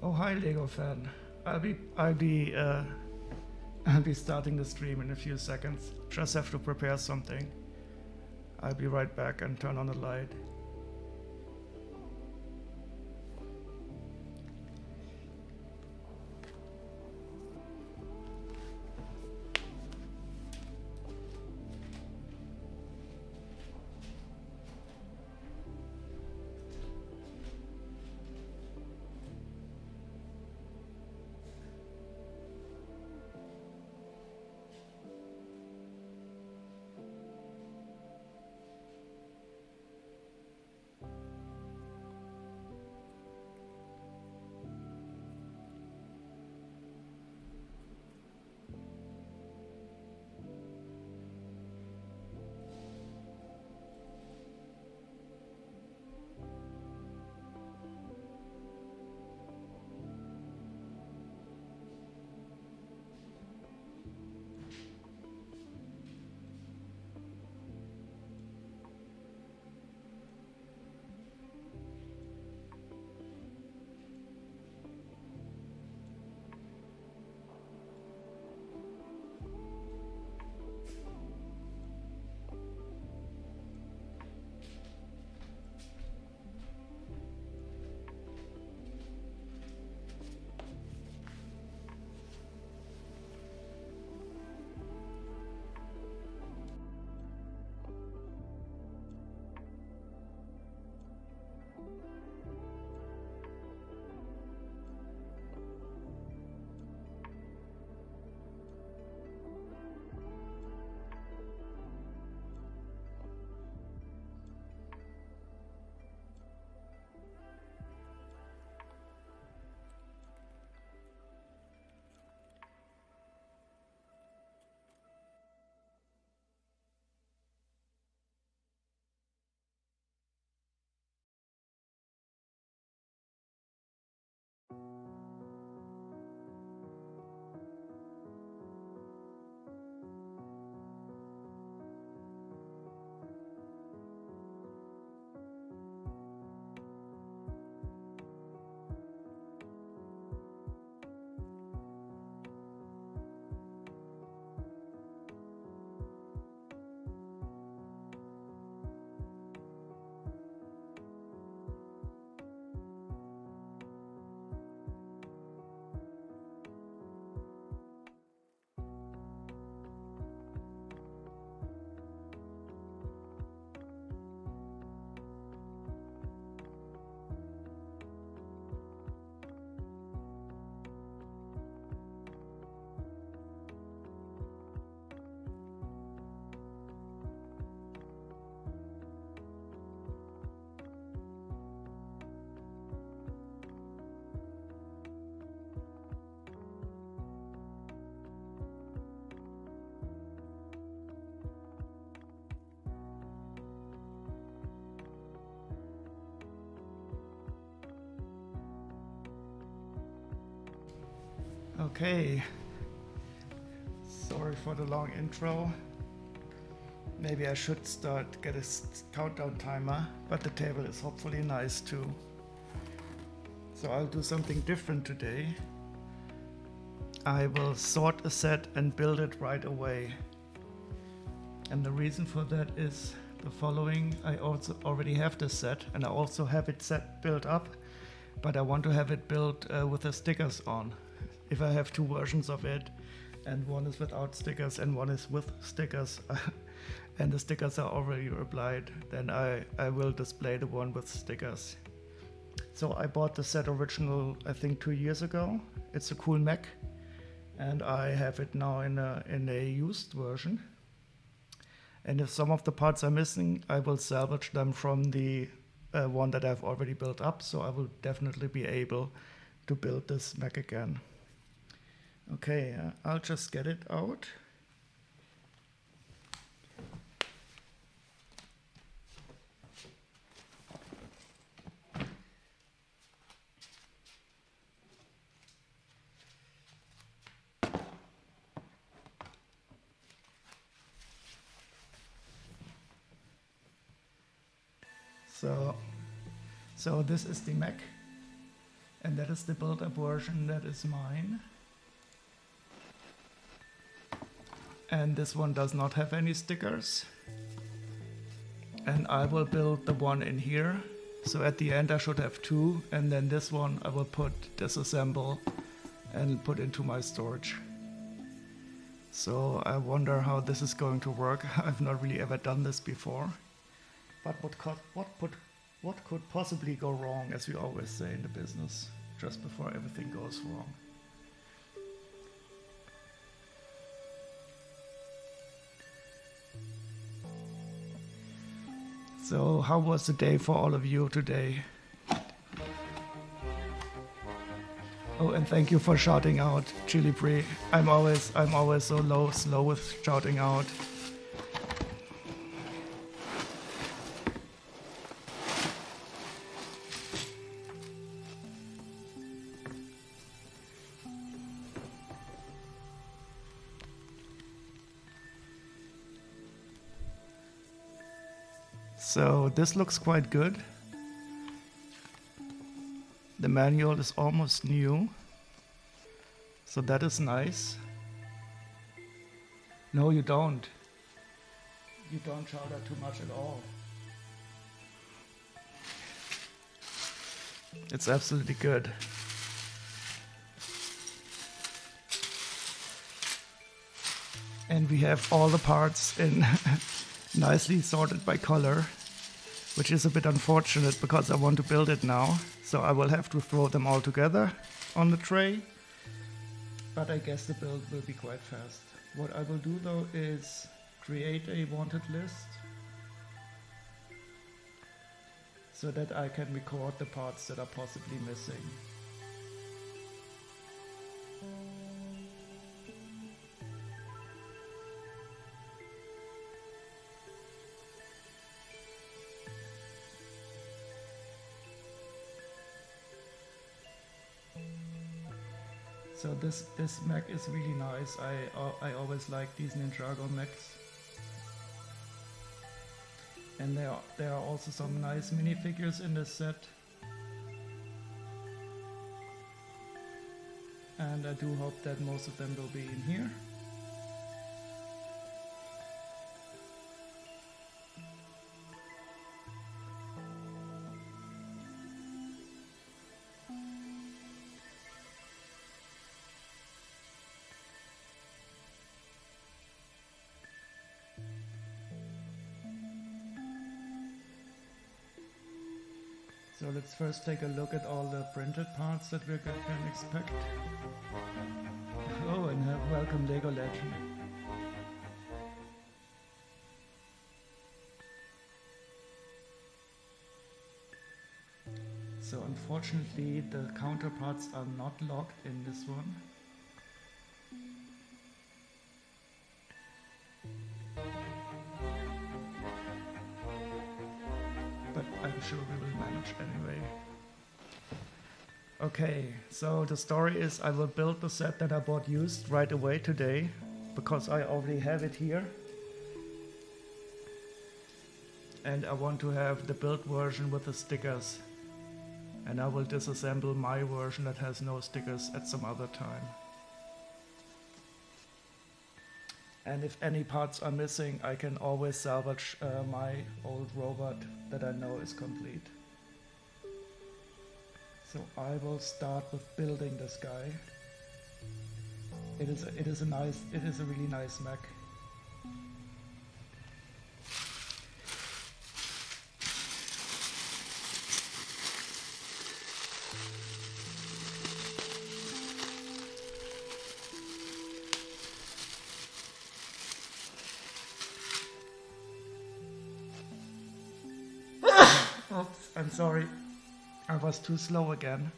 Oh, hi, Lego fan. I'll be starting the stream in a few seconds. Just have to prepare something. I'll be right back and turn on the light. Okay, sorry for the long intro. Maybe I should get a countdown timer, but the table is hopefully nice too. So I'll do something different today. I will sort a set and build it right away. And the reason for that is the following. I also already have this set and I also have it built up, but I want to have it built with the stickers on. If I have two versions of it and one is without stickers and one is with stickers and the stickers are already applied, then I will display the one with stickers. So I bought the set original, I think 2 years ago. It's a cool Mech and I have it now in a used version. And if some of the parts are missing, I will salvage them from the one that I've already built up. So I will definitely be able to build this Mech again. Okay, I'll just get it out. So this is the Mech, And that is the built-up version, that is mine. And this one does not have any stickers. And I will build the one in here. So at the end I should have two, and then this one I will disassemble and put into my storage. So I wonder how this is going to work. I've not really ever done this before. But what could possibly go wrong, as we always say in the business, just before everything goes wrong. So how was the day for all of you today? Oh, and thank you for shouting out, Chili Brie. I'm always so slow with shouting out. So this looks quite good. The manual is almost new, so that is nice. No, you don't. You don't shout out too much at all. It's absolutely good. And we have all the parts in nicely sorted by color, which is a bit unfortunate because I want to build it now. So I will have to throw them all together on the tray. But I guess the build will be quite fast. What I will do though is create a wanted list so that I can record the parts that are possibly missing. So this mech is really nice. I always like these Ninjago mechs. And there are also some nice minifigures in this set. And I do hope that most of them will be in here. So let's first take a look at all the printed parts that we can expect. Oh, and welcome Lego Legend. So unfortunately the counterparts are not locked in this one. But I'm sure we will manage anyway. Okay, so the story is I will build the set that I bought used right away today, because I already have it here. And I want to have the built version with the stickers. And I will disassemble my version that has no stickers at some other time. And if any parts are missing, I can always salvage my old robot that I know is complete. So I will start with building this guy. It is a really nice mech. Oops, I'm sorry. I was too slow again.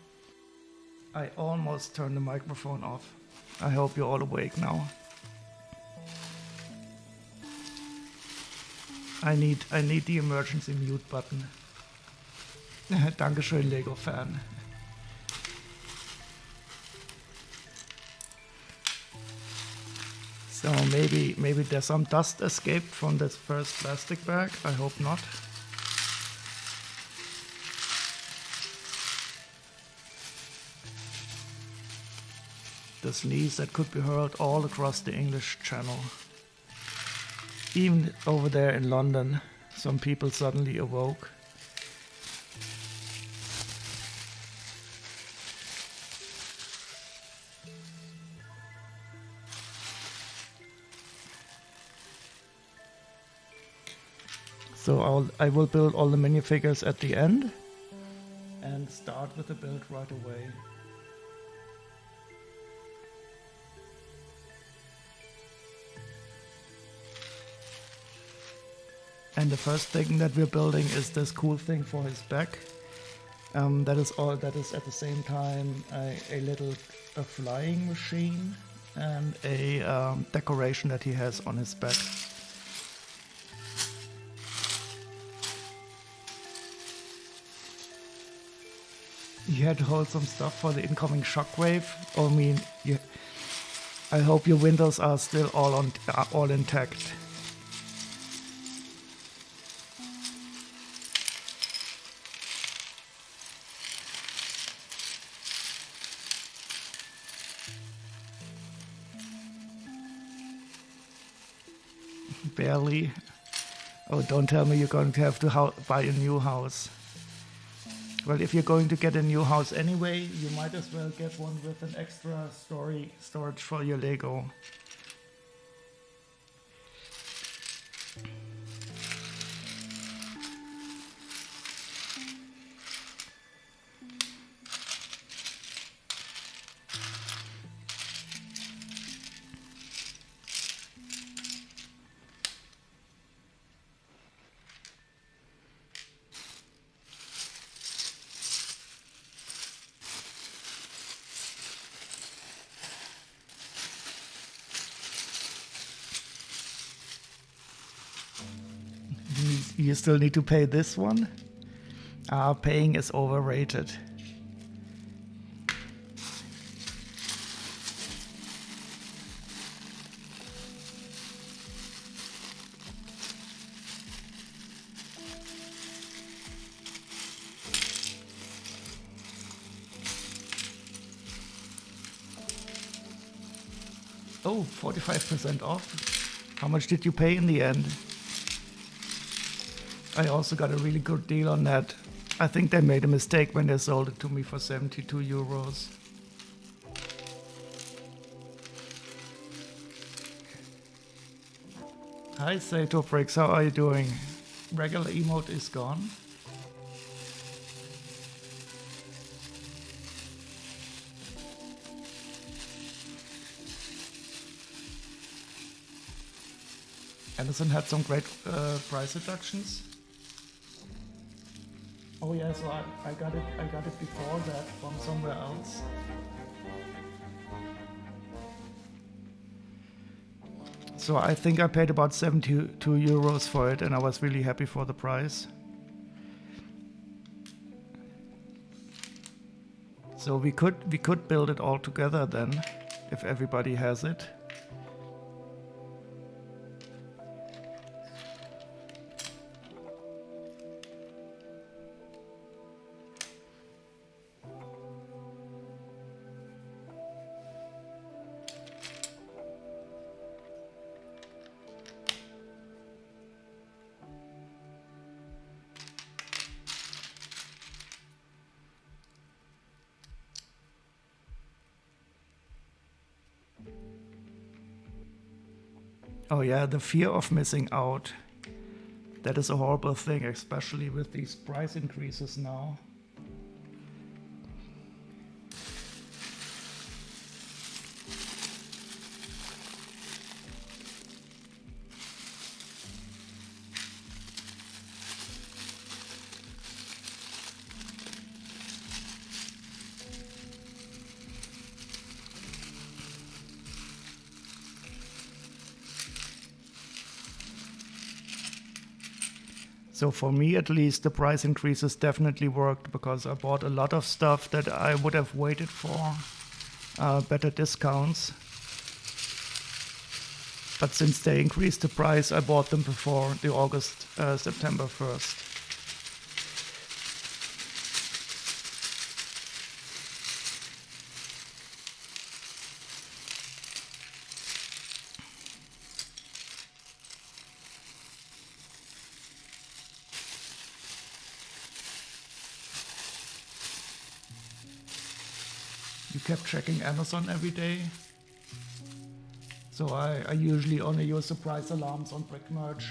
I almost turned the microphone off. I hope you're all awake now. I need the emergency mute button. Dankeschön, Lego fan. So maybe there's some dust escaped from this first plastic bag. I hope not. the sneeze that could be heard all across the English Channel. Even over there in London, some people suddenly awoke. So I will build all the minifigures at the end and start with the build right away. And the first thing that we're building is this cool thing for his back. That is at the same time a flying machine and a decoration that he has on his back. You had to hold some stuff for the incoming shockwave. I mean, I hope your windows are still all intact. Barely. Oh, don't tell me you're going to have to buy a new house. Well, if you're going to get a new house anyway, you might as well get one with an extra storage for your Lego. You still need to pay this one? Paying is overrated. Oh, 45% off. How much did you pay in the end? I also got a really good deal on that. I think they made a mistake when they sold it to me for 72 euros. Hi Satobrix, how are you doing? Regular emote is gone. Amazon had some great price reductions. Oh yeah, so I got it before that from somewhere else. So I think I paid about 72 euros for it and I was really happy for the price. So we could build it all together then, if everybody has it. Oh yeah, the fear of missing out. That is a horrible thing, especially with these price increases now. So for me, at least, the price increases definitely worked because I bought a lot of stuff that I would have waited for better discounts. But since they increased the price, I bought them before the September 1st. you kept checking Amazon every day. So I usually only use the price alarms on Brickmerch.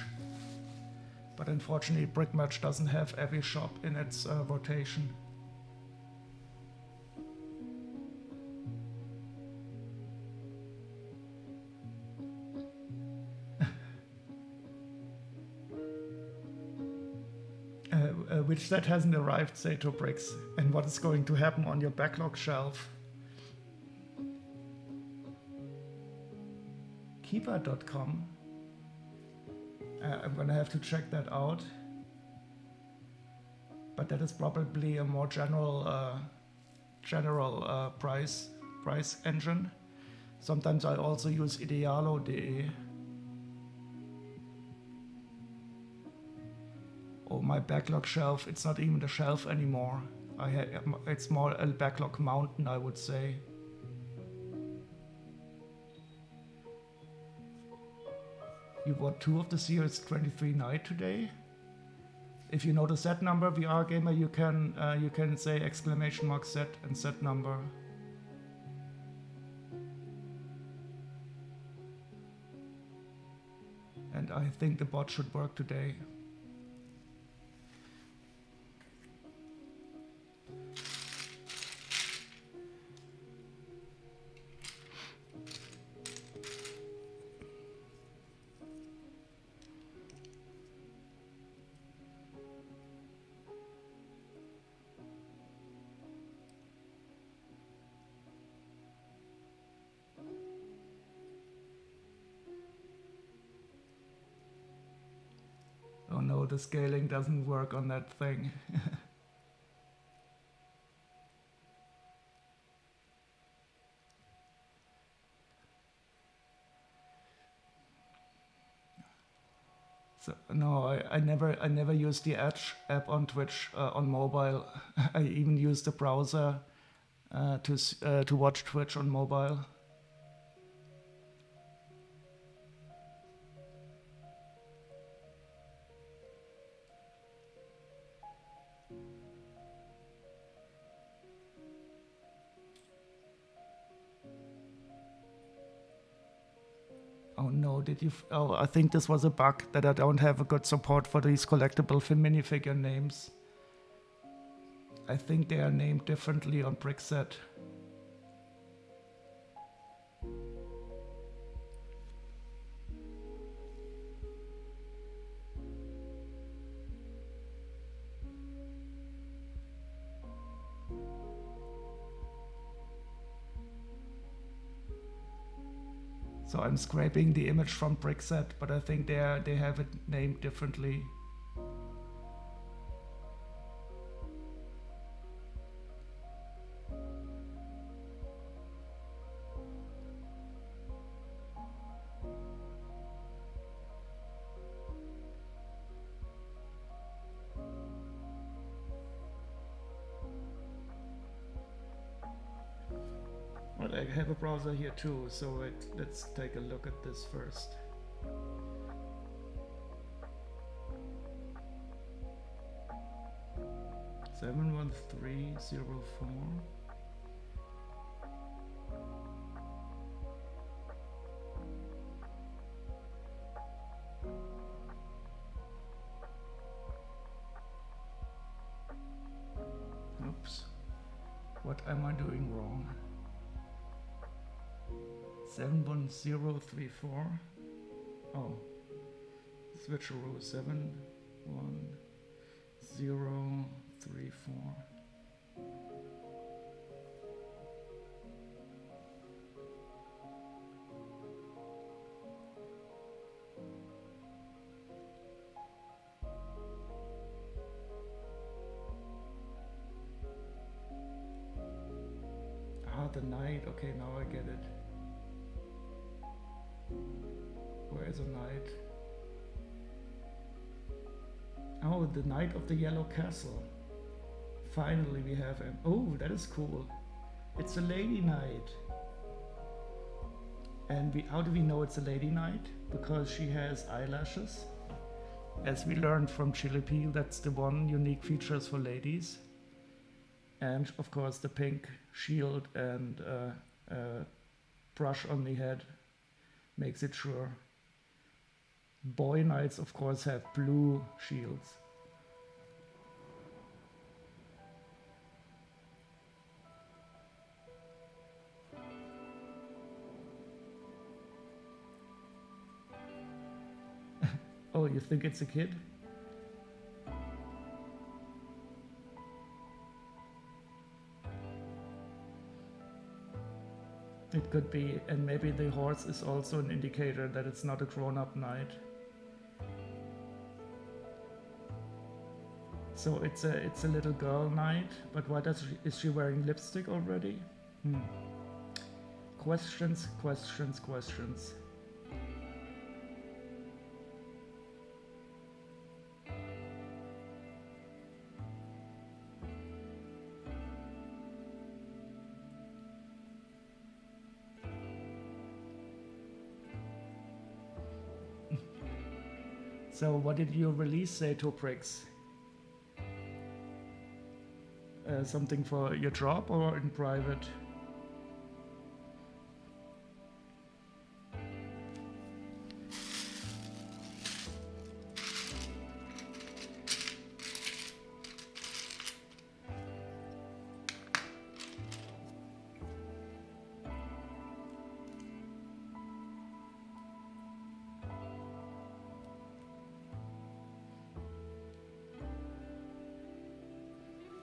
But unfortunately, Brickmerch doesn't have every shop in its rotation. Which set hasn't arrived, Sato Bricks, and what is going to happen on your backlog shelf? Keeper.com. I'm gonna have to check that out, but that is probably a more general price engine. Sometimes I also use idealo.de. Oh, my backlog shelf, it's not even a shelf anymore. It's more a backlog mountain, I would say. You bought 2 of the Series 23 Night today? If you know the set number, VR gamer, you can say exclamation mark set and set number. And I think the bot should work today. Oh no, the scaling doesn't work on that thing. So no, I never use the Edge app on Twitch on mobile. I even use the browser to watch Twitch on mobile. Oh no, did you? Oh, I think this was a bug that I don't have a good support for these collectible minifigure names. I think they are named differently on Brickset. So I'm scraping the image from Brickset, but I think they have it named differently. But I have a browser here too, so let's take a look at this first. Seven 11304. Oops. What am I doing wrong? 71034. Oh, switcheroo 71034. Ah, the night. Okay, now I get it. Where is a knight? Oh, the Knight of the Yellow Castle. Finally we have him. Oh, that is cool. It's a lady knight. And how do we know it's a lady knight? Because she has eyelashes. As we learned from Chili Peel, that's the one unique features for ladies. And of course the pink shield and brush on the head makes it sure. Boy knights of course have blue shields. Oh, you think it's a kid? It could be, and maybe the horse is also an indicator that it's not a grown-up knight. So it's a little girl knight, but why is she wearing lipstick already? Questions, questions, questions. So what did your release say to Bricks? Something for your job or in private?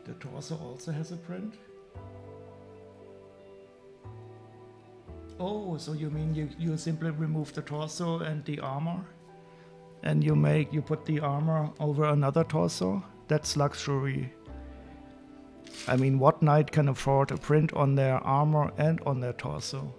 The torso also has a print? Oh, so you mean you simply remove the torso and the armor? And you put the armor over another torso? That's luxury. I mean, what knight can afford a print on their armor and on their torso?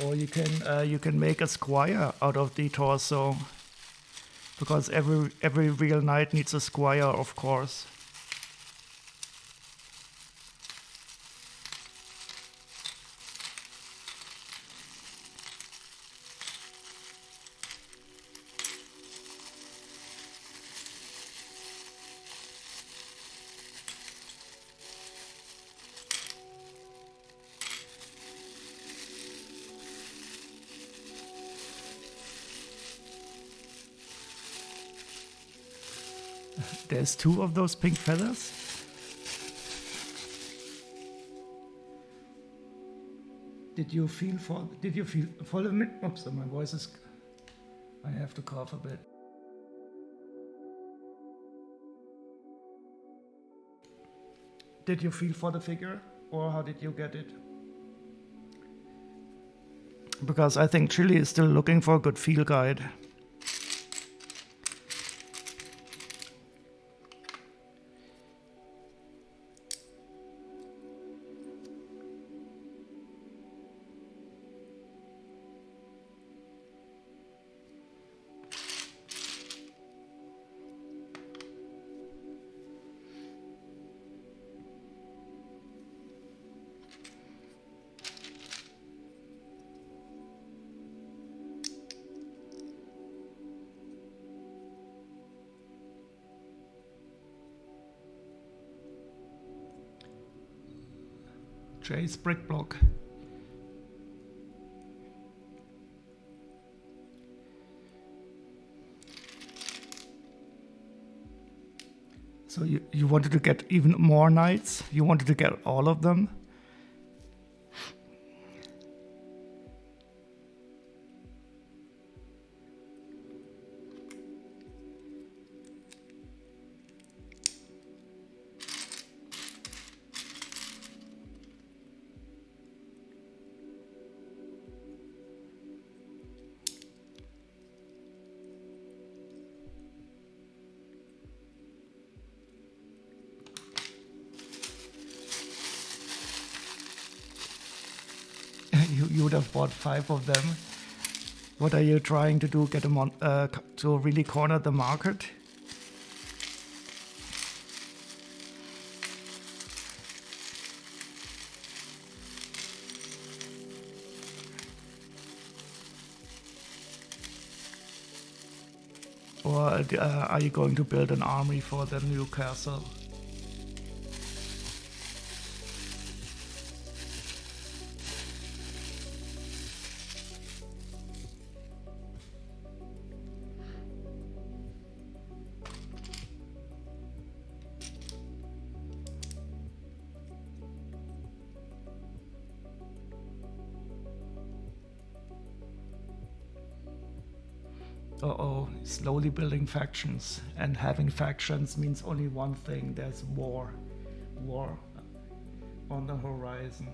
Or you can make a squire out of the torso, because every real knight needs a squire, of course. There's two of those pink feathers? Did you feel for the minute? Oops, my voice is, I have to cough a bit. Did you feel for the figure, or how did you get it? Because I think Chili is still looking for a good feel guide. Jay's brick block. So you wanted to get even more knights? You wanted to get all of them? You would have bought 5 of them. What are you trying to do? Get them on to really corner the market? Or are you going to build an army for the new castle? Uh-oh, slowly building factions. And having factions means only one thing, there's war. War on the horizon.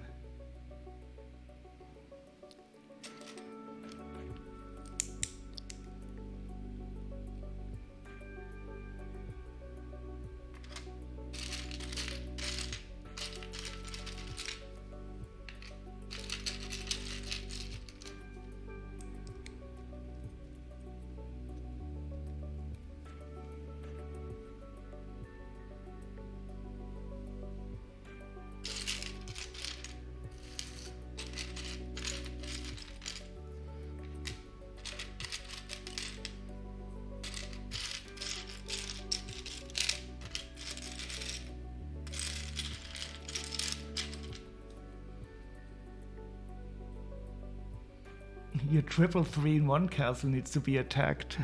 Your triple 3-in-1 castle needs to be attacked.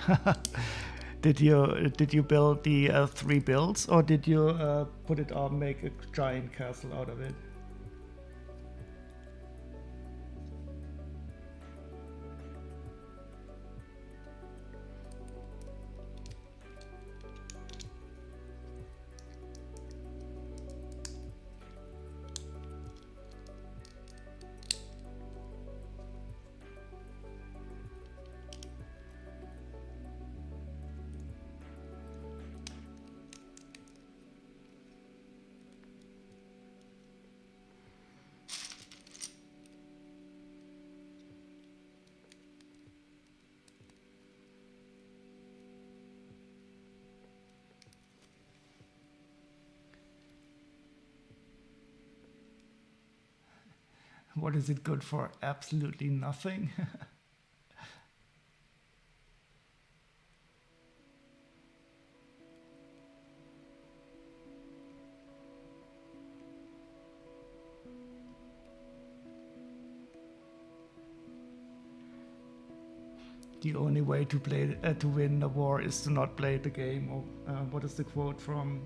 Did you build the 3 builds, or did you put it on, make a giant castle out of it? What is it good for? Absolutely nothing. The only way to play to win a war is to not play the game. Or what is the quote from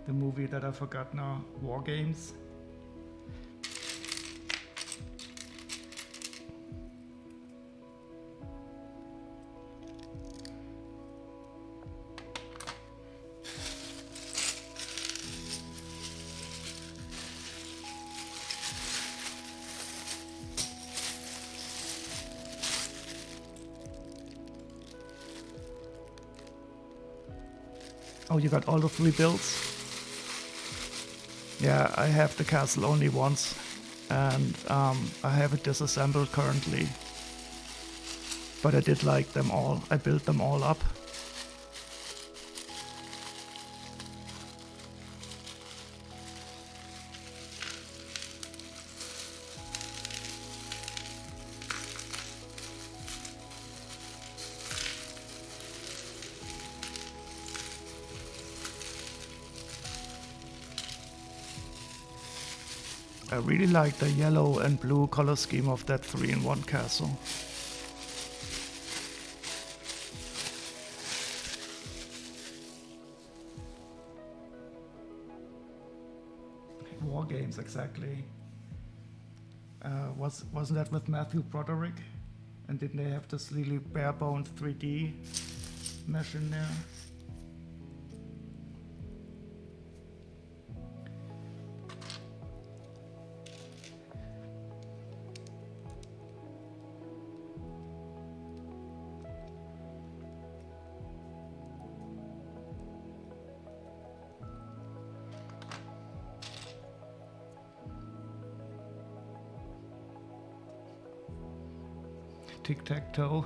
the movie that I forgot now? War games. Oh, you got all the 3 builds? Yeah, I have the castle only once, and I have it disassembled currently. But I did like them all. I built them all up. I really like the yellow and blue color scheme of that 3-in-1 castle. War games, exactly. Wasn't that with Matthew Broderick? And didn't they have this really bare-boned 3D mesh in there? tic-tac-toe.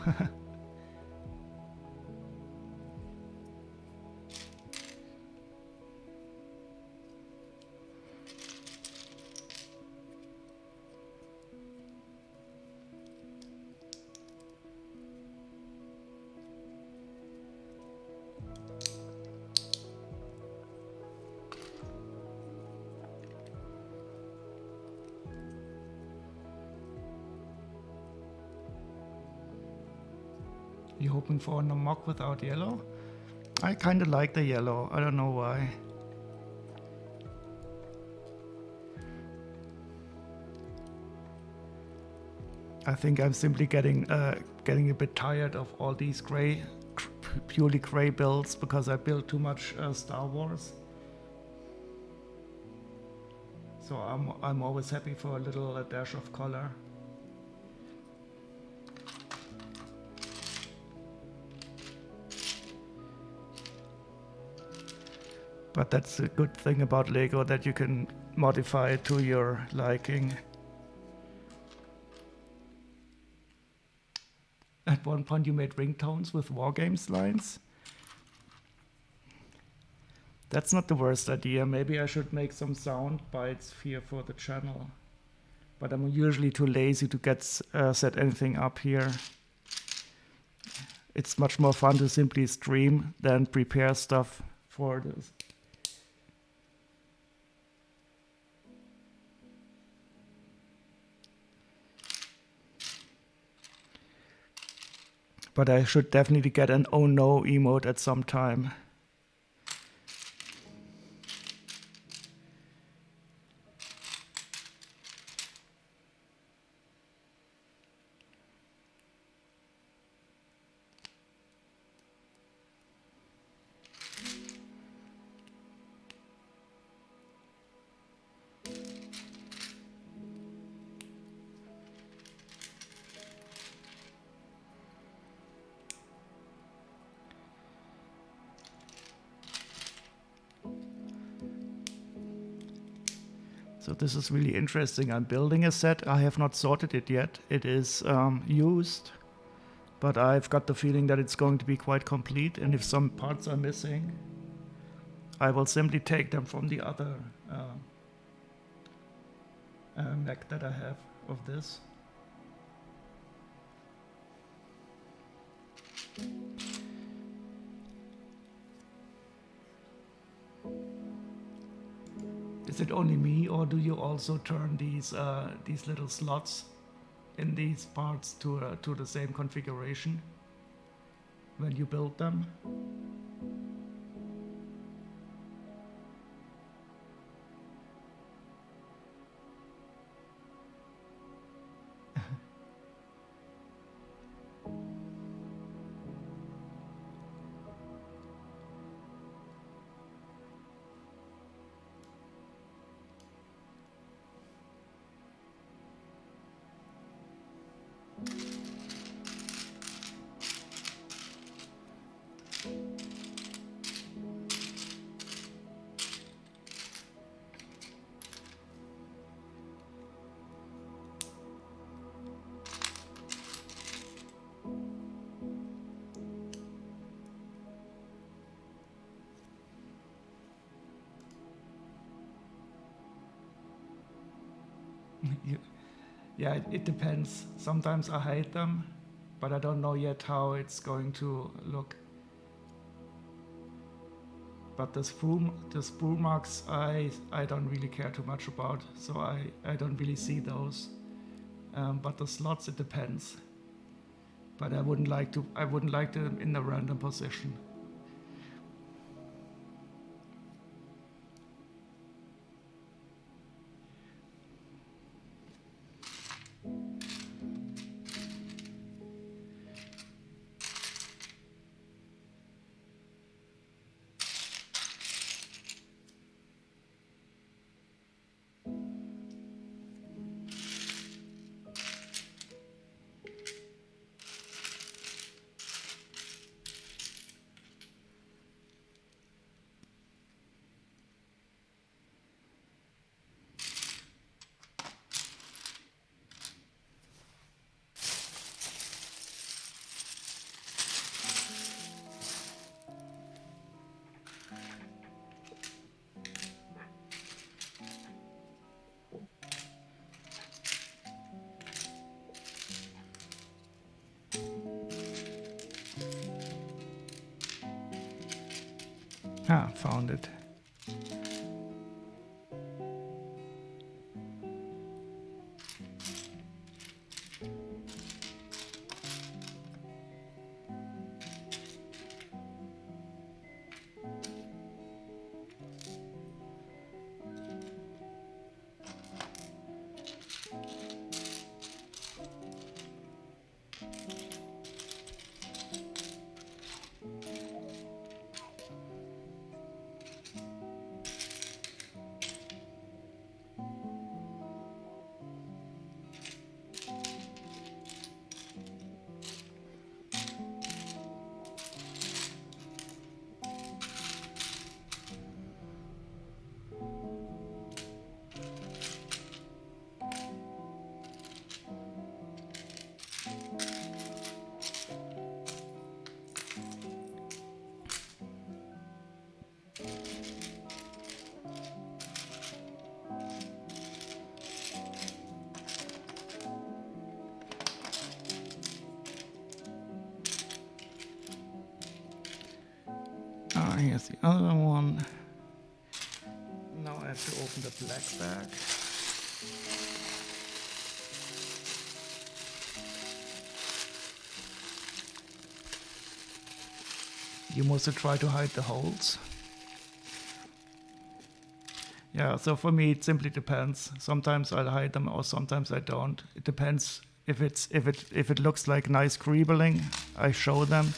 You hoping for a mock without yellow? I kind of like the yellow. I don't know why. I think I'm simply getting a bit tired of all these purely gray builds because I built too much Star Wars. So I'm always happy for a little dash of color. But that's a good thing about Lego, that you can modify it to your liking. At one point you made ringtones with Wargames lines. That's not the worst idea. Maybe I should make some sound bites here for the channel. But I'm usually too lazy to set anything up here. It's much more fun to simply stream than prepare stuff for this. But I should definitely get an oh no emote at some time. So this is really interesting. I'm building a set. I have not sorted it yet. It is used, but I've got the feeling that it's going to be quite complete. And if some parts are missing, I will simply take them from the other mech that I have of this. Is it only me, or do you also turn these little slots in these parts to the same configuration when you build them? Yeah, it depends. Sometimes I hate them, but I don't know yet how it's going to look. But the sprue marks I don't really care too much about, so I don't really see those. But the slots, it depends. But I wouldn't like them in a random position. Ah, found it. Ah, here's the other one. Now I have to open the black bag. You must try to hide the holes. Yeah, so for me it simply depends. Sometimes I'll hide them or sometimes I don't. It depends if it looks like nice greebling, I show them.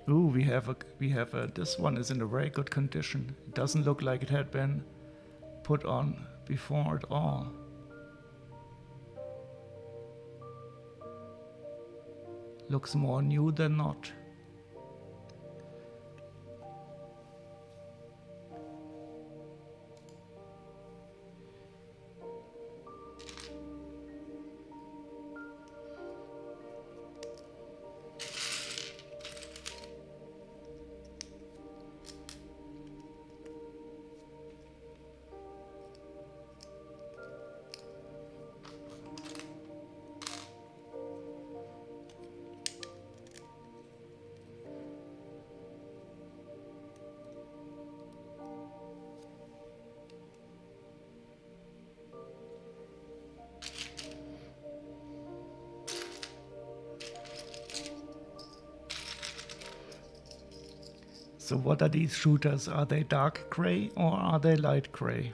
Ooh, we have a this one is in a very good condition. It doesn't look like it had been put on before at all. Looks more new than not. So what are these shooters? Are they dark gray or are they light gray?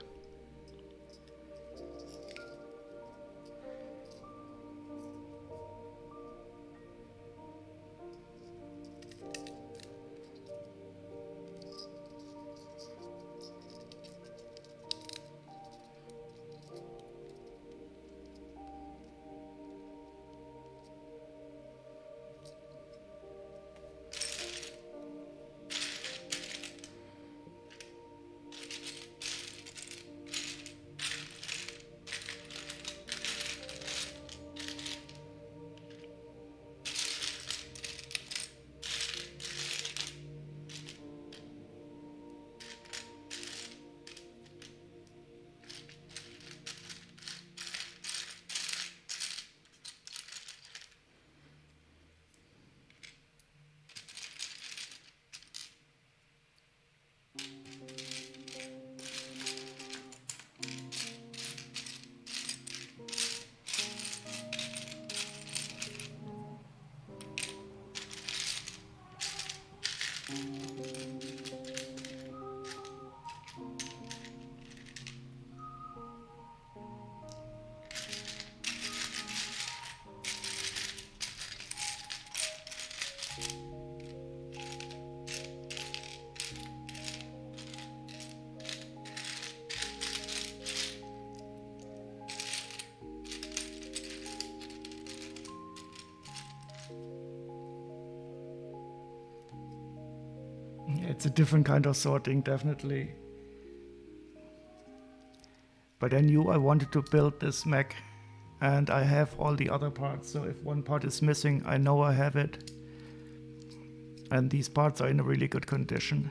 It's a different kind of sorting, definitely. But I knew I wanted to build this mech, and I have all the other parts, so if one part is missing, I know I have it. And these parts are in a really good condition.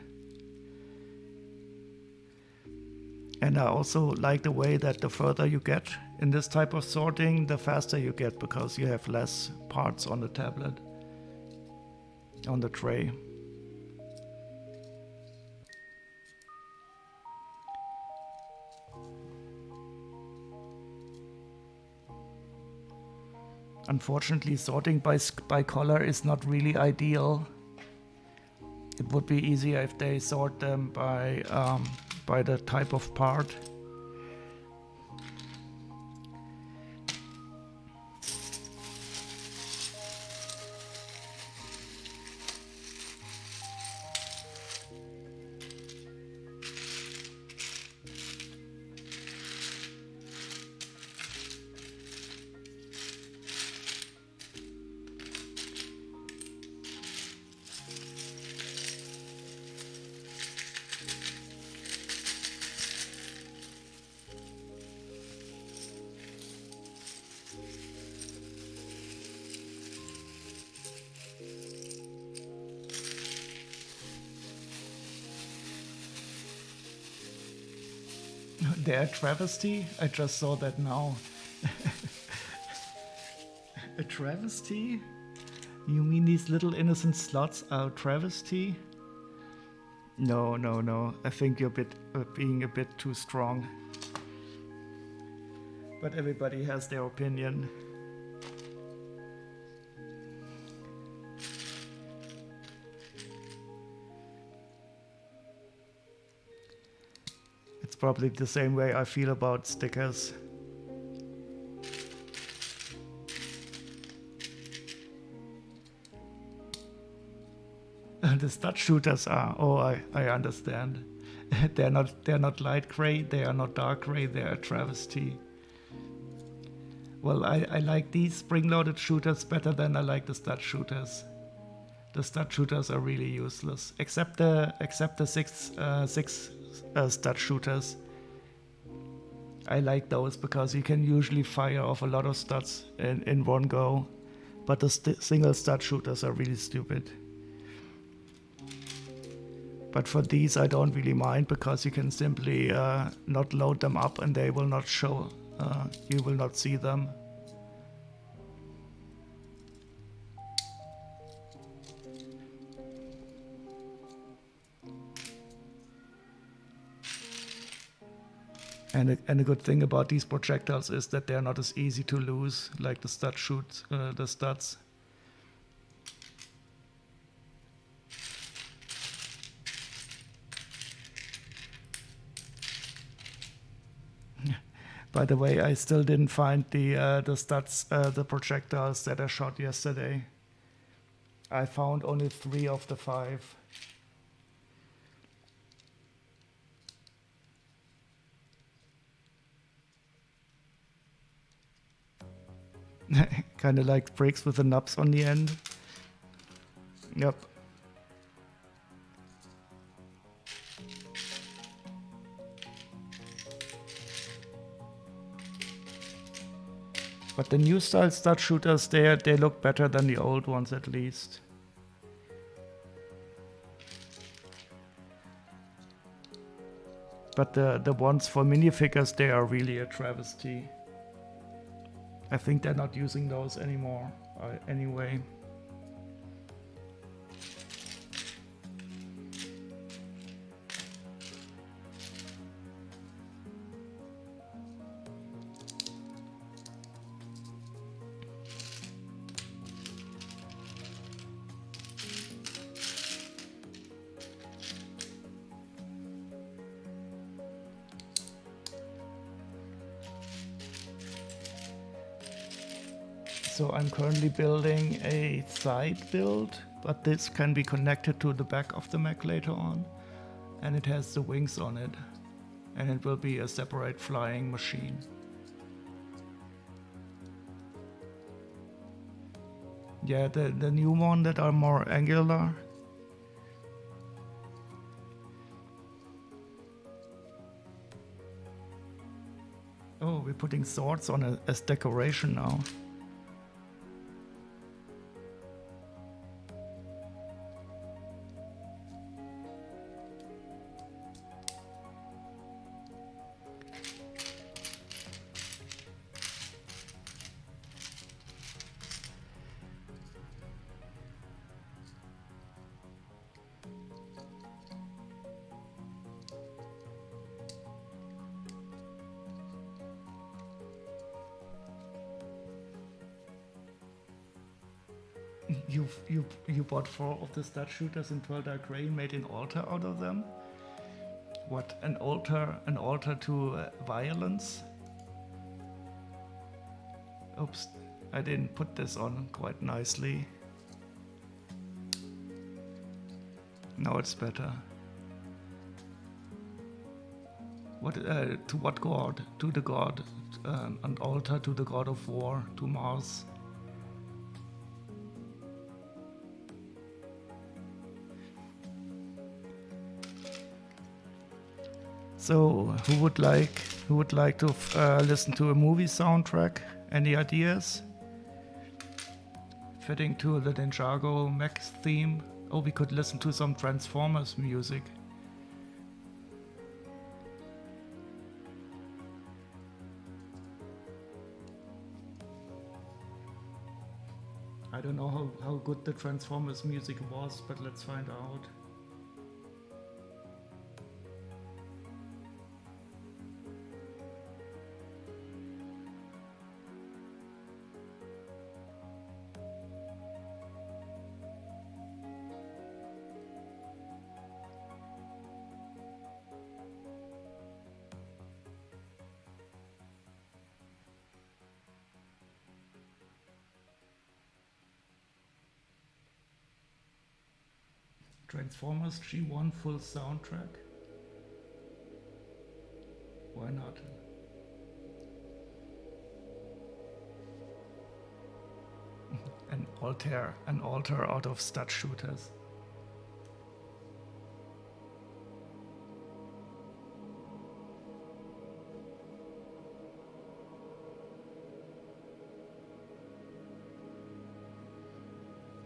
And I also like the way that the further you get in this type of sorting, the faster you get, because you have less parts on the tablet, on the tray. Unfortunately, sorting by color is not really ideal. It would be easier if they sort them by the type of part. They're a travesty? I just saw that now. A travesty? You mean these little innocent slots are a travesty? No, no, no. I think you're being a bit too strong. But everybody has their opinion. Probably the same way I feel about stickers. The stud shooters are, oh, I understand. they're not light gray, they are not dark gray, they're a travesty. Well, I like these spring-loaded shooters better than I like the stud shooters. The stud shooters are really useless, except the six stud shooters. I like those because you can usually fire off a lot of studs in one go, but the single stud shooters are really stupid. But for these I don't really mind, because you can simply not load them up and they will not show, you will not see them. And a good thing about these projectiles is that they're not as easy to lose like the the studs. By the way, I still didn't find the studs, the projectiles that I shot yesterday. I found only 3 of the 5. Kind of like bricks with the knobs on the end. Yep. But the new style stud shooters, they look better than the old ones, at least. But the ones for minifigures, they are really a travesty. I think they're not using those anymore, anyway. So I'm currently building a side build, but this can be connected to the back of the mech later on, and it has the wings on it, and it will be a separate flying machine. Yeah, the new one that are more angular. Oh, we're putting swords on as decoration now. You bought 4 of the stud shooters in 12 dark gray and made an altar out of them? What, an altar to violence? Oops, I didn't put this on quite nicely. Now it's better. What to what god? To the god, an altar to the god of war, to Mars. So, who would like to listen to a movie soundtrack? Any ideas? Fitting to the Ninjago Mech theme? Oh, we could listen to some Transformers music. I don't know how good the Transformers music was, but let's find out. Transformers G1 full soundtrack? Why not? An altar out of stud shooters.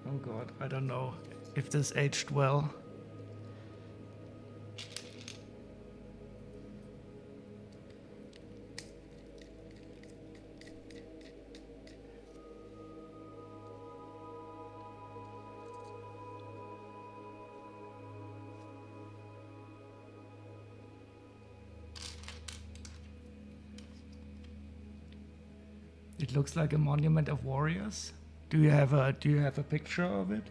Oh god, I don't know if this aged well. It looks like a monument of warriors. Do you have a picture of it?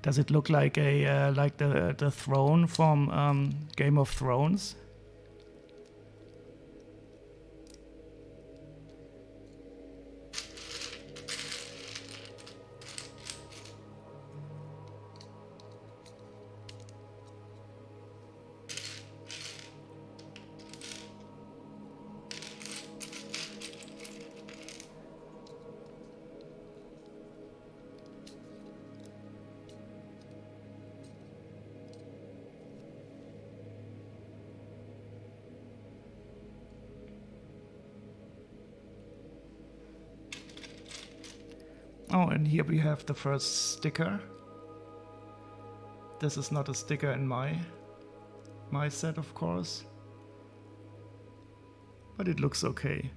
Does it look like a like the throne from Game of Thrones? Oh, and here we have the first sticker. This is not a sticker in my set, of course, but it looks okay.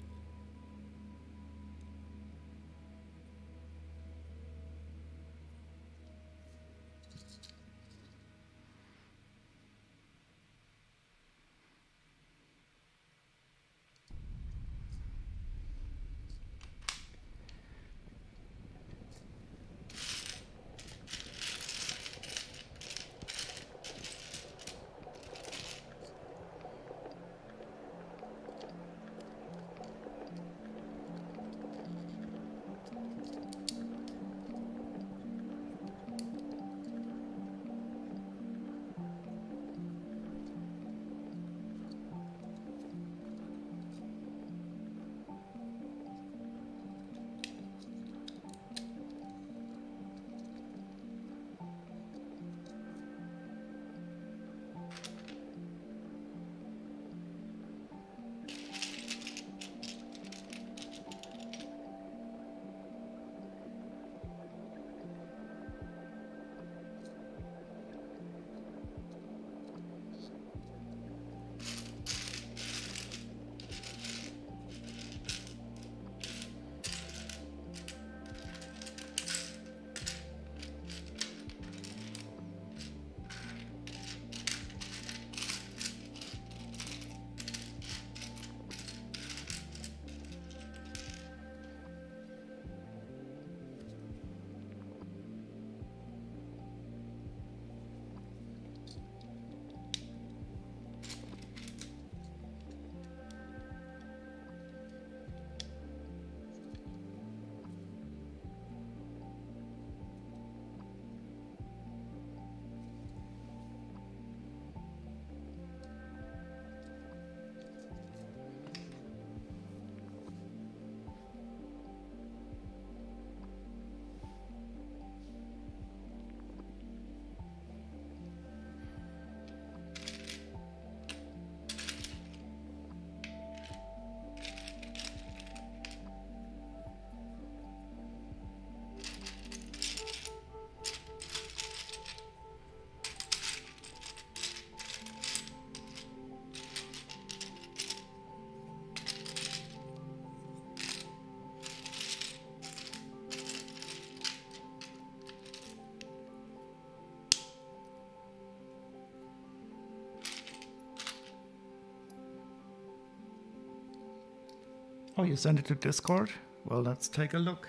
Oh, you sent it to Discord? Well, let's take a look.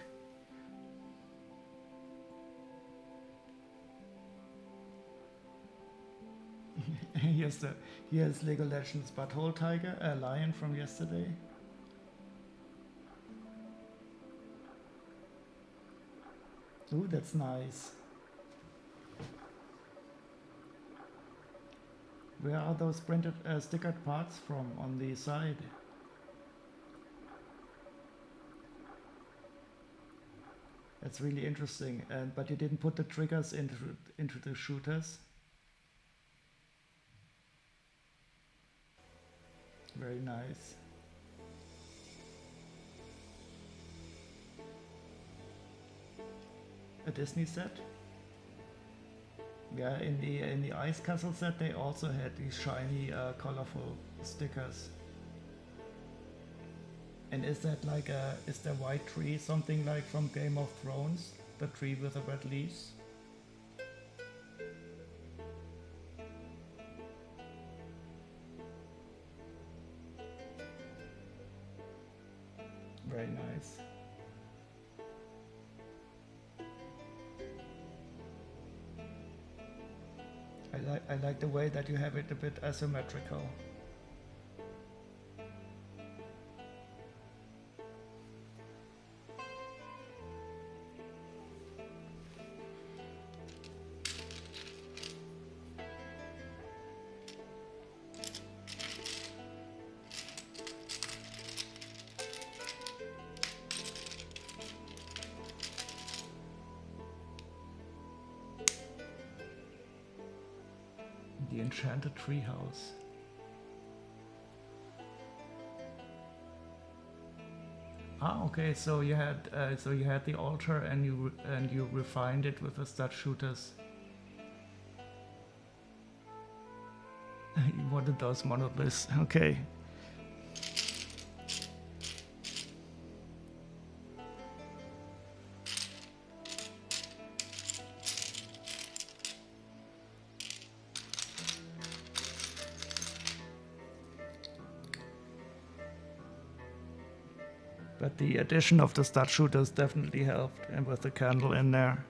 Here's Lego Legends Butthole Tiger, a lion from yesterday. Ooh, that's nice. Where are those printed stickered parts from on the side? That's really interesting. But you didn't put the triggers into the shooters. Very nice. A Disney set? Yeah, in the Ice Castle set they also had these shiny, colorful stickers. And is that like is the white tree something like from Game of Thrones? The tree with the red leaves? Very nice. I like the way that you have it a bit asymmetrical. The enchanted treehouse. Ah, okay. So you had the altar and you refined it with the stud shooters. You wanted those monoliths. Okay. But the addition of the stud shooters definitely helped, and with the candle in there.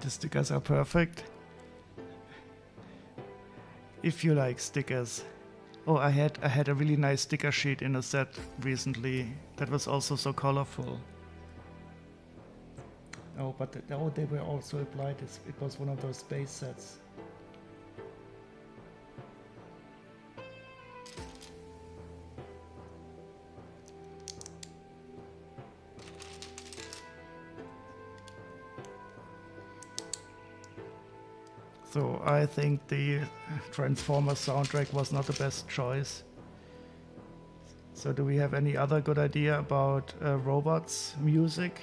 The stickers are perfect. If you like stickers. Oh, I had a really nice sticker sheet in a set recently that was also so colorful. Oh, but they were also applied. It was one of those space sets. So I think the Transformers soundtrack was not the best choice. So do we have any other good idea about robots music?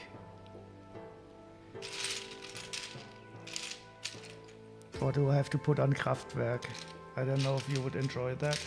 Or do I have to put on Kraftwerk? I don't know if you would enjoy that.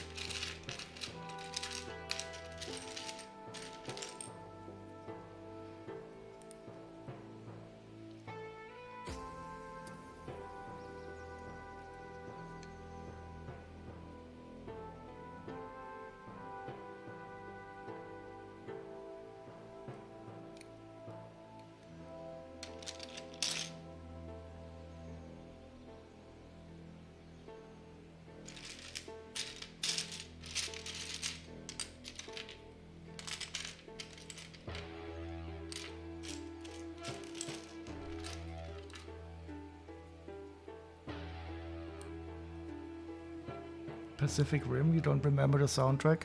Pacific Rim, you don't remember the soundtrack?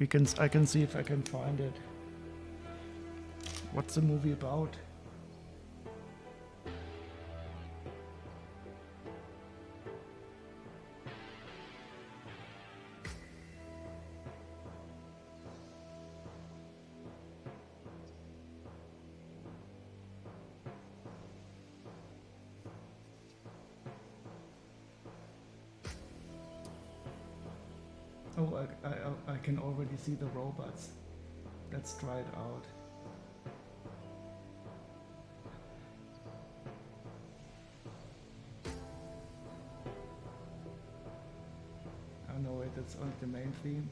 I can see if I can find it. What's the movie about? Oh, I can already see the robots. Let's try it out. Oh no, wait, that's only the main theme.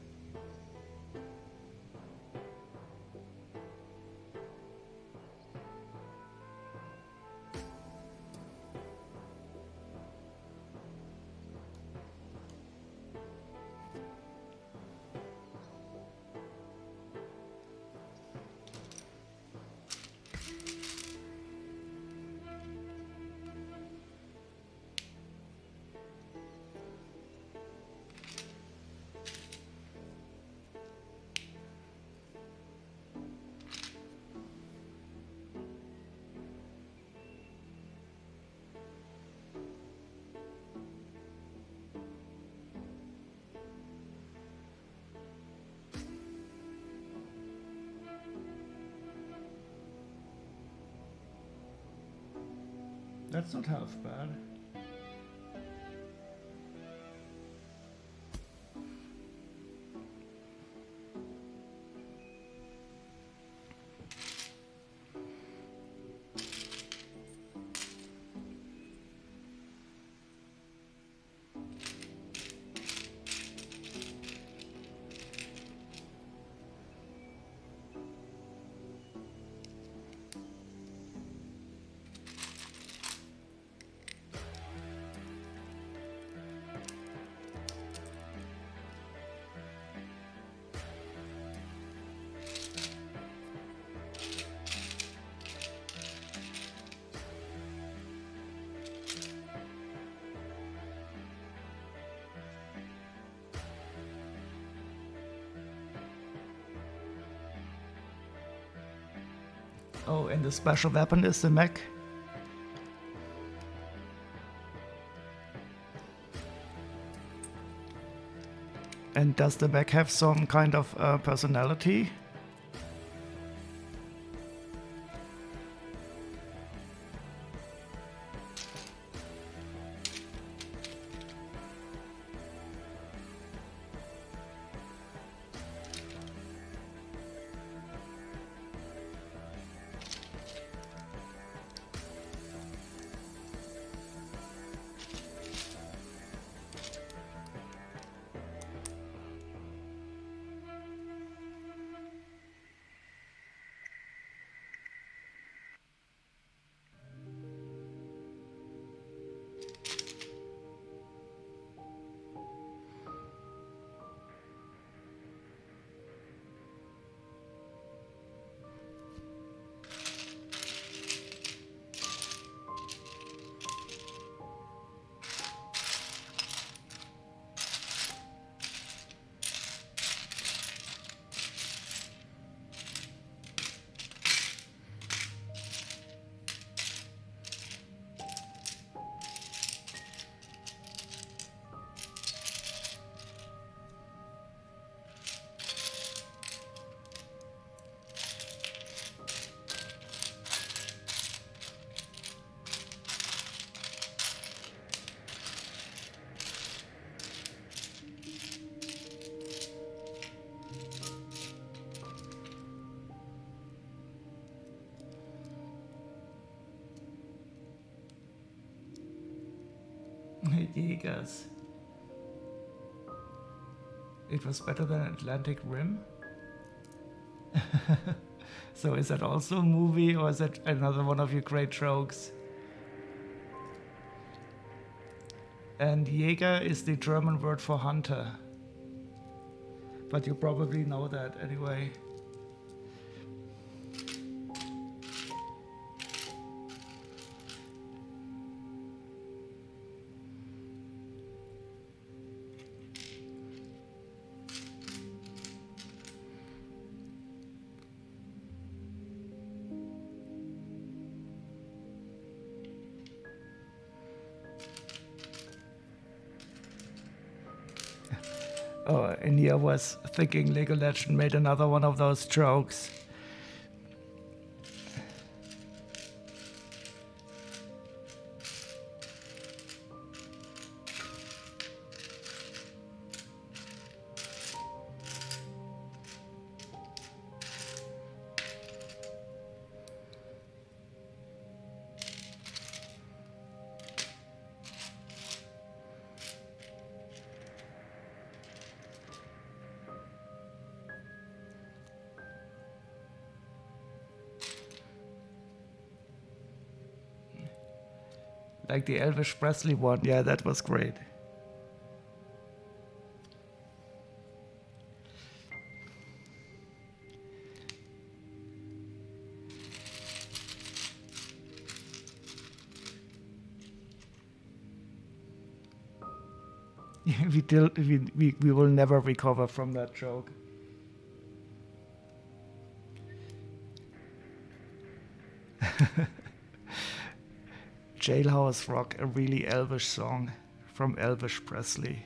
That's not half bad. Oh, and the special weapon is the mech. And does the mech have some kind of personality? Jägers. It was better than Atlantic Rim. So is that also a movie, or is that another one of your great jokes? And Jäger is the German word for hunter. But you probably know that anyway. Oh, and here I was thinking Lego Legend made another one of those jokes. Like the Elvis Presley one, yeah, that was great. we will never recover from that joke. Jailhouse Rock, a really Elvish song from Elvis Presley.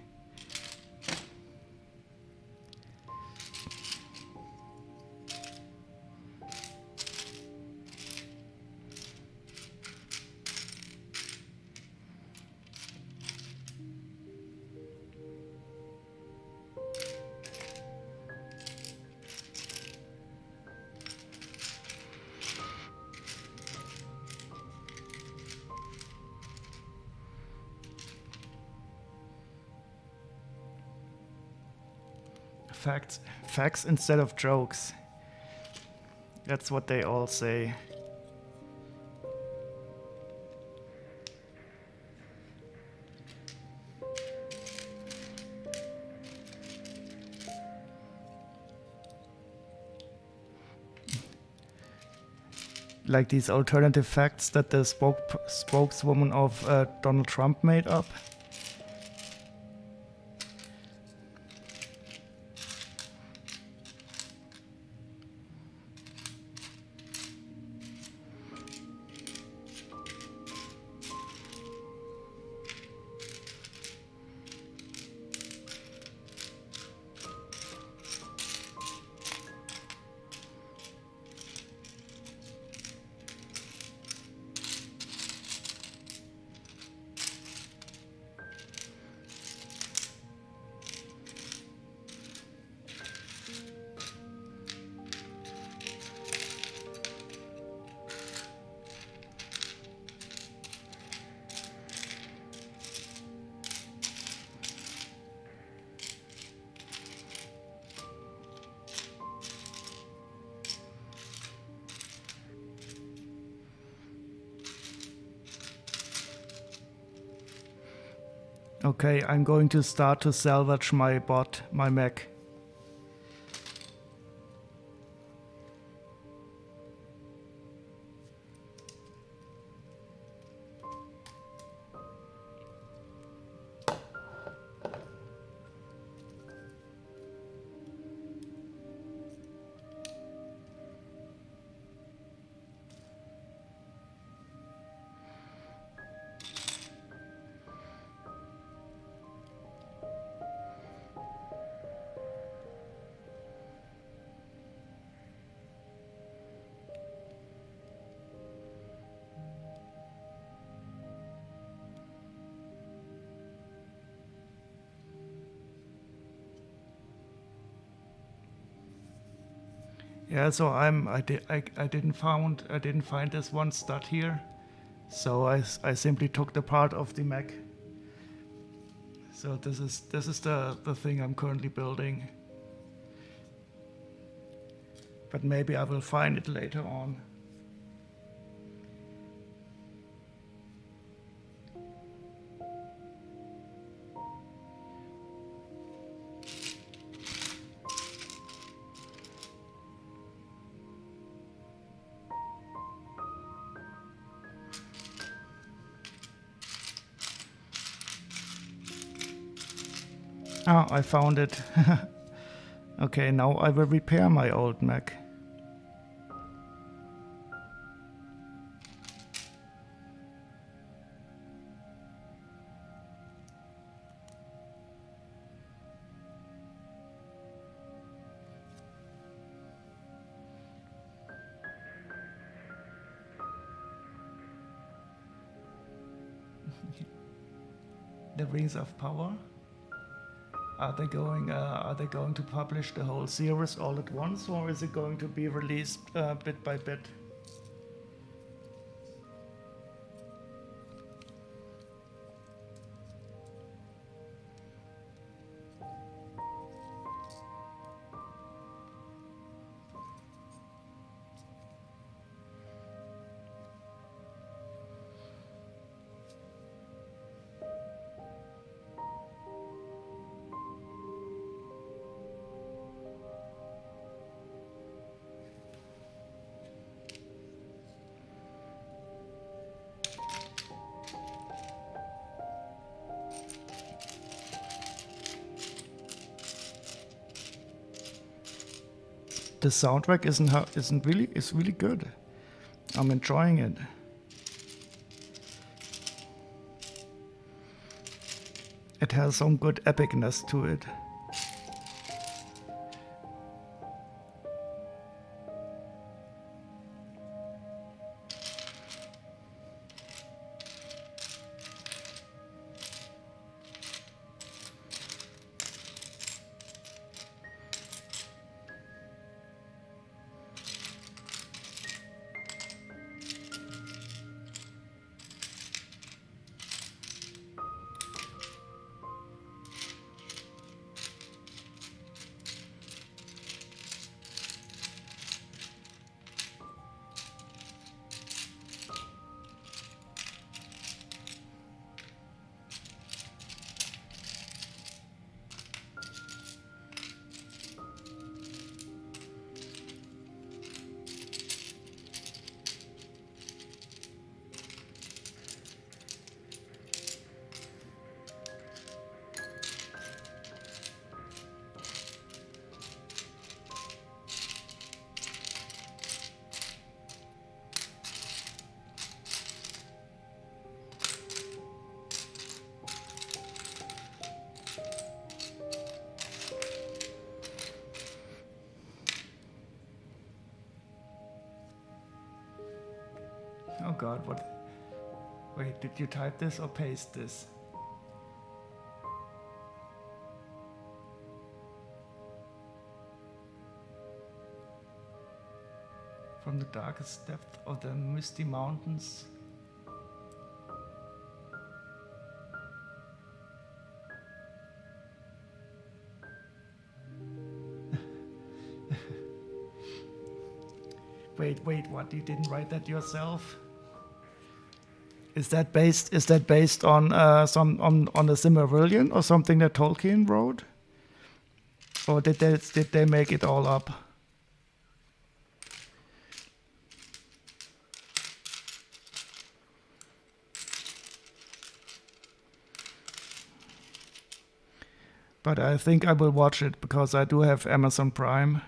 Facts instead of jokes. That's what they all say. Like these alternative facts that the spokeswoman of Donald Trump made up. Okay, I'm going to start to salvage my bot, my Mech. Yeah, so I didn't find this one stud here, so I simply took the part of the Mech. So this is the thing I'm currently building, but maybe I will find it later on. Ah, I found it. Okay, now I will repair my old Mech. The Rings of Power. Are they going to publish the whole series all at once, or is it going to be released bit by bit? The soundtrack is really good. I'm enjoying it. It has some good epicness to it. Oh God, what? Wait, did you type this or paste this? From the darkest depth of the misty mountains. Wait, what? You didn't write that yourself? Is that based on the Silmarillion or something that Tolkien wrote? Or did they make it all up? But I think I will watch it because I do have Amazon Prime.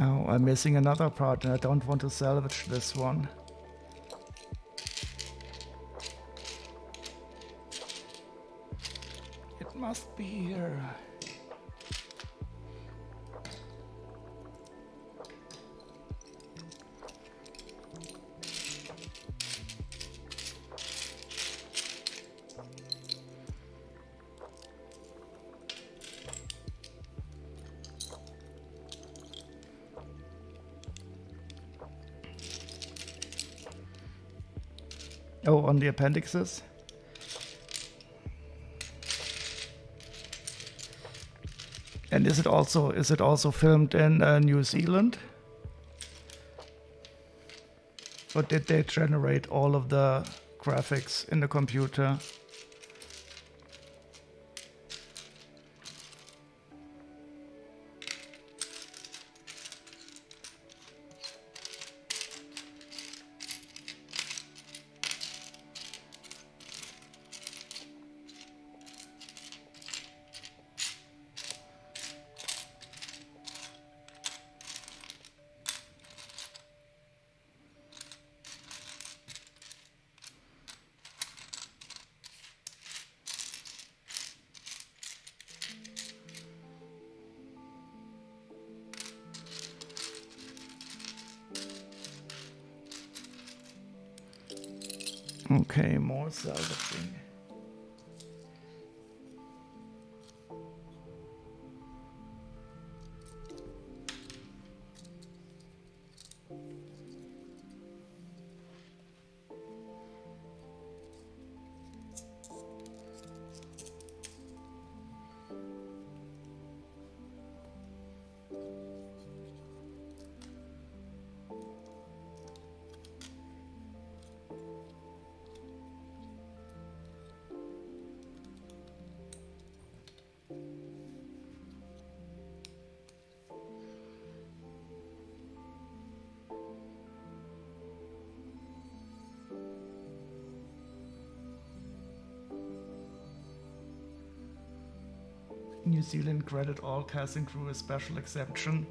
Oh, I'm missing another part and I don't want to salvage this one. It must be here. Oh, on the appendixes. And is it also filmed in New Zealand? Or did they generate all of the graphics in the computer? Okay, more salvaging. New Zealand credit all cast and crew a special exception.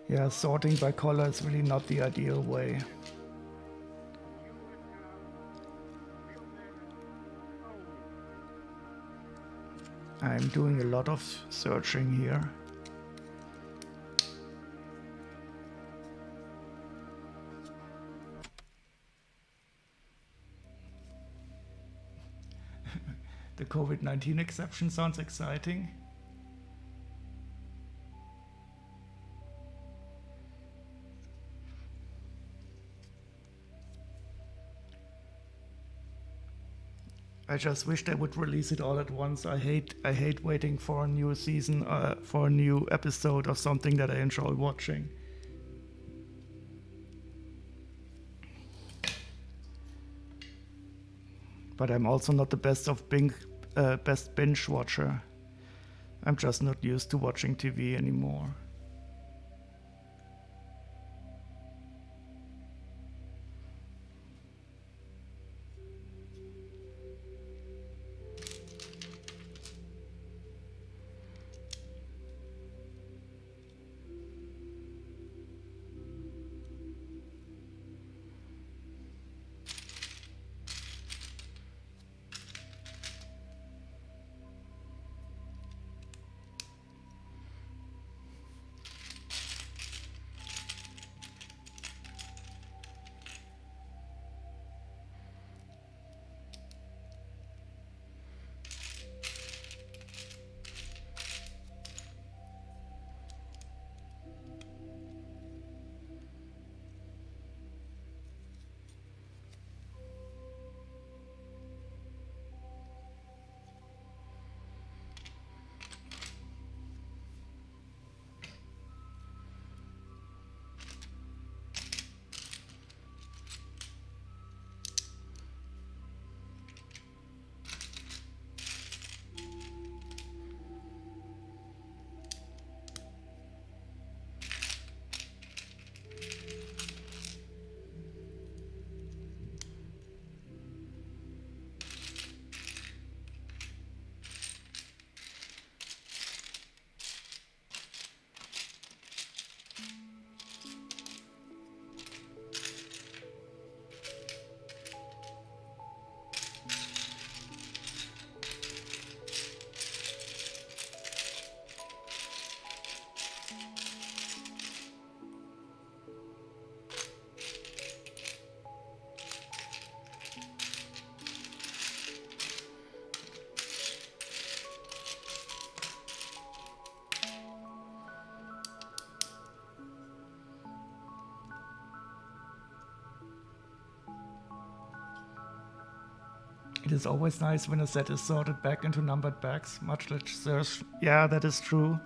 Yeah, sorting by color is really not the ideal way. I'm doing a lot of searching here. The COVID-19 exception sounds exciting. I just wish they would release it all at once. I hate waiting for a new season, for a new episode of something that I enjoy watching. But I'm also not the best binge watcher. I'm just not used to watching TV anymore. It is always nice when a set is sorted back into numbered bags, much like search. Yeah, that is true.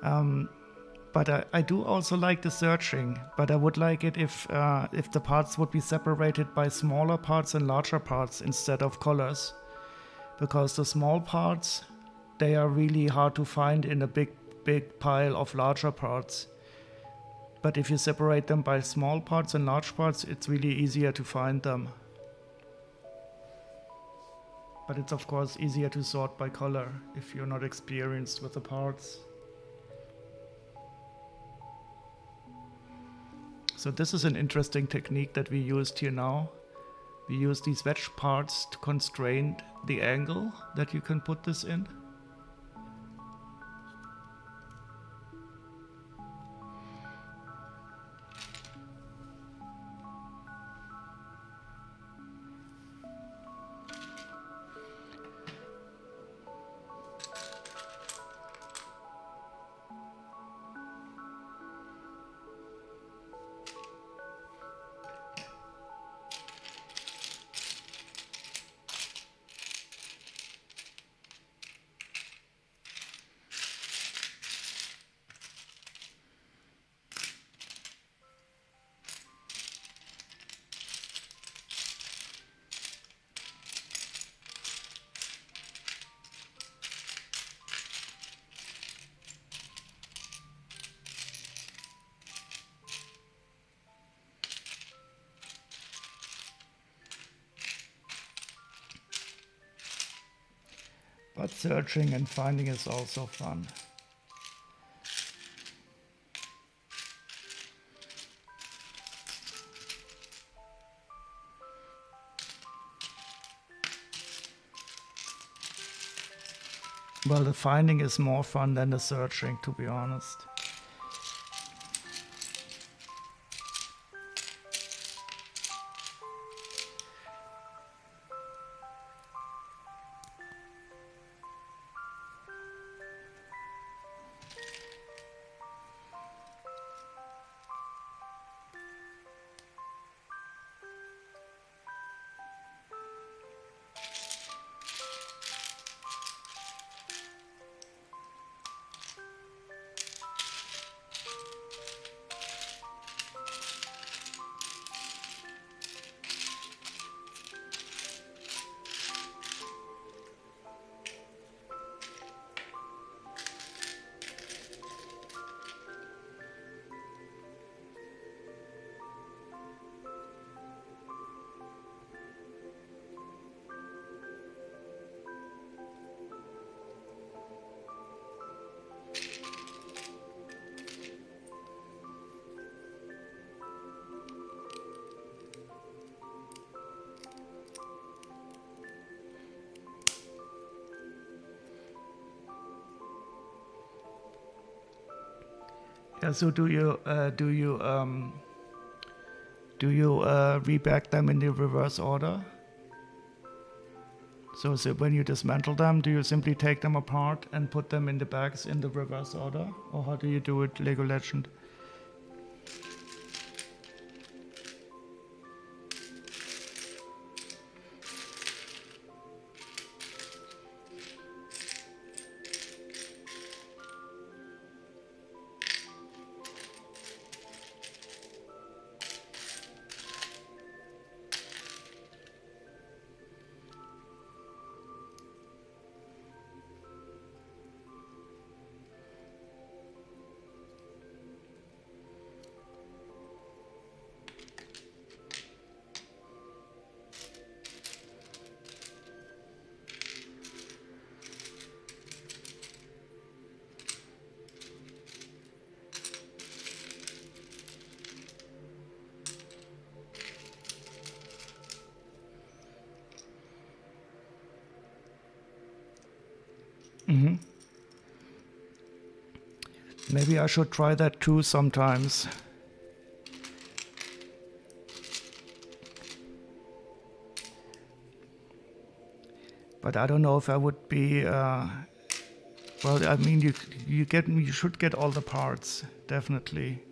But I do also like the searching, but I would like it if the parts would be separated by smaller parts and larger parts instead of colors. Because the small parts, they are really hard to find in a big pile of larger parts. But if you separate them by small parts and large parts, it's really easier to find them. But it's of course easier to sort by color if you're not experienced with the parts. So this is an interesting technique that we used here now. We use these wedge parts to constrain the angle that you can put this in. But searching and finding is also fun. Well, the finding is more fun than the searching, to be honest. Yeah, so do you rebag them in the reverse order? So when you dismantle them, do you simply take them apart and put them in the bags in the reverse order? Or how do you do it, Lego Legend? Mm-hmm. Maybe I should try that too sometimes. But I don't know if I would be. Well, I mean, you should get all the parts, definitely.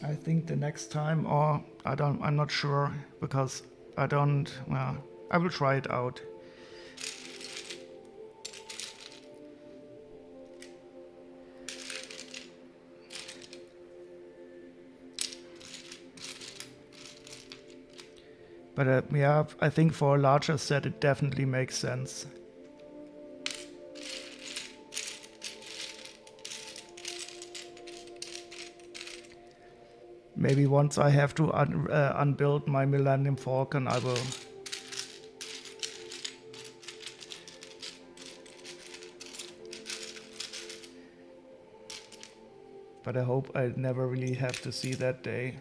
I think the next time, or I'm not sure, because well, I will try it out. But yeah, I think for a larger set it definitely makes sense. Maybe once I have to unbuild my Millennium Falcon, I will. But I hope I never really have to see that day.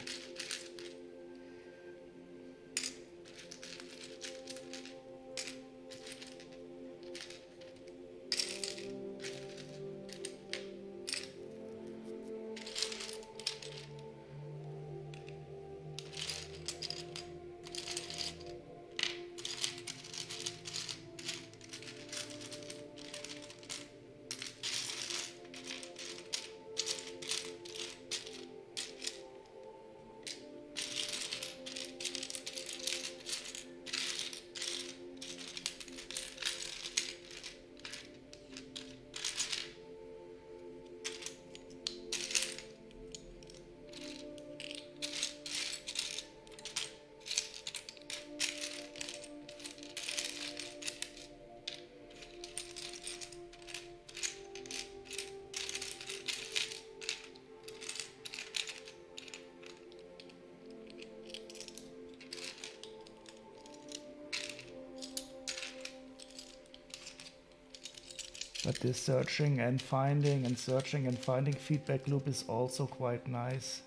But this searching and finding and searching and finding feedback loop is also quite nice.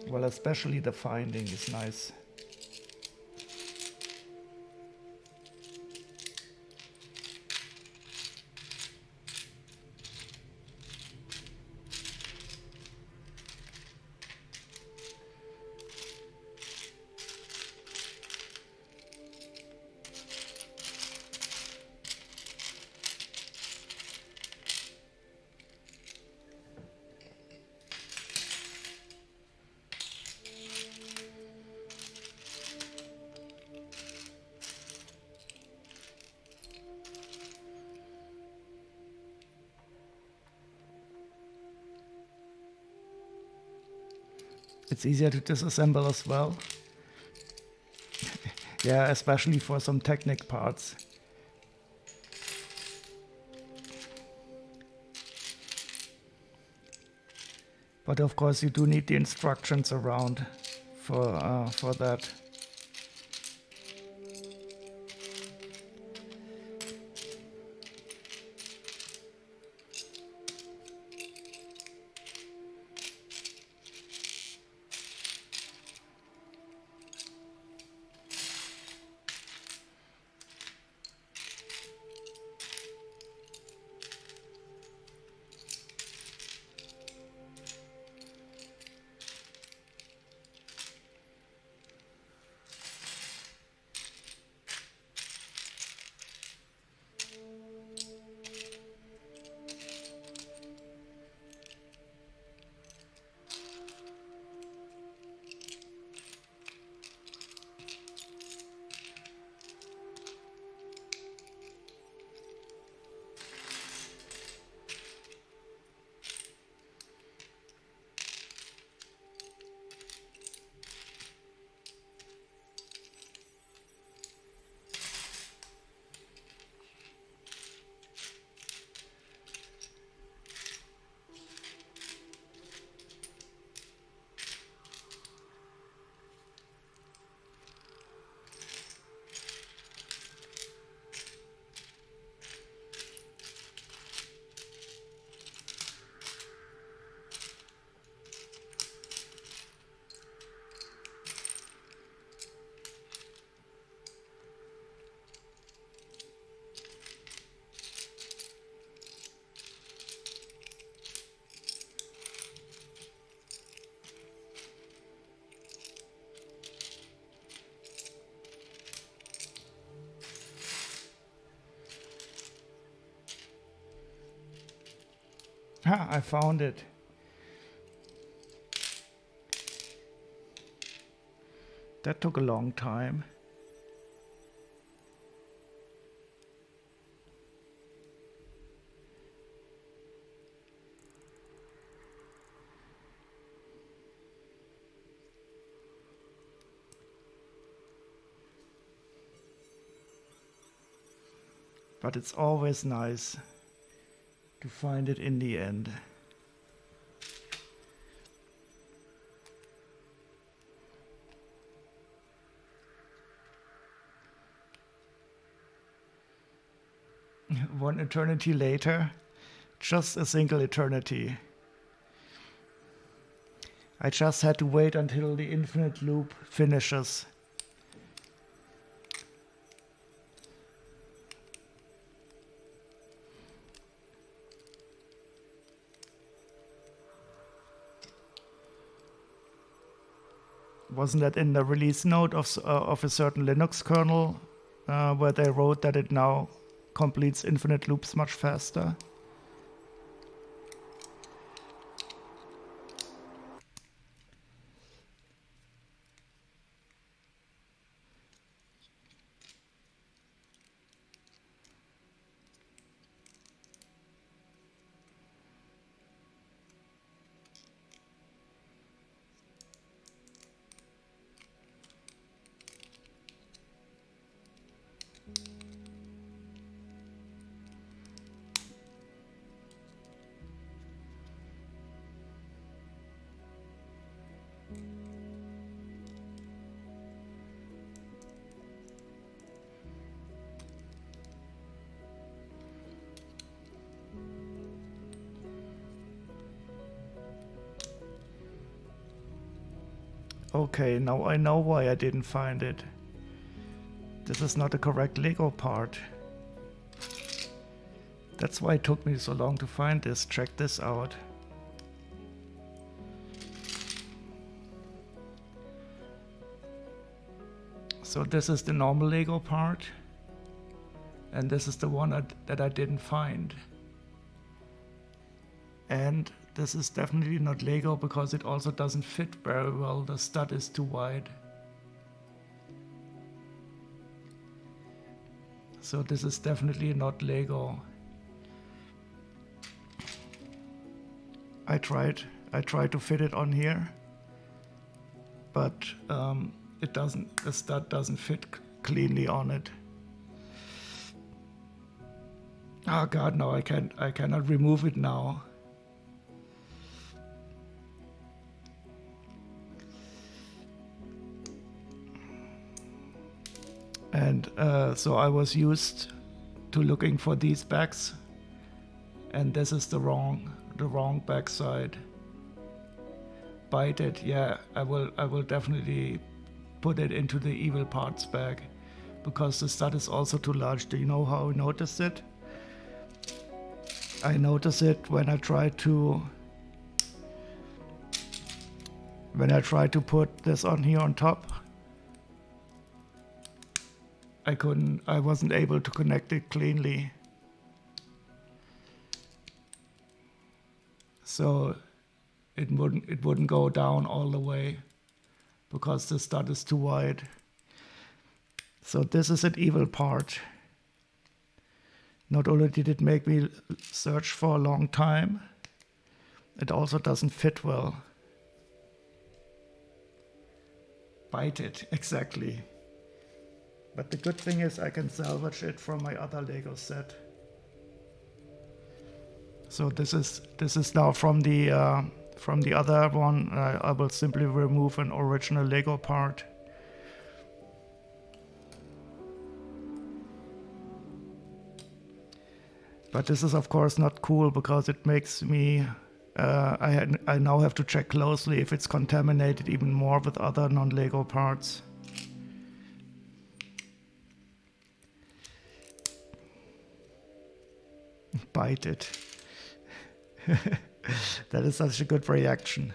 Well, especially the finding is nice. It's easier to disassemble as well. Yeah, especially for some Technic parts. But of course you do need the instructions around for that. Ha, I found it. That took a long time. But it's always nice to find it in the end. One eternity later, just a single eternity. I just had to wait until the infinite loop finishes. Wasn't that in the release note of a certain Linux kernel where they wrote that it now completes infinite loops much faster? Okay, now I know why I didn't find it. This is not the correct Lego part. That's why it took me so long to find this. Check this out. So this is the normal Lego part. And this is the one that I didn't find. And this is definitely not Lego because it also doesn't fit very well. The stud is too wide. So this is definitely not Lego. I tried to fit it on here, but it doesn't. The stud doesn't fit cleanly on it. Oh God, no! I cannot remove it now. And so I was used to looking for these backs, and this is the wrong backside. Bite it, yeah. I will definitely put it into the evil parts bag because the stud is also too large. Do you know how I noticed it? I noticed it when I tried to put this on here on top. I wasn't able to connect it cleanly. So it wouldn't go down all the way because the stud is too wide. So this is an evil part. Not only did it make me search for a long time, it also doesn't fit well. Bite it, exactly. But the good thing is I can salvage it from my other Lego set. So this is now from the other one. I will simply remove an original Lego part. But this is of course not cool because it makes me I now have to check closely if it's contaminated even more with other non-Lego parts. Bite it. That is such a good reaction.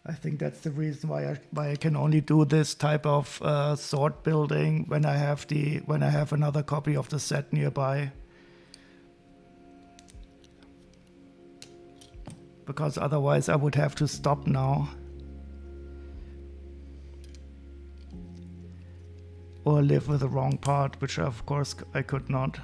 I think that's the reason why I can only do this type of sort building when I have another copy of the set nearby. Because otherwise I would have to stop now. Or live with the wrong part, which of course I could not.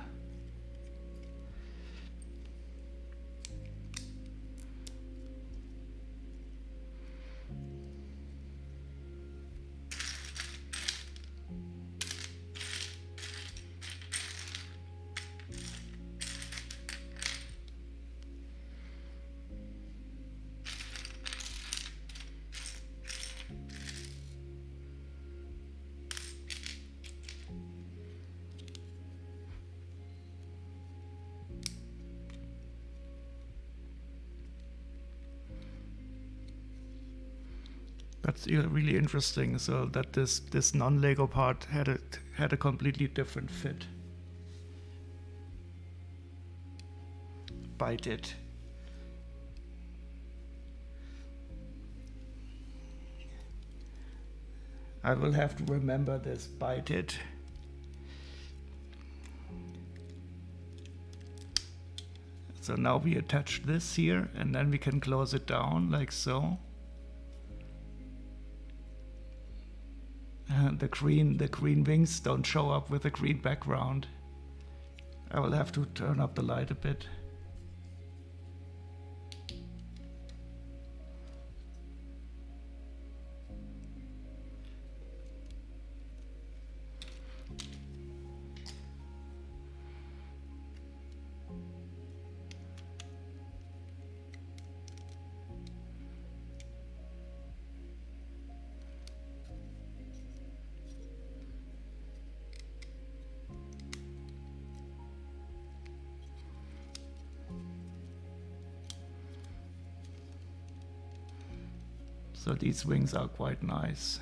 That's really interesting. So that this non-Lego part had a completely different fit. Bite it. I will have to remember this. Bite it. So now we attach this here, and then we can close it down like so. The green wings don't show up with a green background. I will have to turn up the light a bit. So these wings are quite nice.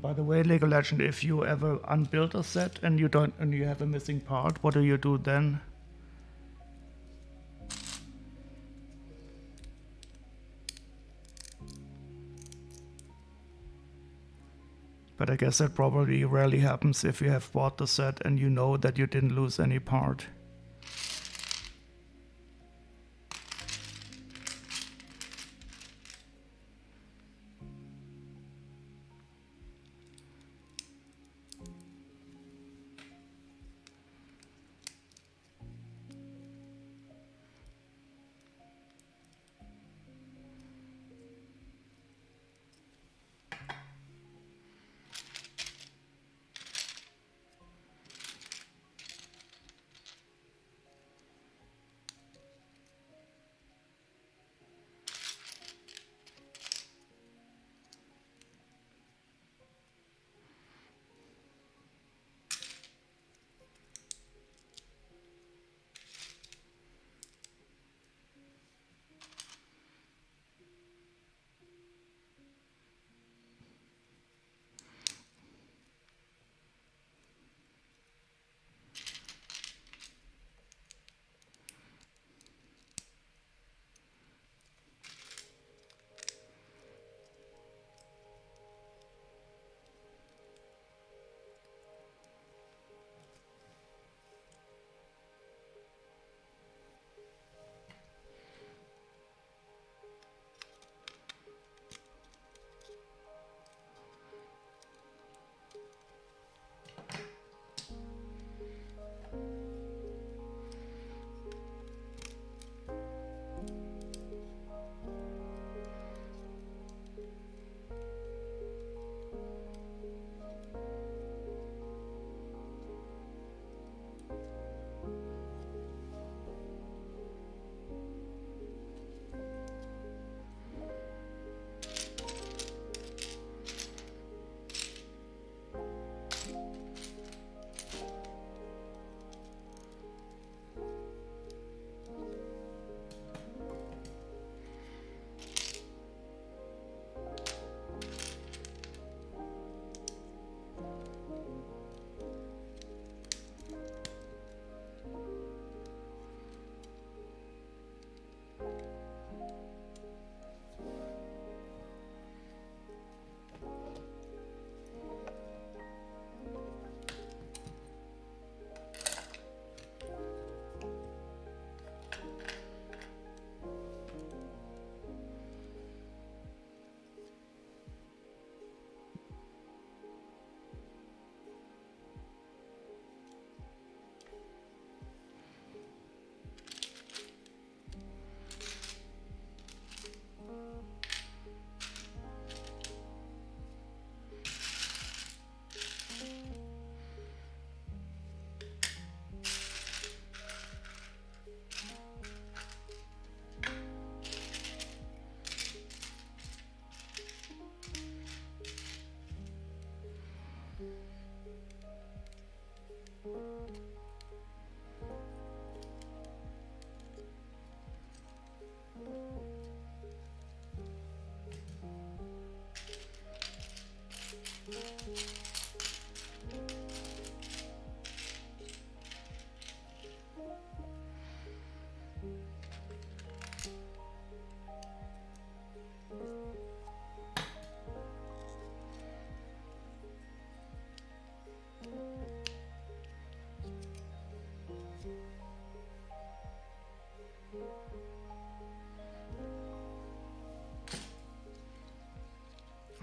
By the way, Lego Legend, if you ever unbuild a set and you have a missing part, what do you do then? But I guess that probably rarely happens if you have bought the set and you know that you didn't lose any part.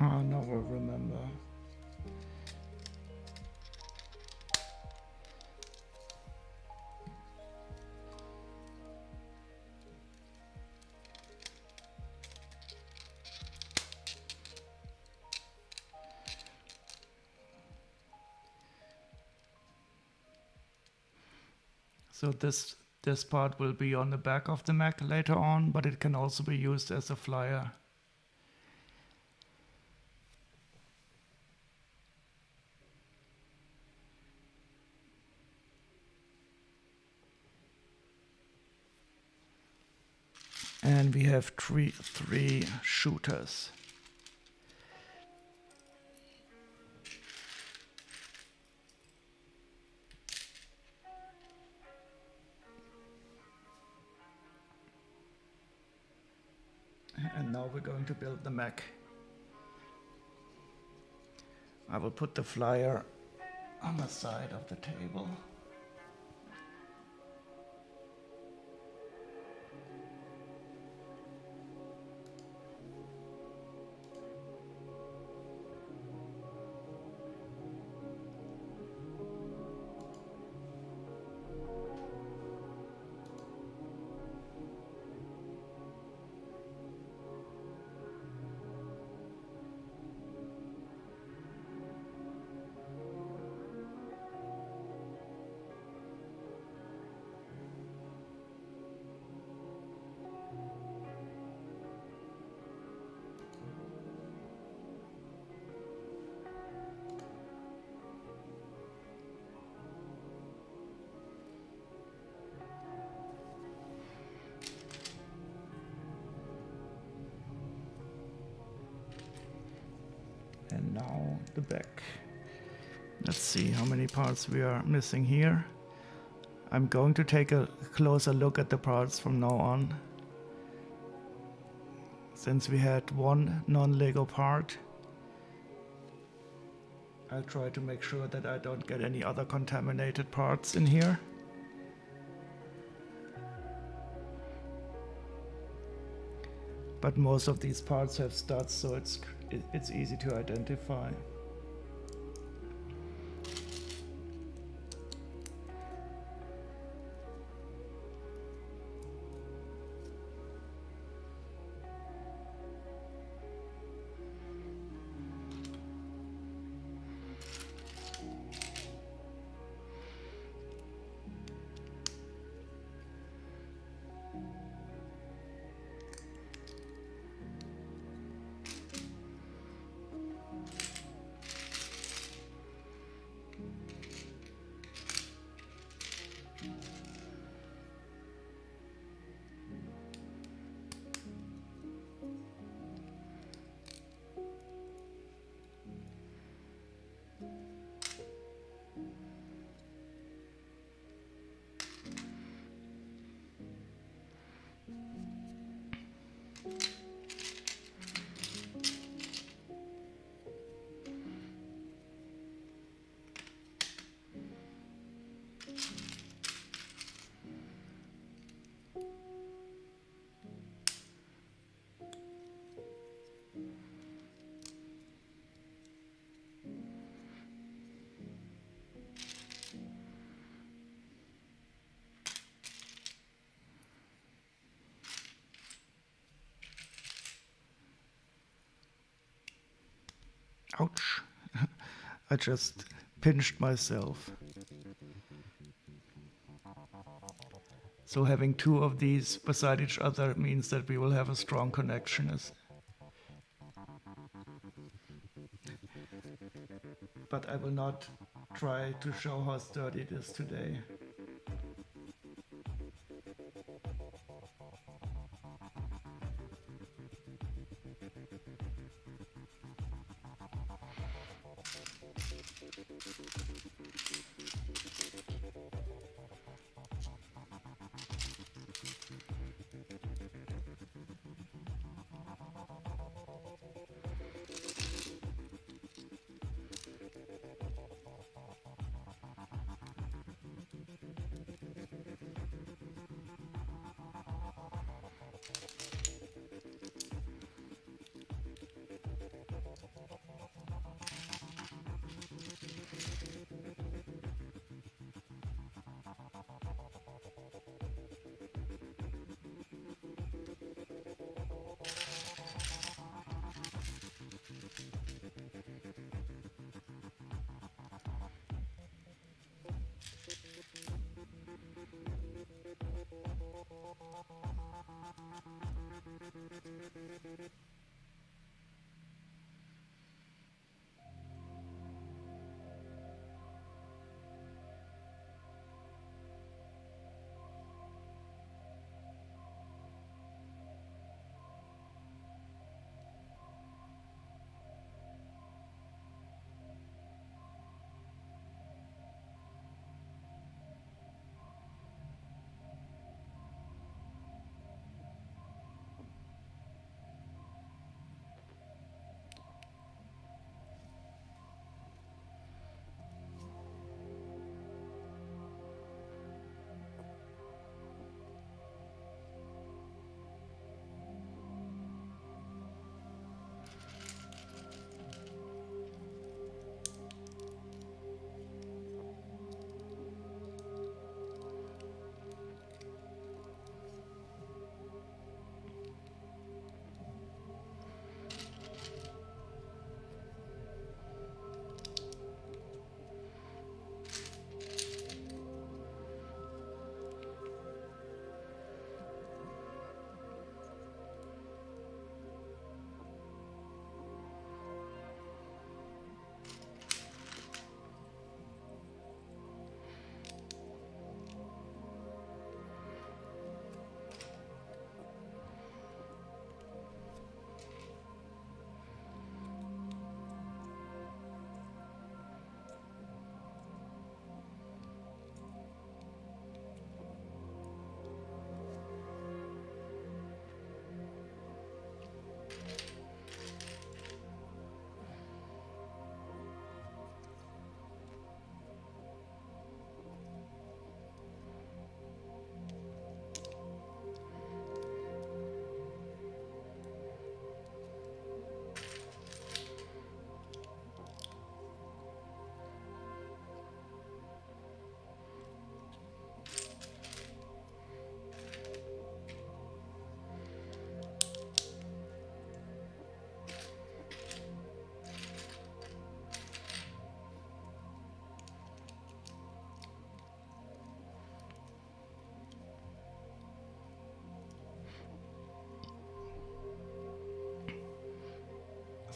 Oh, now I remember. So this part will be on the back of the Mech later on, but it can also be used as a flyer. And we have three shooters. And now we're going to build the Mech. I will put the flyer on the side of the table. And now the back. Let's see how many parts we are missing here. I'm going to take a closer look at the parts from now on. Since we had one non-Lego part, I'll try to make sure that I don't get any other contaminated parts in here. But most of these parts have studs, so it's easy to identify. Ouch. I just pinched myself. So having two of these beside each other means that we will have a strong connection. But I will not try to show how sturdy it is today.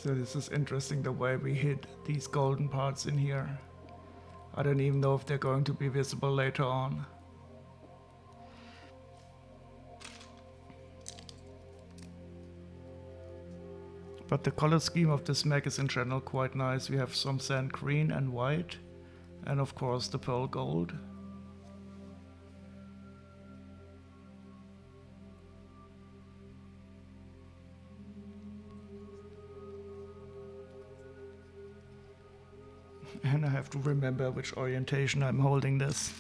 So this is interesting, the way we hid these golden parts in here. I don't even know if they're going to be visible later on. But the color scheme of this mech is in general quite nice. We have some sand green and white, and of course the pearl gold. And I have to remember which orientation I'm holding this.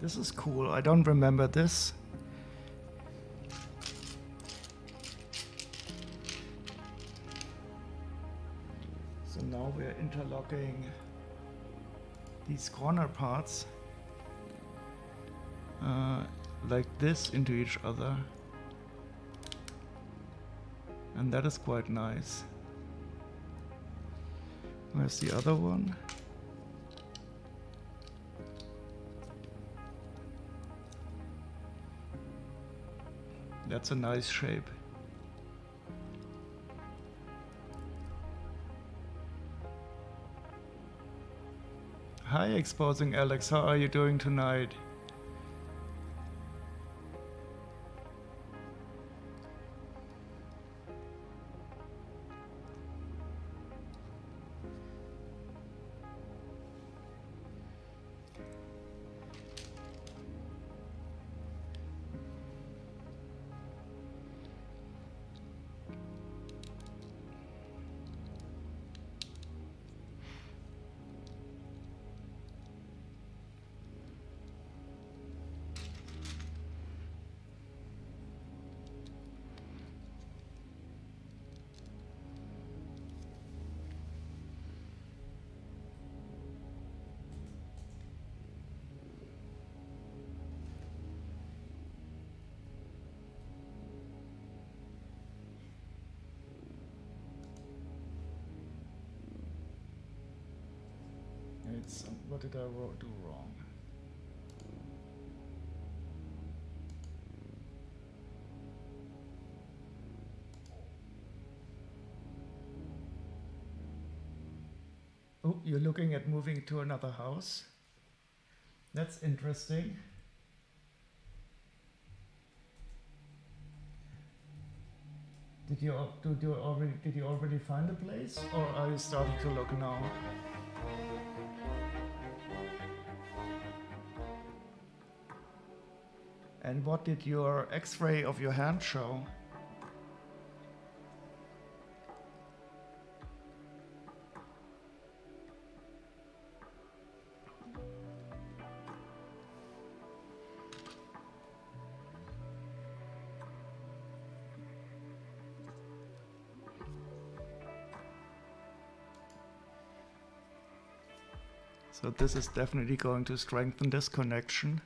This is cool. I don't remember this. So now we're interlocking these corner parts like this into each other. And that is quite nice. Where's the other one? That's a nice shape. Hi, Exposing Alex, how are you doing tonight? What did I do wrong? you're looking at moving to another house. That's interesting. Did you already find a place, or are you starting to look now? And what did your X-ray of your hand show? So this is definitely going to strengthen this connection.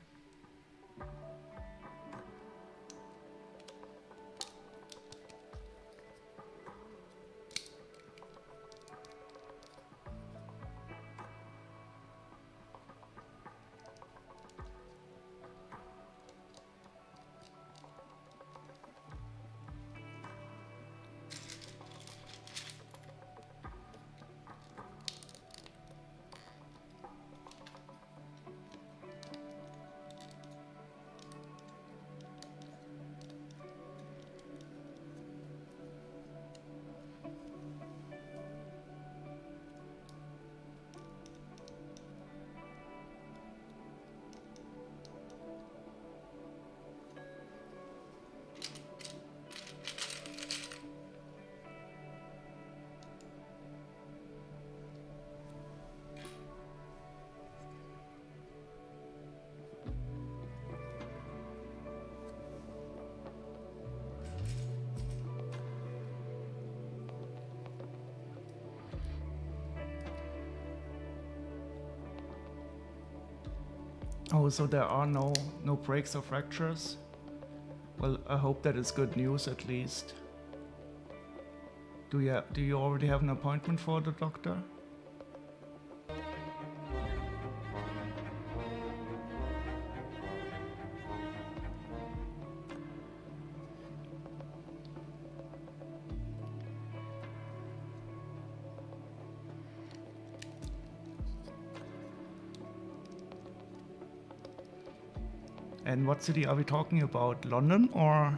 Oh, so there are no breaks or fractures? Well, I hope that is good news at least. Do you already have an appointment for the doctor? And what city are we talking about? London, or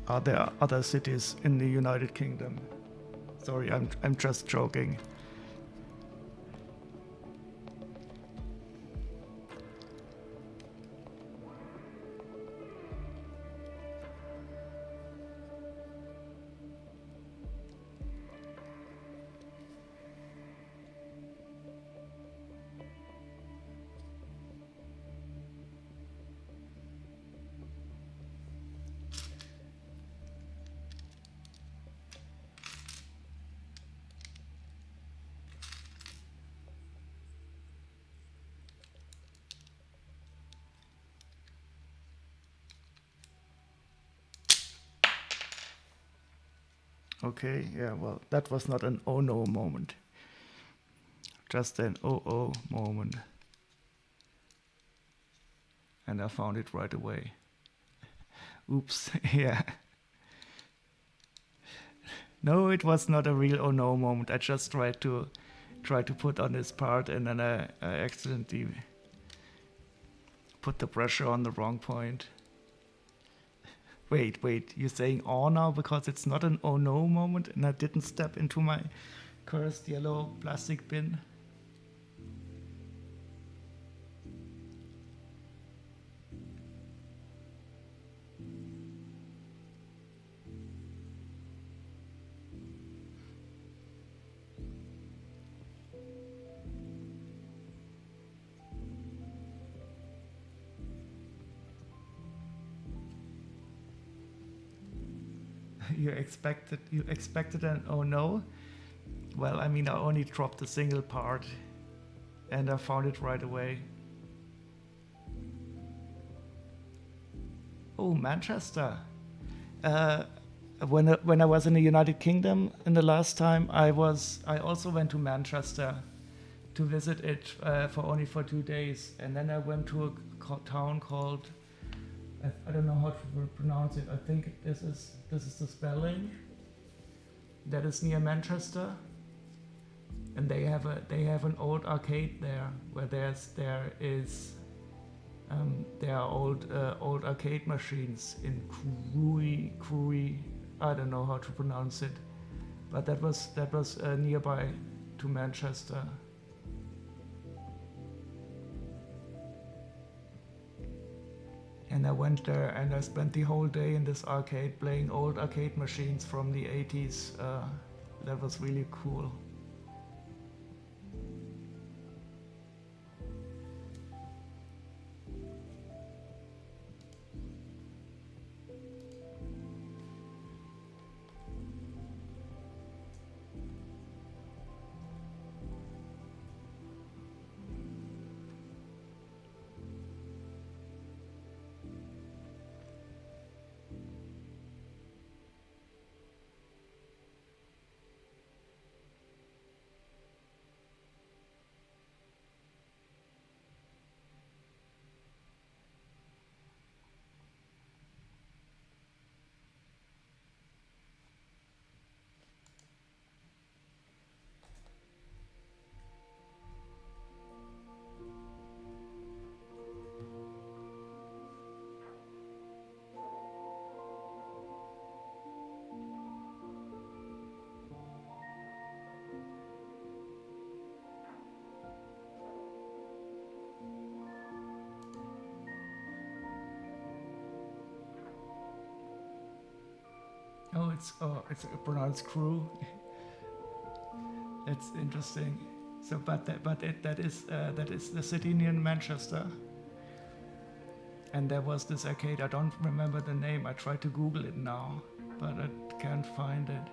are there other cities in the United Kingdom? Sorry, I'm just joking. Okay, yeah, well, that was not an oh no moment. Just an oh oh moment. And I found it right away. Oops, yeah. No, it was not a real oh no moment. I just tried to put on this part, and then I accidentally put the pressure on the wrong point. Wait, you're saying oh now because it's not an oh no moment and I didn't step into my cursed yellow plastic bin? You expected an oh no? Well, I mean, I only dropped a single part and I found it right away. Oh, Manchester. When I was in the United Kingdom in the last time, I also went to Manchester to visit it for 2 days, and then I went to a town called, I don't know how to pronounce it. I think this is the spelling. That is near Manchester. and they have an old arcade there where there are old arcade machines in Crewe. I don't know how to pronounce it, but that was nearby to Manchester. And I went there and I spent the whole day in this arcade playing old arcade machines from the 80s. That was really cool. It's pronounced crew. It's interesting. So, that is the city near Manchester. And there was this arcade. I don't remember the name. I tried to Google it now, but I can't find it.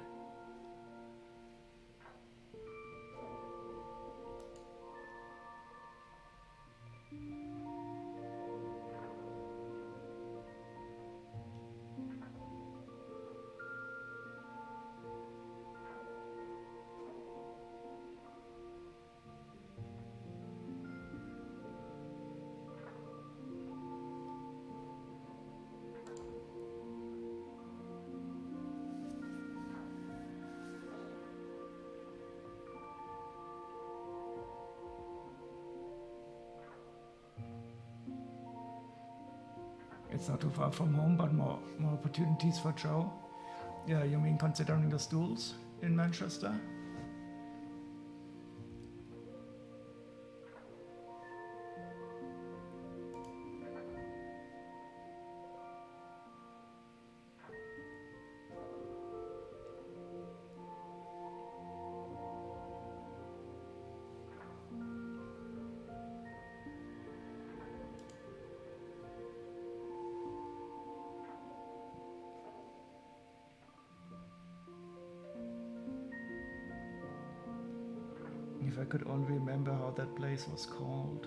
It's not too far from home, but more opportunities for Joe. Yeah, you mean considering the stools in Manchester? If I could only remember how that place was called.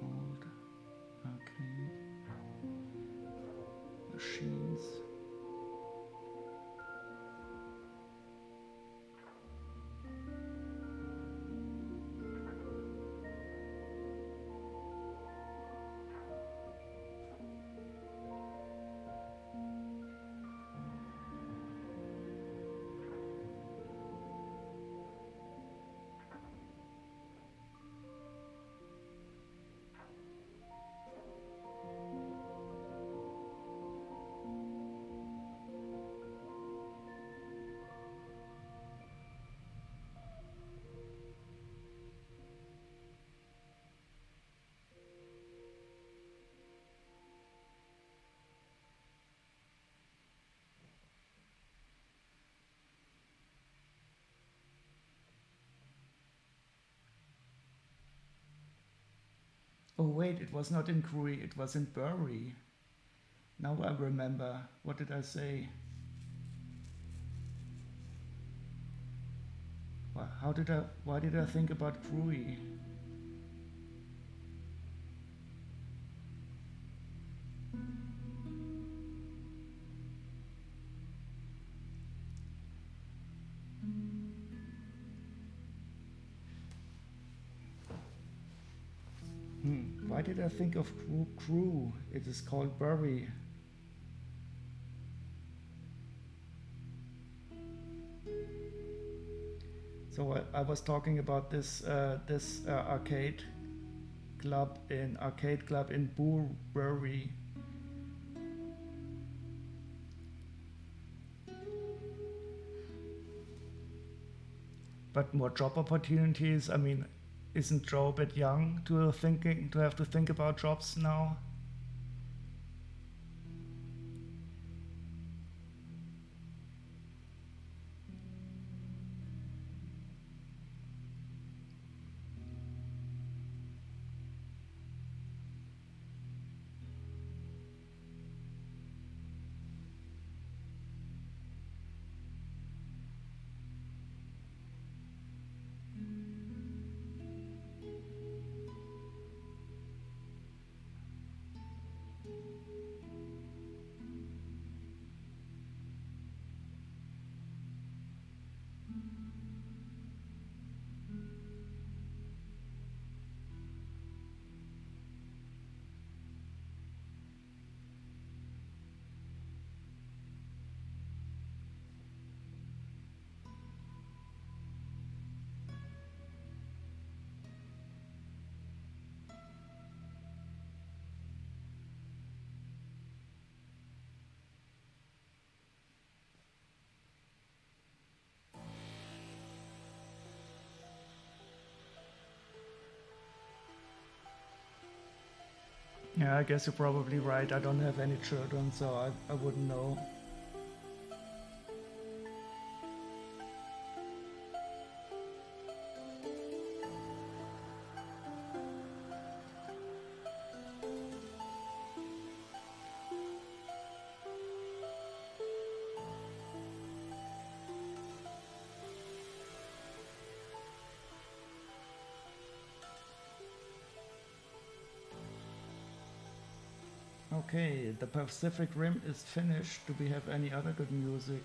Old arcade machines. Oh wait, it was not in Crewe, it was in Bury. Now I remember. What did I say? Why did I think about Crewe? Why did I think of Crewe? It is called Bury. So I was talking about this arcade club in Bury. But more job opportunities. I mean, isn't Joe a bit young to have to think about jobs now? Yeah, I guess you're probably right. I don't have any children, so I wouldn't know. Okay, the Pacific Rim is finished. Do we have any other good music?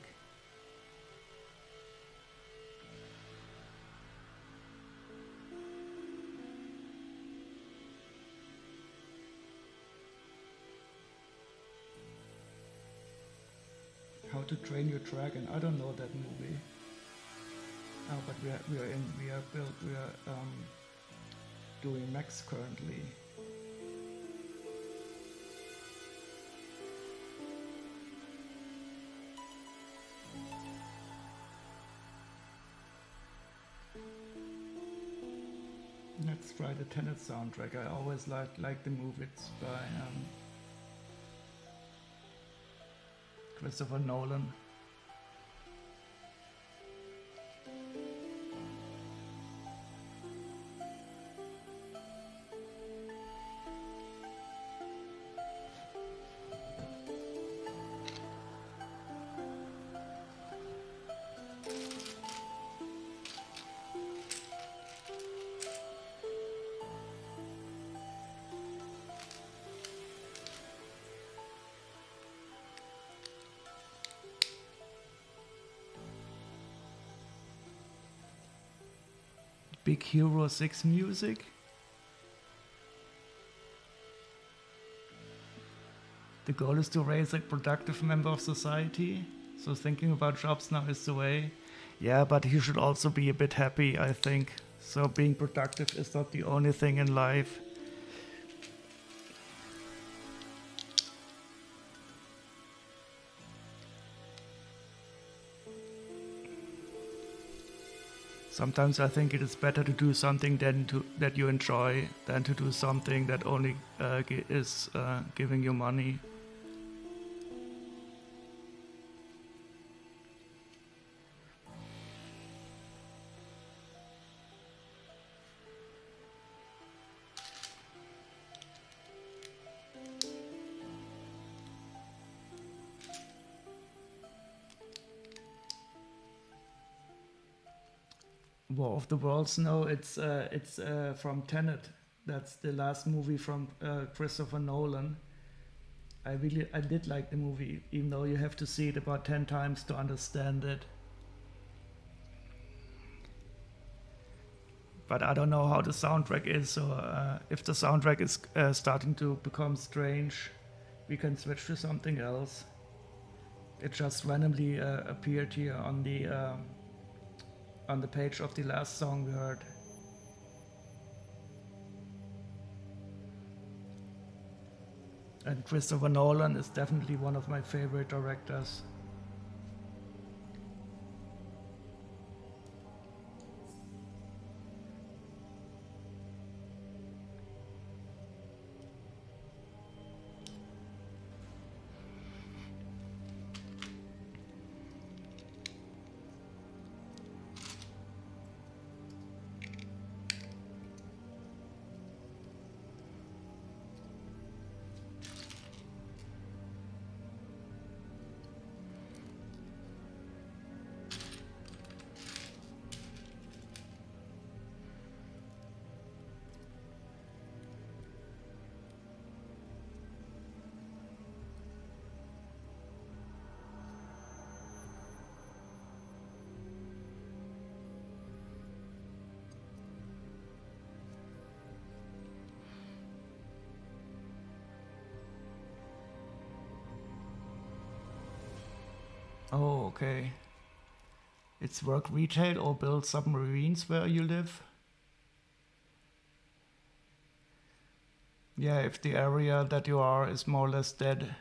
How to Train Your Dragon. I don't know that movie. Oh, but we are doing Mechs currently. Let's try the Tenet soundtrack. I always like the movie. It's by Christopher Nolan. Big Hero 6 music. The goal is to raise a productive member of society. So thinking about jobs now is the way. Yeah, but he should also be a bit happy, I think. So being productive is not the only thing in life. Sometimes I think it is better to do something that you enjoy than to do something that only is giving you money. War of the Worlds. No, it's from Tenet. That's the last movie from Christopher Nolan. I did like the movie, even though you have to see it about 10 times to understand it. But I don't know how the soundtrack is, so if the soundtrack is starting to become strange, we can switch to something else. It just randomly appeared here on on the page of the last song we heard. And Christopher Nolan is definitely one of my favorite directors. Oh, okay. It's work retail or build submarines where you live? Yeah, if the area that you are is more or less dead,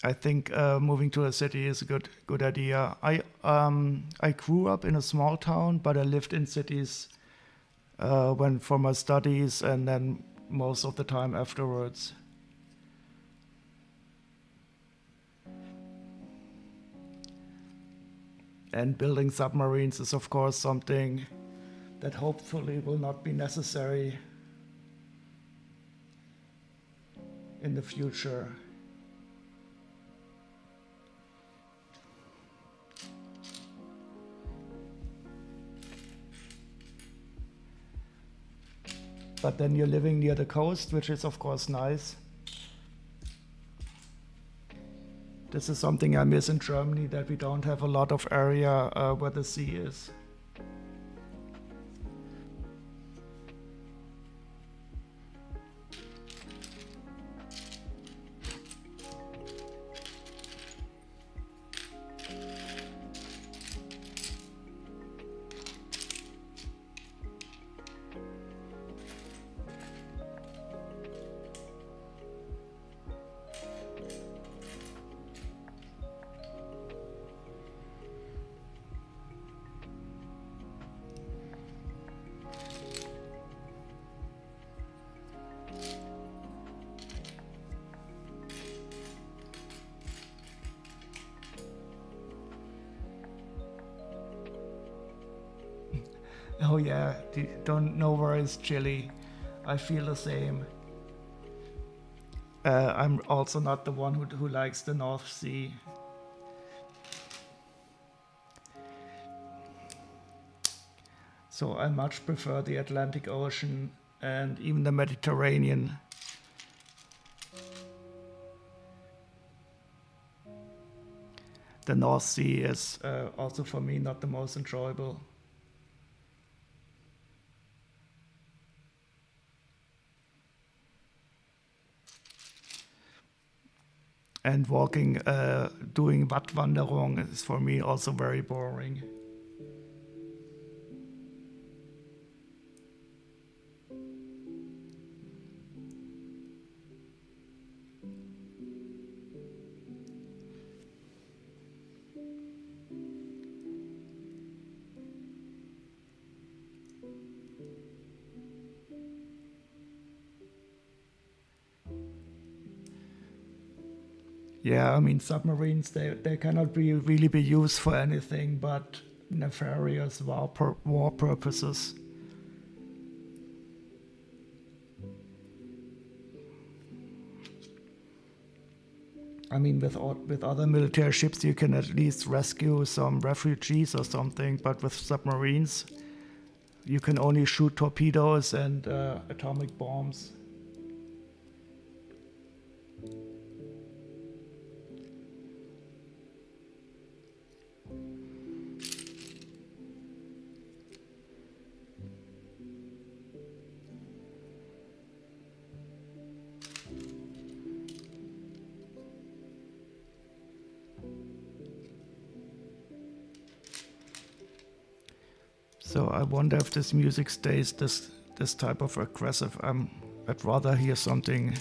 I think moving to a city is a good idea. I grew up in a small town, but I lived in cities when for my studies and then most of the time afterwards. And building submarines is of course something that hopefully will not be necessary in the future. But then you're living near the coast, which is of course nice. This is something I miss in Germany, that we don't have a lot of area where the sea is. Oh yeah, don't know where it's chilly. I feel the same. I'm also not the one who likes the North Sea. So I much prefer the Atlantic Ocean and even the Mediterranean. The North Sea is also for me not the most enjoyable. And walking, doing Wattwanderung is for me also very boring. Yeah, I mean submarines, they cannot really be used for anything but nefarious war purposes. I mean, with other military ships, you can at least rescue some refugees or something, but with submarines, you can only shoot torpedoes and atomic bombs. So I wonder if this music stays this type of aggressive. I'd rather hear something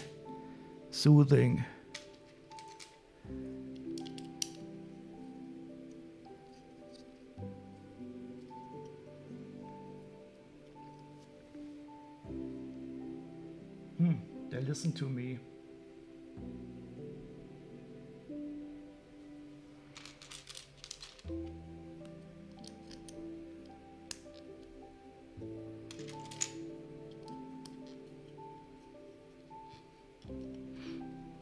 soothing. They listen to me.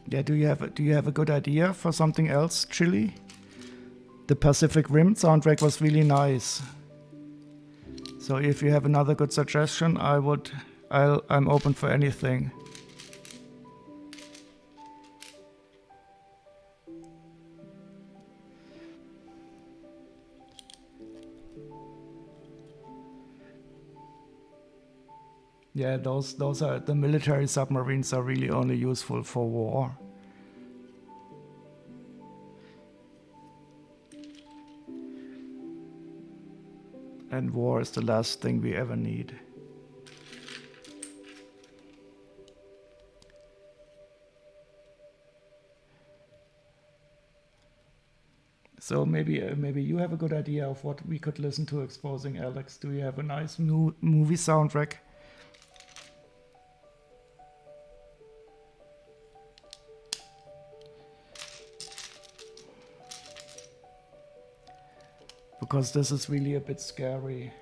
Yeah, do you have a good idea for something else, Chili? The Pacific Rim soundtrack was really nice. So if you have another good suggestion, I'm open for anything. Yeah, those are the military submarines are really only useful for war. And war is the last thing we ever need. So maybe you have a good idea of what we could listen to exposing Alex. Do you have a nice movie soundtrack? Because this is really a bit scary.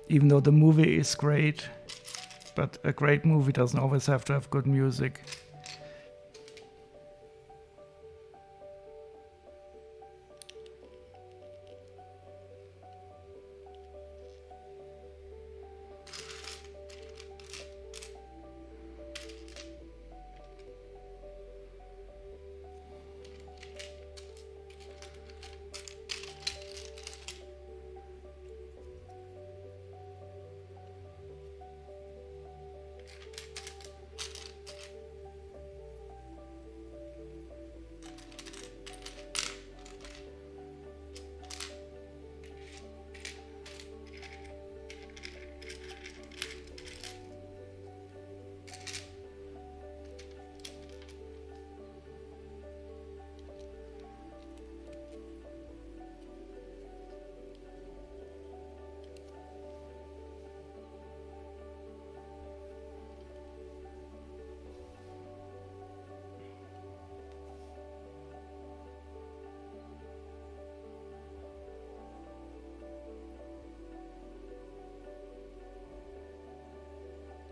Even though the movie is great, but a great movie doesn't always have to have good music.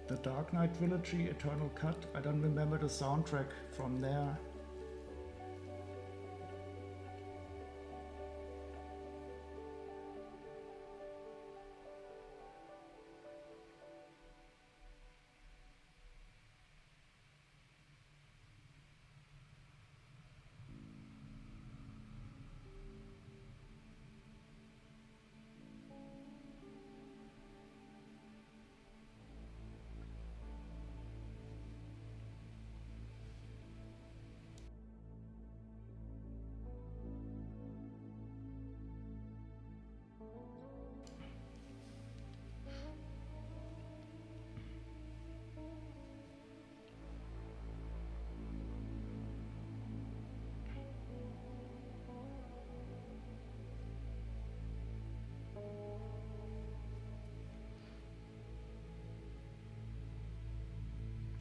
The Dark Knight Trilogy, Eternal Cut. I don't remember the soundtrack from there.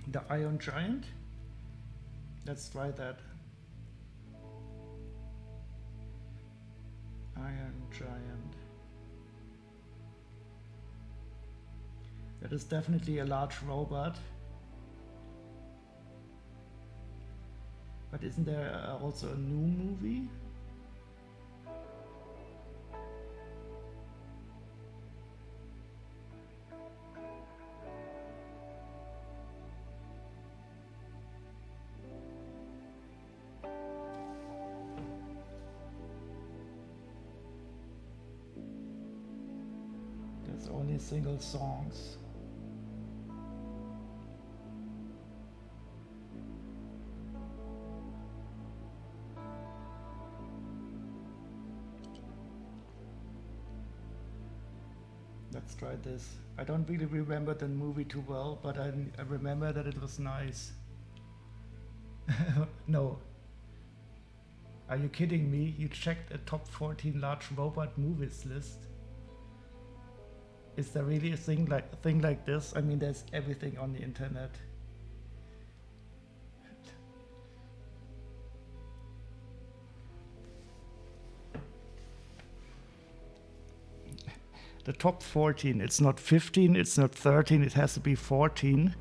The Iron Giant? Let's try that. Iron Giant. That is definitely a large robot. But isn't there also a new movie? There's only single songs. Let's try this. I don't really remember the movie too well, but I remember that it was nice. No. Are you kidding me? You checked a top 14 large robot movies list? Is there really a thing like this? I mean, there's everything on the internet. The top 14, it's not 15, it's not 13, it has to be 14.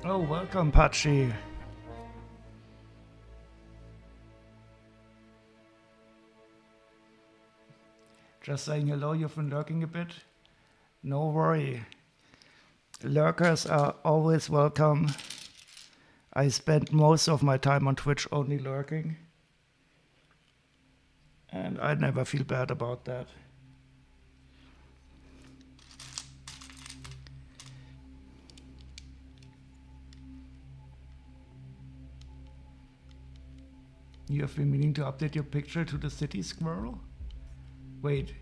Oh, welcome, Pachi. Just saying hello, you've been lurking a bit? No worry. Lurkers are always welcome. I spend most of my time on Twitch only lurking. And I never feel bad about that. You have been meaning to update your picture to the city squirrel? Wait,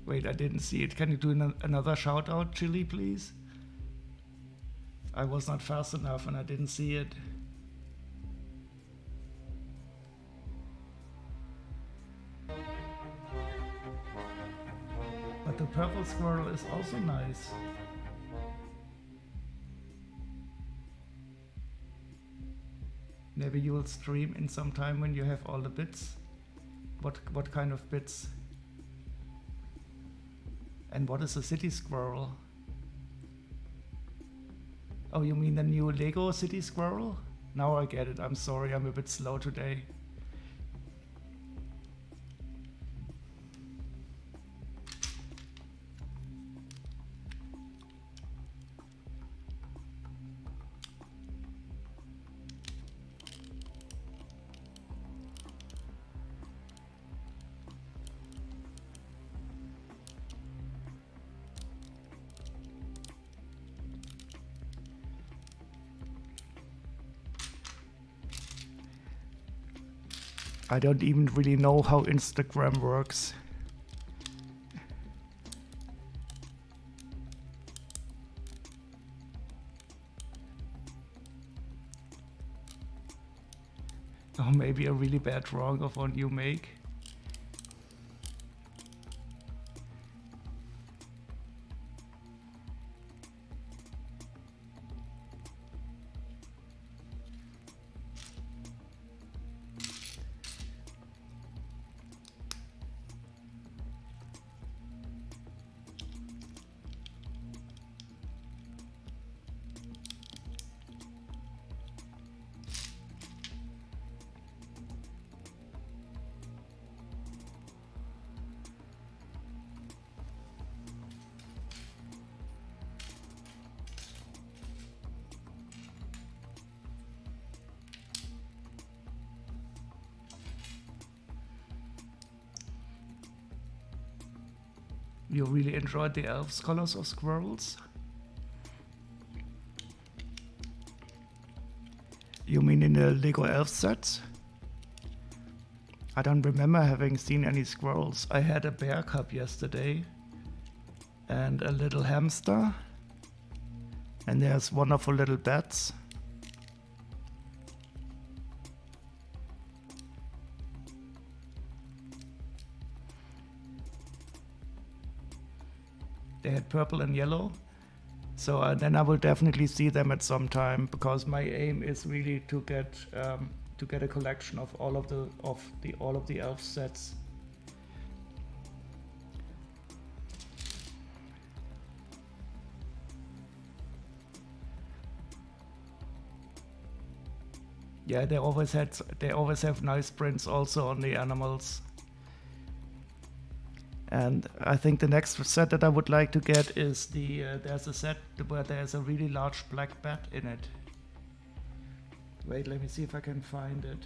I didn't see it. Can you do another shout out, Chili, please? I was not fast enough and I didn't see it. But the purple squirrel is also nice. Maybe you will stream in some time when you have all the bits. What kind of bits? And what is a city squirrel? Oh, you mean the new Lego city squirrel? Now I get it. I'm sorry, I'm a bit slow today. I don't even really know how Instagram works. Or maybe a really bad drawing of one you make. You really enjoyed the elves' colors of squirrels? You mean in the Lego elf sets? I don't remember having seen any squirrels. I had a bear cub yesterday and a little hamster, and there's wonderful little bats. They had purple and yellow. So then I will definitely see them at some time, because my aim is really to get a collection of all of the elf sets. Yeah, they always have nice prints also on the animals. And I think the next set that I would like to get is there's a set where there's a really large black bat in it. Wait, let me see if I can find it.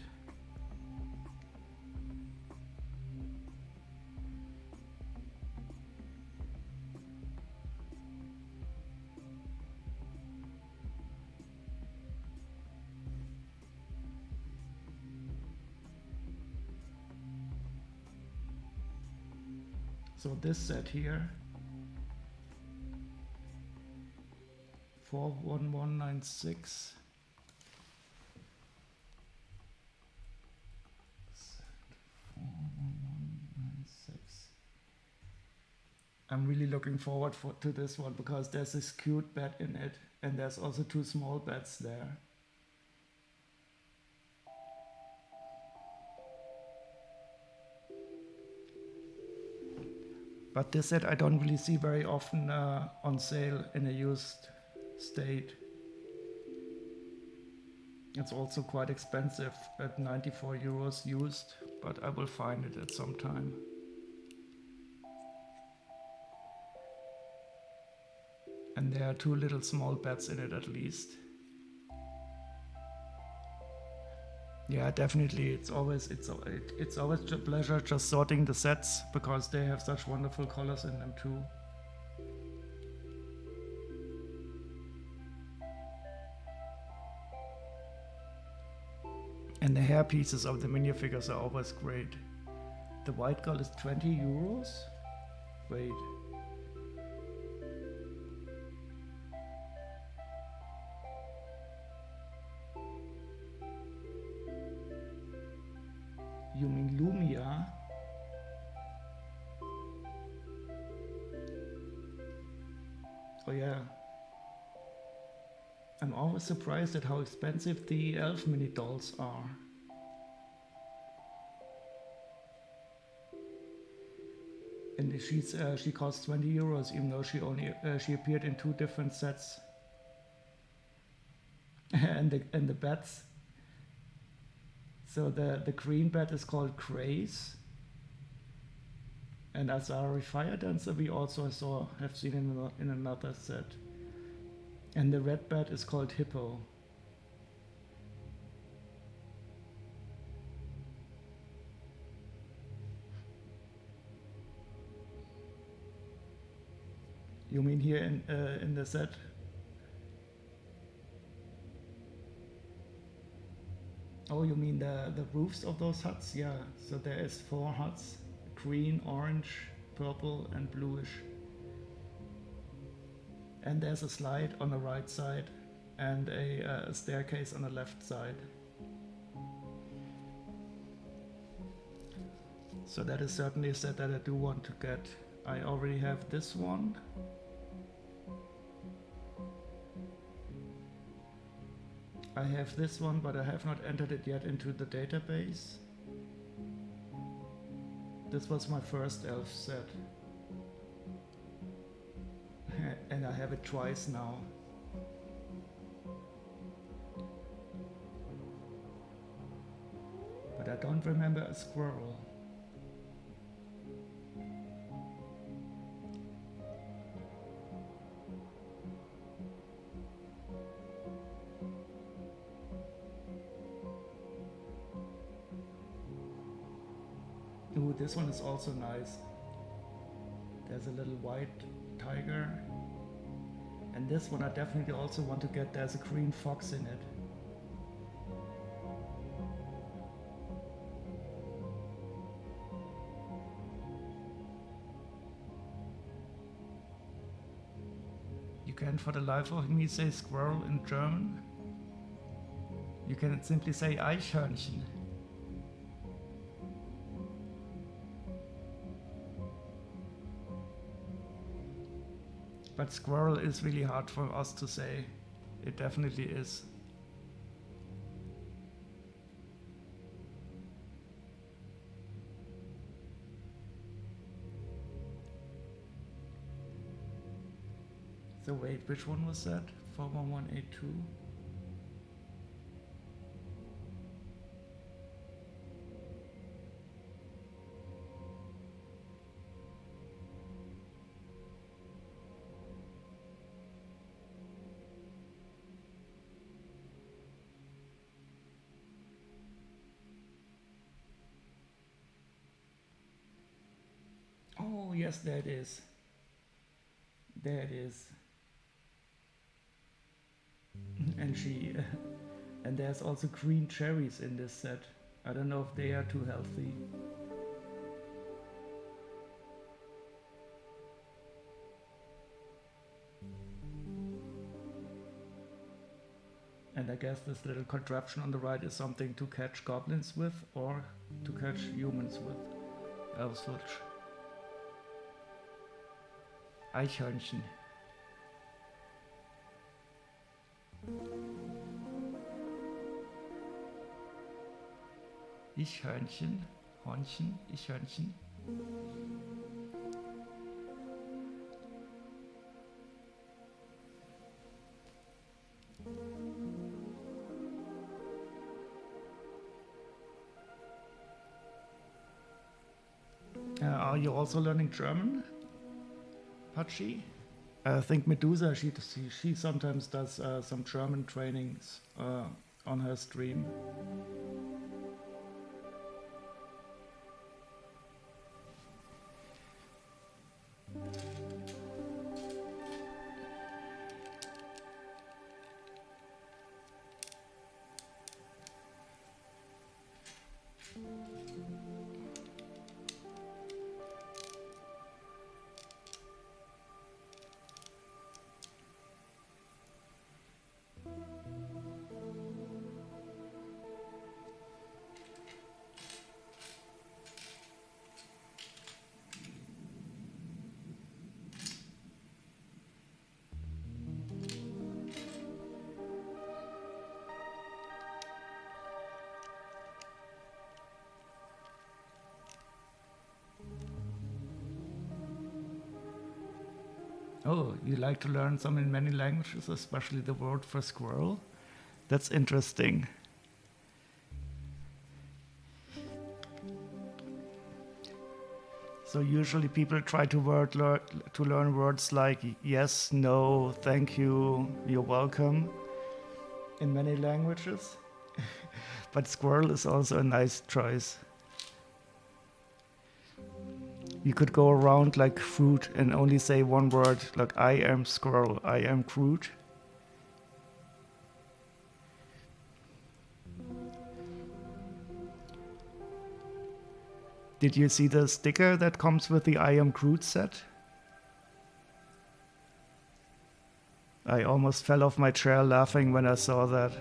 So this set here, 41196. I'm really looking forward to this one, because there's this cute bat in it, and there's also 2 small bats there. But this set I don't really see very often on sale in a used state. It's also quite expensive at 94 euros used, but I will find it at some time. And there are 2 little small bats in it at least. Yeah, definitely. It's always a pleasure just sorting the sets, because they have such wonderful colors in them too. And the hair pieces of the minifigures are always great. The white girl is 20 euros? Wait. You mean Lumia? Oh yeah. I'm always surprised at how expensive the elf mini dolls are. And she costs 20 euros, even though she appeared in 2 different sets. and the bats. So the green bat is called Craze, and Azari Fire Dancer we also have seen in another set. And the red bat is called Hippo. You mean here in the set? Oh, you mean the roofs of those huts? Yeah, so there is 4 huts, green, orange, purple and bluish. And there's a slide on the right side and a staircase on the left side. So that is certainly a set that I do want to get. I already have this one. I have this one, but I have not entered it yet into the database. This was my first elf set. And I have it twice now. But I don't remember a squirrel. Ooh, this one is also nice. There's a little white tiger. And this one I definitely also want to get. There's a green fox in it. You can for the life of me say squirrel in German. You can simply say Eichhörnchen. But squirrel is really hard for us to say. It definitely is. So wait, which one was that? 41182? Oh, yes, there it is. There it is. And she, and there's also green cherries in this set. I don't know if they are too healthy. And I guess this little contraption on the right is something to catch goblins with or to catch humans with. Elfswitch. Eichhörnchen. Eichhörnchen. Hornchen. Eichhörnchen. Are you also learning German, Pachi? I think Medusa, she sometimes does some German trainings on her stream. Oh, you like to learn some in many languages, especially the word for squirrel? That's interesting. So usually people try to learn words like yes, no, thank you, you're welcome in many languages. But squirrel is also a nice choice. You could go around like fruit and only say one word, like I am squirrel, I am fruit. Did you see the sticker that comes with the I am Groot set? I almost fell off my chair laughing when I saw that.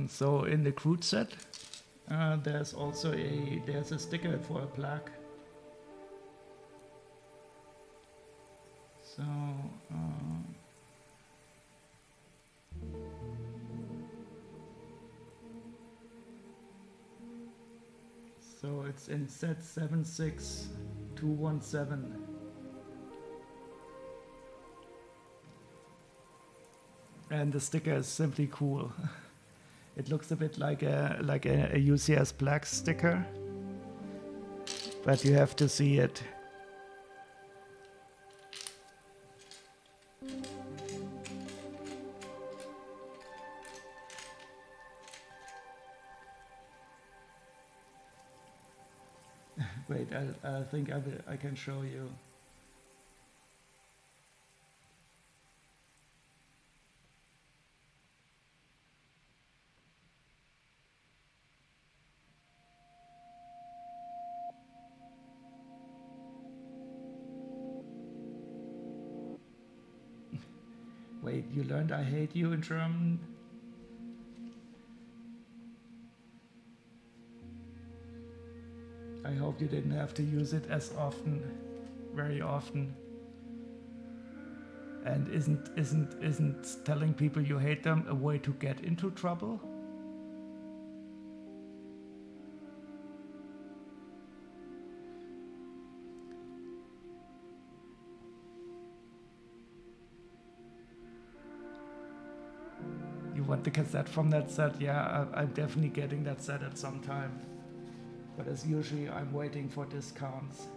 So in the Groot set, there's also a sticker for a plaque. So so it's in set 76217. And the sticker is simply cool. It looks a bit like a UCS Black sticker, but you have to see it. Wait, I think I can show you. Wait, you learned I hate you in German? I hope you didn't have to use it as often, very often. And isn't telling people you hate them a way to get into trouble? You want the cassette from that set? Yeah, I'm definitely getting that set at some time. But as usually, I'm waiting for discounts.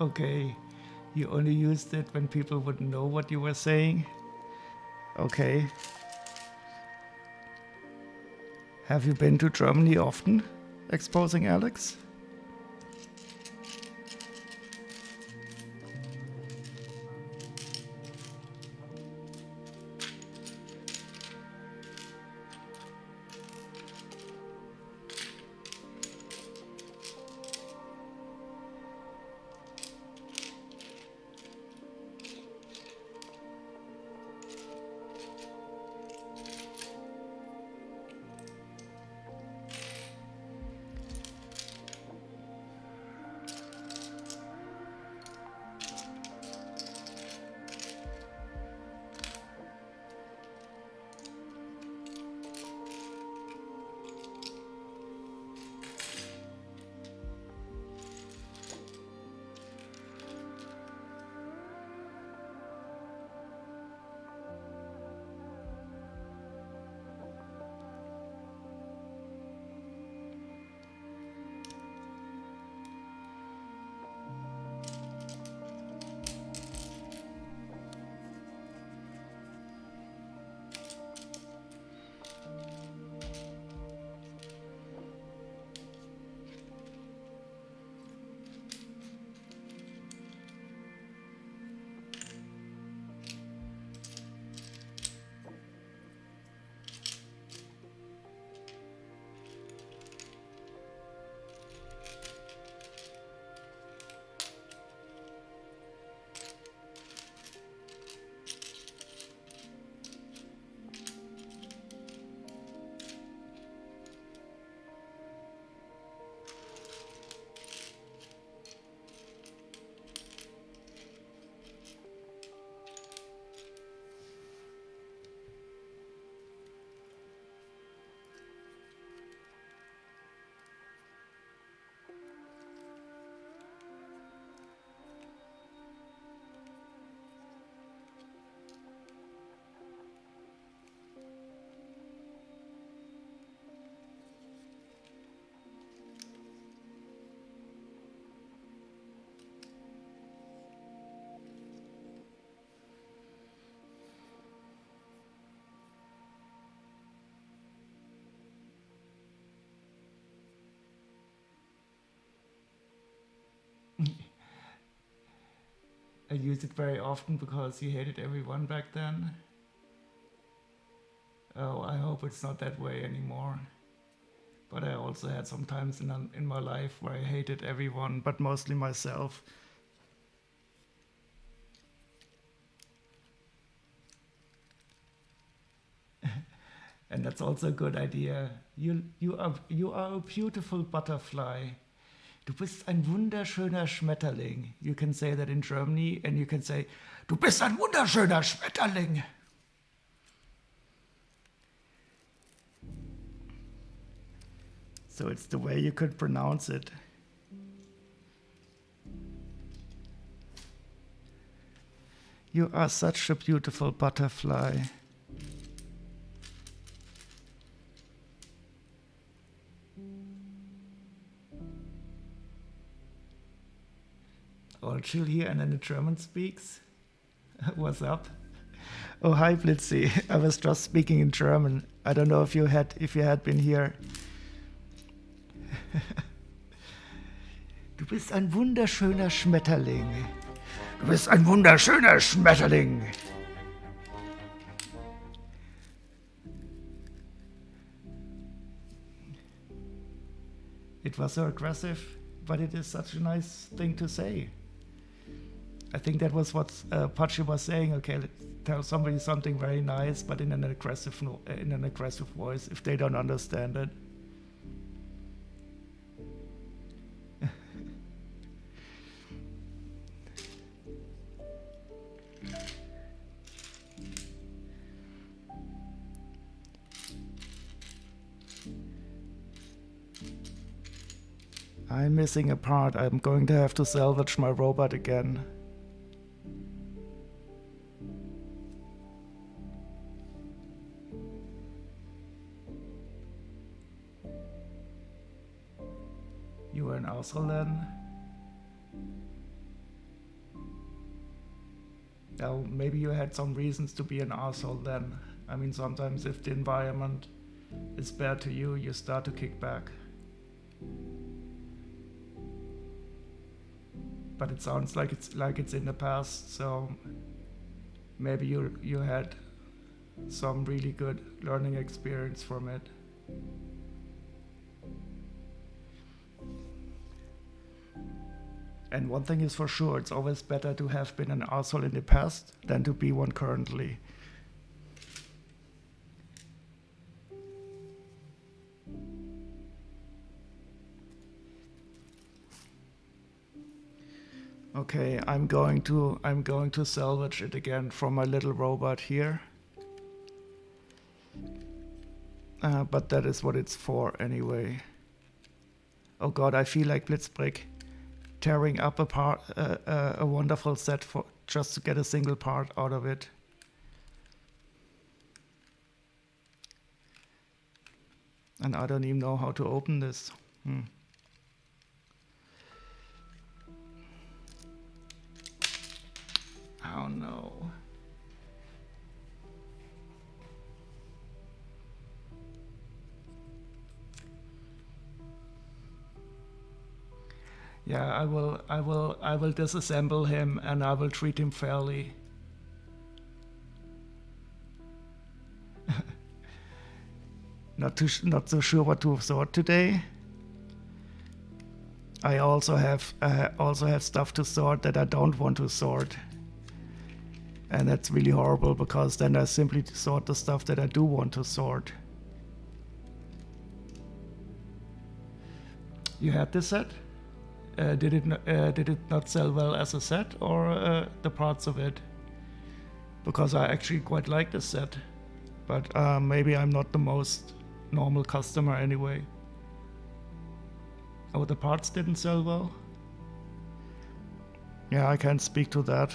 Okay, you only used it when people wouldn't know what you were saying? Okay. Have you been to Germany often, exposing Alex? I used it very often because he hated everyone back then. Oh, I hope it's not that way anymore. But I also had some times in my life where I hated everyone, but mostly myself. And that's also a good idea. You are a beautiful butterfly. Du bist ein wunderschöner Schmetterling. You can say that in Germany, and you can say, du bist ein wunderschöner Schmetterling. So it's the way you could pronounce it. You are such a beautiful butterfly. All chill here, and then the German speaks. What's up? Oh, hi Blitzy. I was just speaking in German. I don't know if you had been here. Du bist ein wunderschöner Schmetterling. Du bist ein wunderschöner Schmetterling. It was so aggressive, but it is such a nice thing to say. I think that was what Pachi was saying. Okay, let's tell somebody something very nice, but in an aggressive voice if they don't understand it. I'm missing a part. I'm going to have to salvage my robot again. You were an asshole then? Well, maybe you had some reasons to be an asshole then. I mean, sometimes if the environment is bad to you, you start to kick back. But it sounds like it's in the past, so maybe you had some really good learning experience from it. And one thing is for sure, it's always better to have been an asshole in the past than to be one currently. Okay, I'm going to salvage it again from my little robot here. But that is what it's for anyway. Oh god, I feel like Blitzbrick tearing up a wonderful set for just to get a single part out of it. And I don't even know how to open this. Oh no. Yeah, I will disassemble him and I will treat him fairly. Not so sure what to sort today. I also have stuff to sort that I don't want to sort. And that's really horrible because then I simply sort the stuff that I do want to sort. You had this set? Did it not sell well as a set, or the parts of it? Because I actually quite like this set, but maybe I'm not the most normal customer anyway. Oh, the parts didn't sell well? Yeah, I can't speak to that.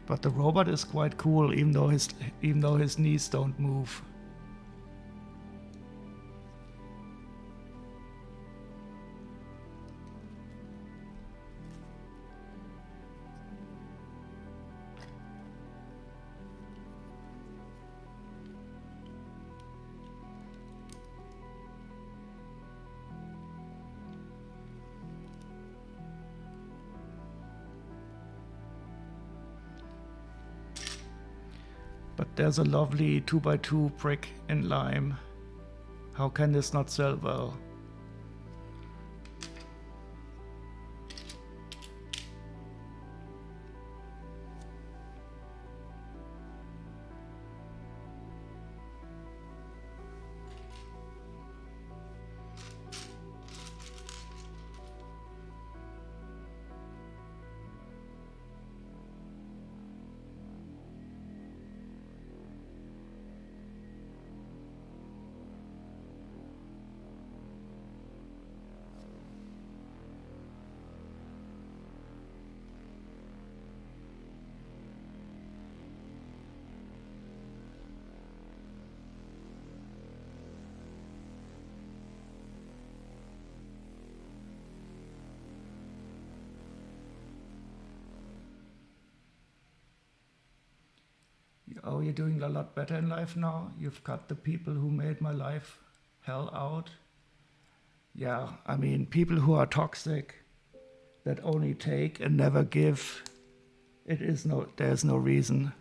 But the robot is quite cool, even though his knees don't move. But there's a lovely 2x2 brick in lime. How can this not sell well? Oh, you're doing a lot better in life now? You've cut the people who made my life hell out? Yeah, I mean, people who are toxic, that only take and never give, there's no reason.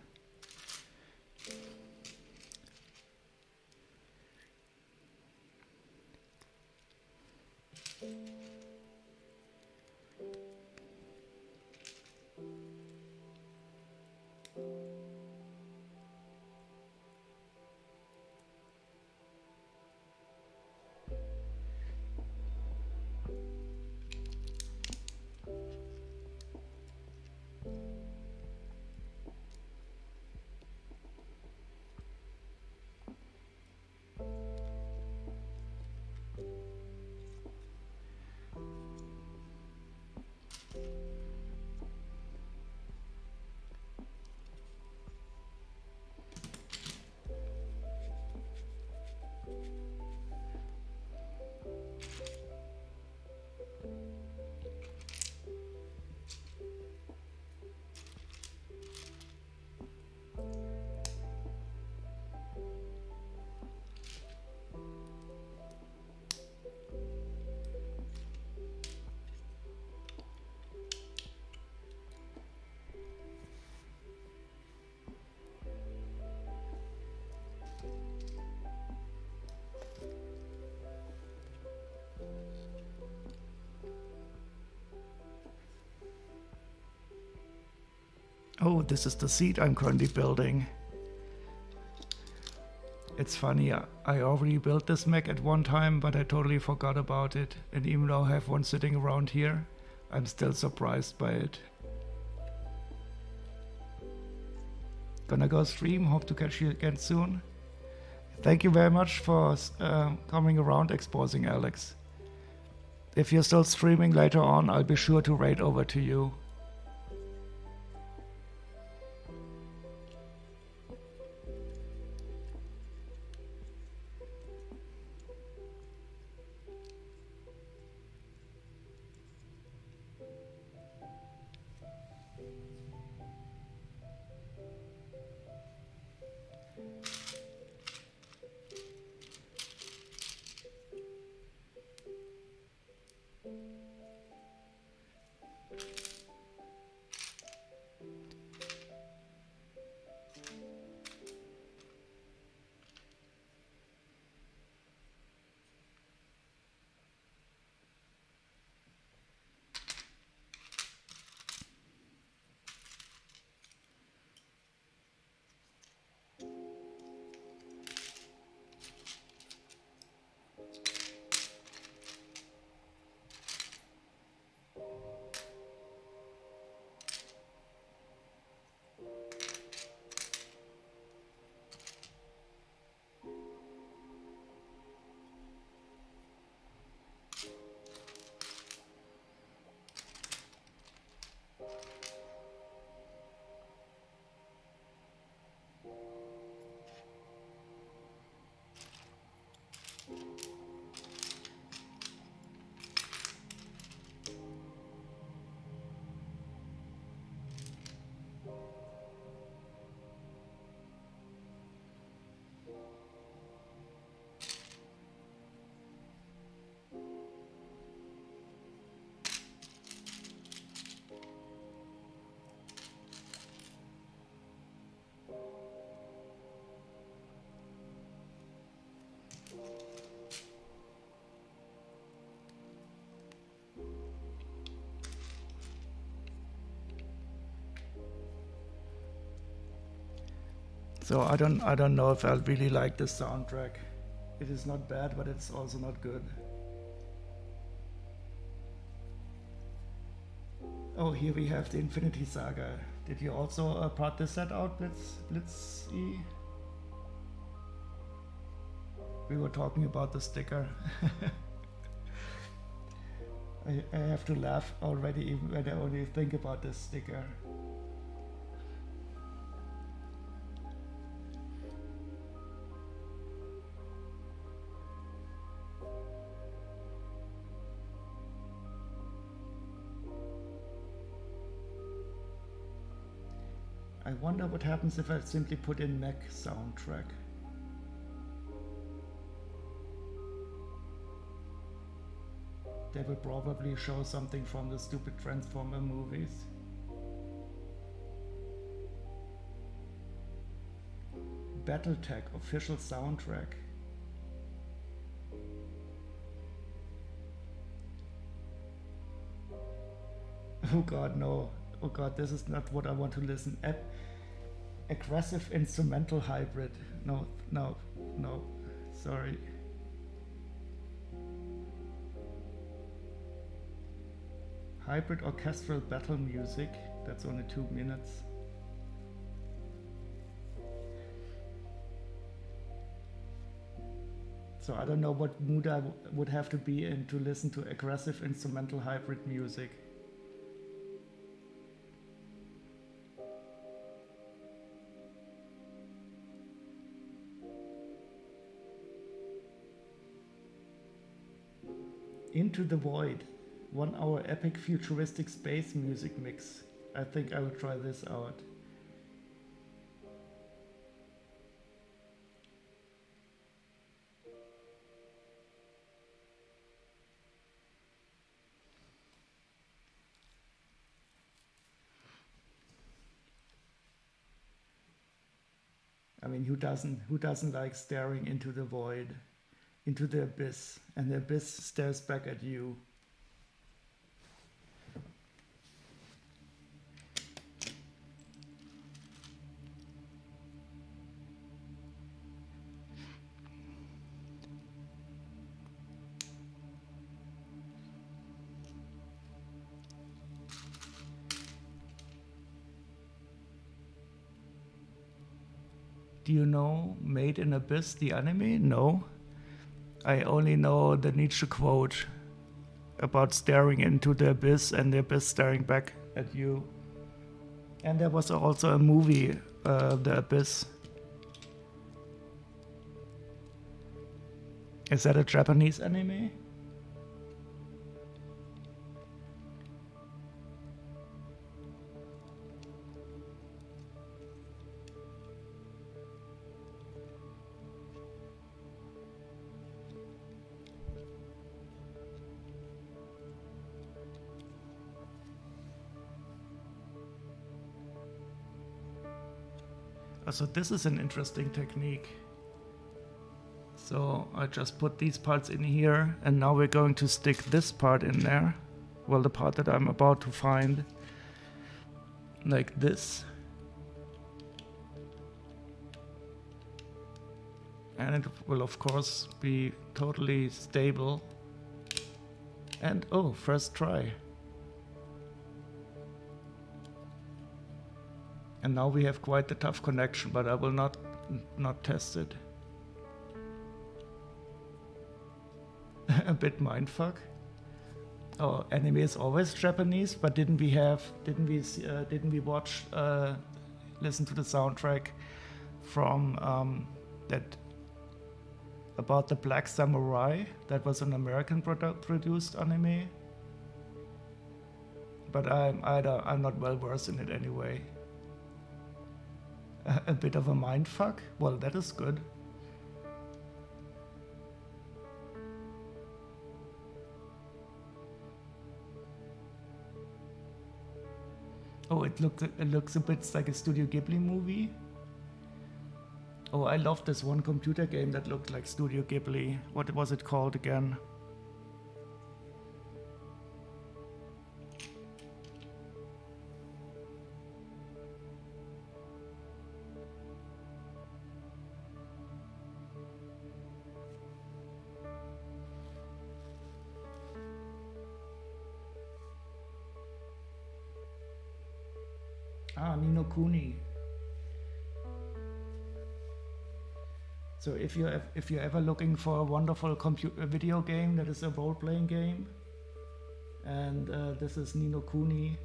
Oh, this is the seat I'm currently building. It's funny, I already built this mech at one time, but I totally forgot about it. And even though I have one sitting around here, I'm still surprised by it. Gonna go stream, hope to catch you again soon. Thank you very much for coming around exposing Alex. If you're still streaming later on, I'll be sure to raid over to you. So I don't know if I'll really like this soundtrack. It is not bad, but it's also not good. Oh, here we have the Infinity Saga. Did you also part this set out, Blitz E? We were talking about the sticker. I have to laugh already even when I only think about this sticker. I wonder what happens if I simply put in Mech soundtrack. They will probably show something from the stupid Transformer movies. Battletech official soundtrack. Oh god, no. Oh god, this is not what I want to listen. Aggressive instrumental hybrid. No, no, no. Sorry. Hybrid orchestral battle music. That's only 2 minutes. So I don't know what mood I would have to be in to listen to aggressive instrumental hybrid music. Into the Void. 1 hour epic futuristic space music mix. I think I will try this out. I mean, who doesn't like staring into the void, into the abyss, and the abyss stares back at you? Do you know Made in Abyss, the anime? No. I only know the Nietzsche quote about staring into the abyss and the abyss staring back at you. And there was also a movie, The Abyss. Is that a Japanese anime? So this is an interesting technique. So I just put these parts in here, and now we're going to stick this part in there. Well, the part that I'm about to find, like this. And it will of course be totally stable. And oh, first try. And now we have quite a tough connection, but I will not test it. A bit mindfuck. Oh, anime is always Japanese, but didn't we watch, listen to the soundtrack from that about the Black Samurai? That was an American produced anime. But I'm not well versed in it anyway. A bit of a mindfuck? Well, that is good. Oh, it looks a bit like a Studio Ghibli movie. Oh, I love this one computer game that looked like Studio Ghibli. What was it called again? Ni no Kuni. So if you're ever looking for a wonderful video game that is a role-playing game, and this is Ni no Kuni,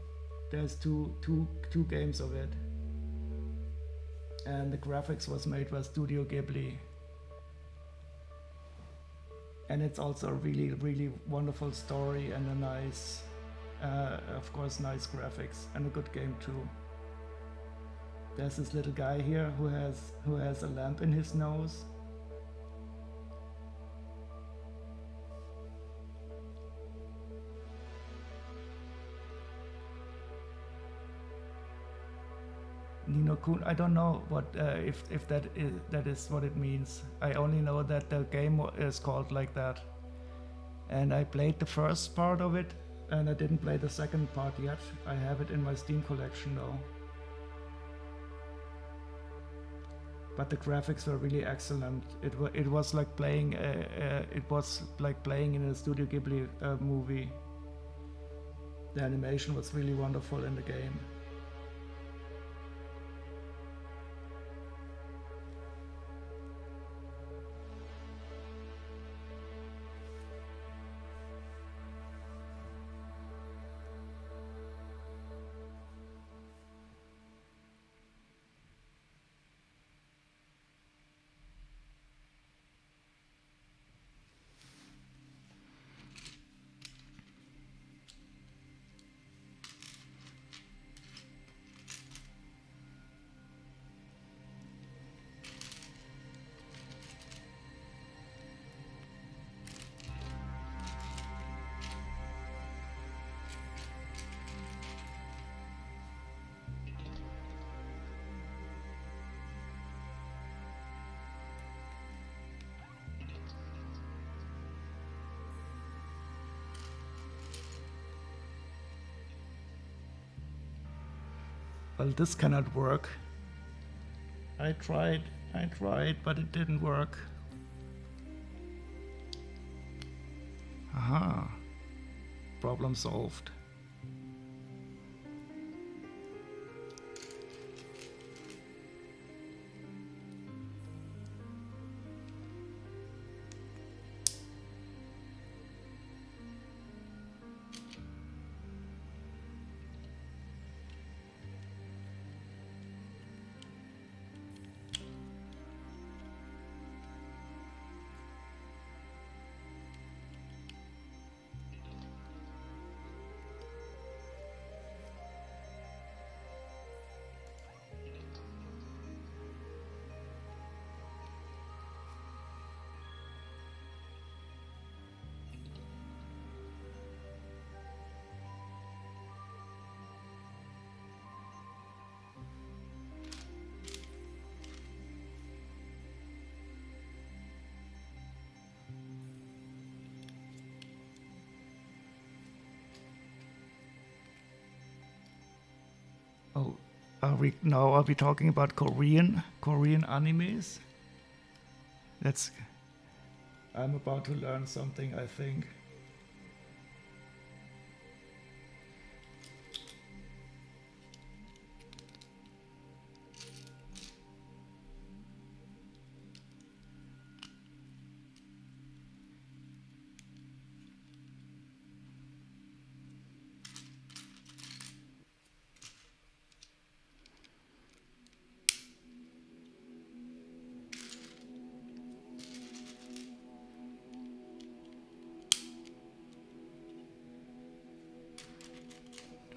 there's two games of it, and the graphics was made by Studio Ghibli, and it's also a really wonderful story and a nice, of course, nice graphics and a good game too. There's this little guy here who has a lamp in his nose. Ni no Kuni, I don't know what if that is what it means. I only know that the game is called like that. And I played the first part of it, and I didn't play the second part yet. I have it in my Steam collection though. But the graphics were really excellent. It was like playing in a Studio Ghibli movie. The animation was really wonderful in the game. Well, this cannot work. I tried, but it didn't work. Aha. Problem solved. Oh, are we talking about Korean animes? I'm about to learn something, I think.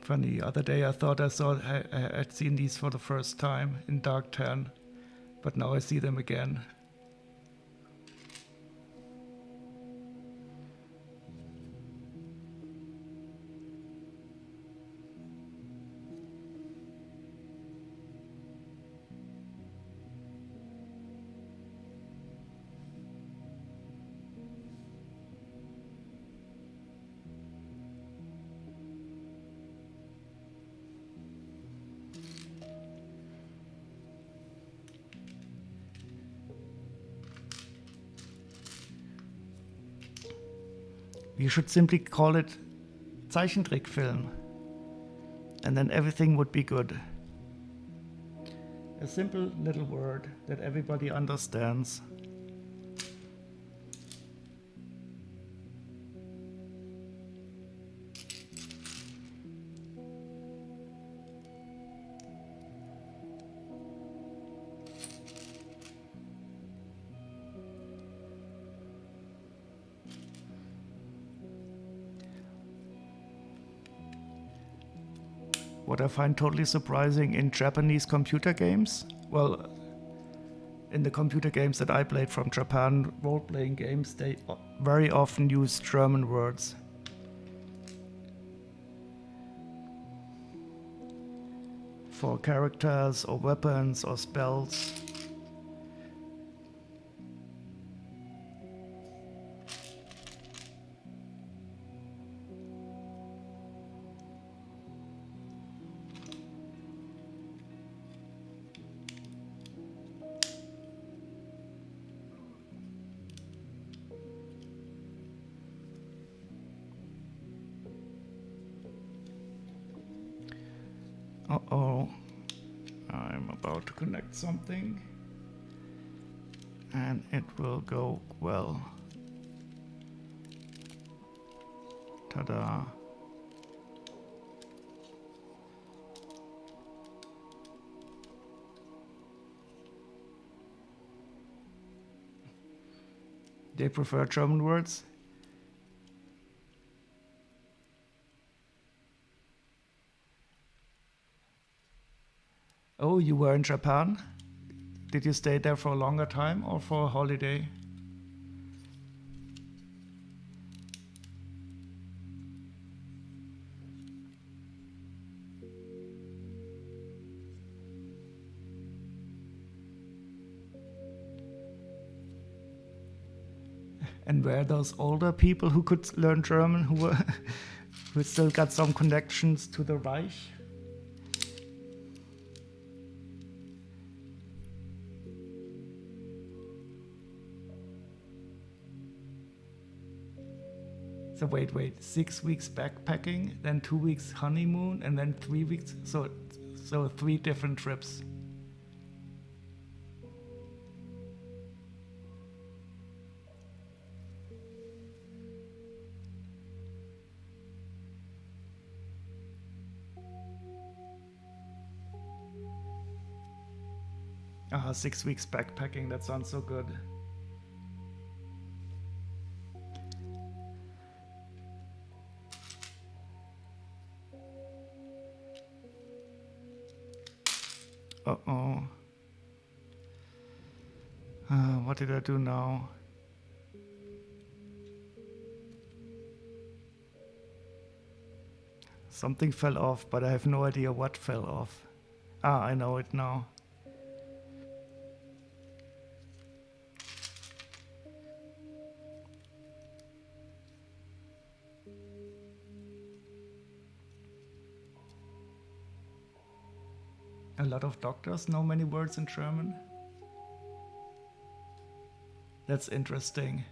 Funny, the other day I thought I'd seen these for the first time in Dark 10, but now I see them again. You should simply call it Zeichentrickfilm, and then everything would be good. A simple little word that everybody understands. What I find totally surprising in Japanese computer games, well, in the computer games that I played from Japan, role-playing games, they very often use German words. For characters or weapons or spells. Uh-oh, I'm about to connect something and it will go well. Ta-da. They prefer German words? Oh, you were in Japan? Did you stay there for a longer time or for a holiday? And were those older people who could learn German, who still got some connections to the Reich? So wait, 6 weeks backpacking, then 2 weeks honeymoon, and then 3 weeks, so 3 different trips. Ah, 6 weeks backpacking, that sounds so good. Uh-oh. What did I do now? Something fell off, but I have no idea what fell off. Ah, I know it now. A lot of doctors know many words in German. That's interesting.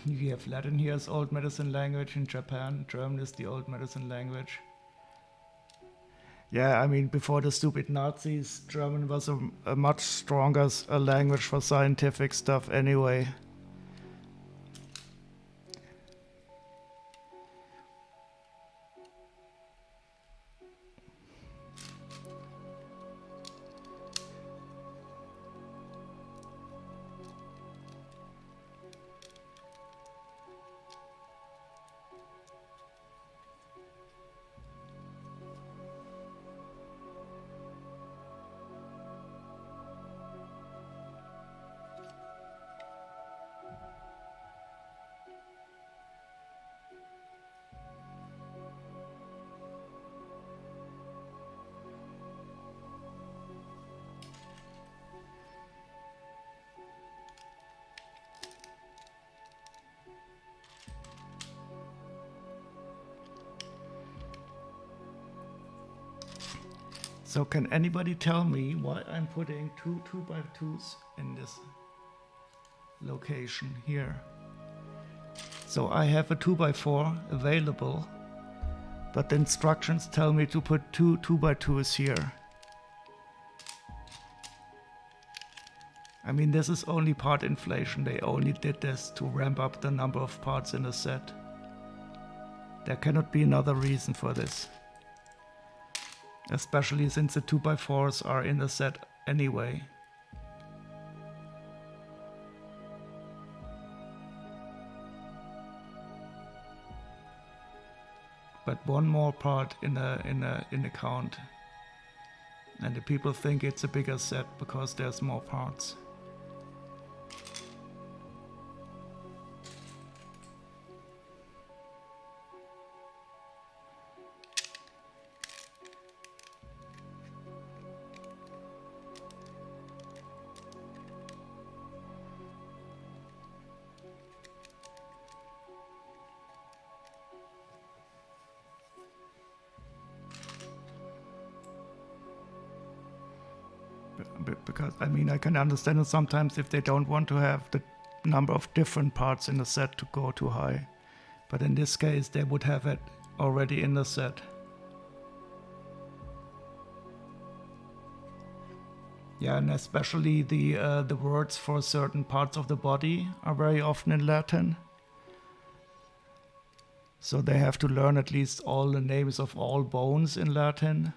You have Latin here as old medicine language in Japan. German is the old medicine language. Yeah, I mean, before the stupid Nazis, German was a much stronger language for scientific stuff anyway. So can anybody tell me why I'm putting two 2x2s in this location here? So I have a 2x4 available, but the instructions tell me to put two 2x2s here. I mean, this is only part inflation. They only did this to ramp up the number of parts in the set. There cannot be another reason for this. Especially since the 2x4s are in the set anyway. But one more part in the count. And the people think it's a bigger set because there's more parts. Because, I mean, I can understand it sometimes if they don't want to have the number of different parts in the set to go too high. But in this case, they would have it already in the set. Yeah, and especially the words for certain parts of the body are very often in Latin. So they have to learn at least all the names of all bones in Latin.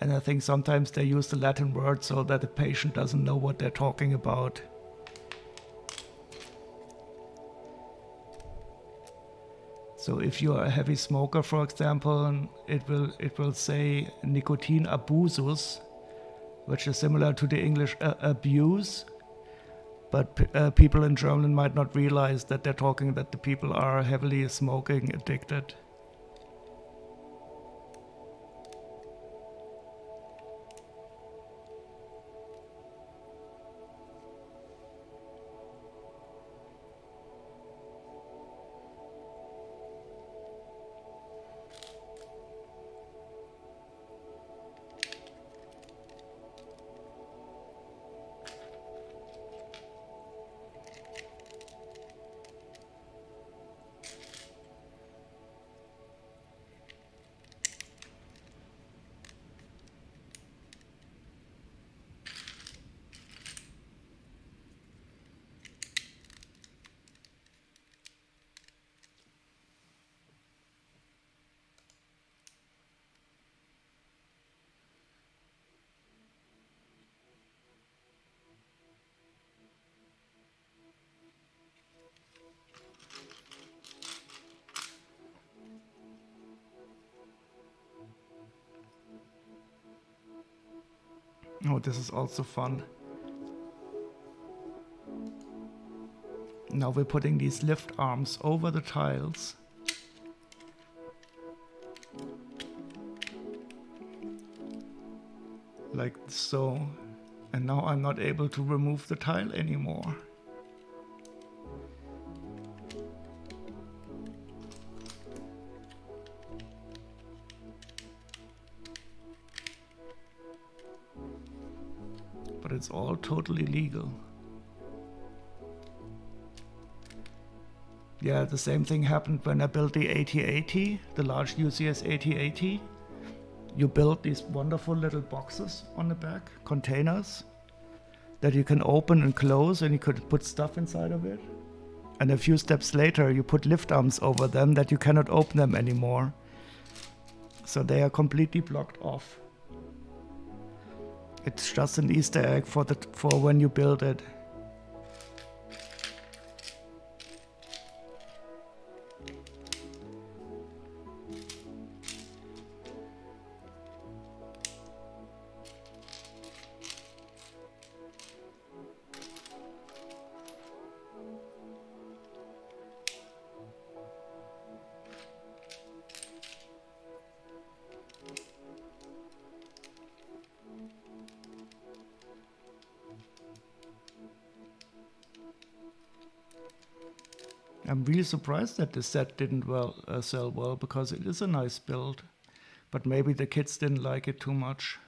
And I think sometimes they use the Latin word so that the patient doesn't know what they're talking about. So if you are a heavy smoker, for example, it will say nicotine abusus, which is similar to the English abuse. But people in German might not realize that they're talking that the people are heavily smoking addicted. Oh, this is also fun. Now we're putting these lift arms over the tiles. Like so. And now I'm not able to remove the tile anymore. But it's all totally legal. Yeah, the same thing happened when I built the 8080, the large UCS 8080. You build these wonderful little boxes on the back, containers, that you can open and close and you could put stuff inside of it. And a few steps later, you put lift arms over them that you cannot open them anymore. So they are completely blocked off. It's just an Easter egg for when you build it. I'm really surprised that this set didn't sell well, because it is a nice build. But maybe the kids didn't like it too much.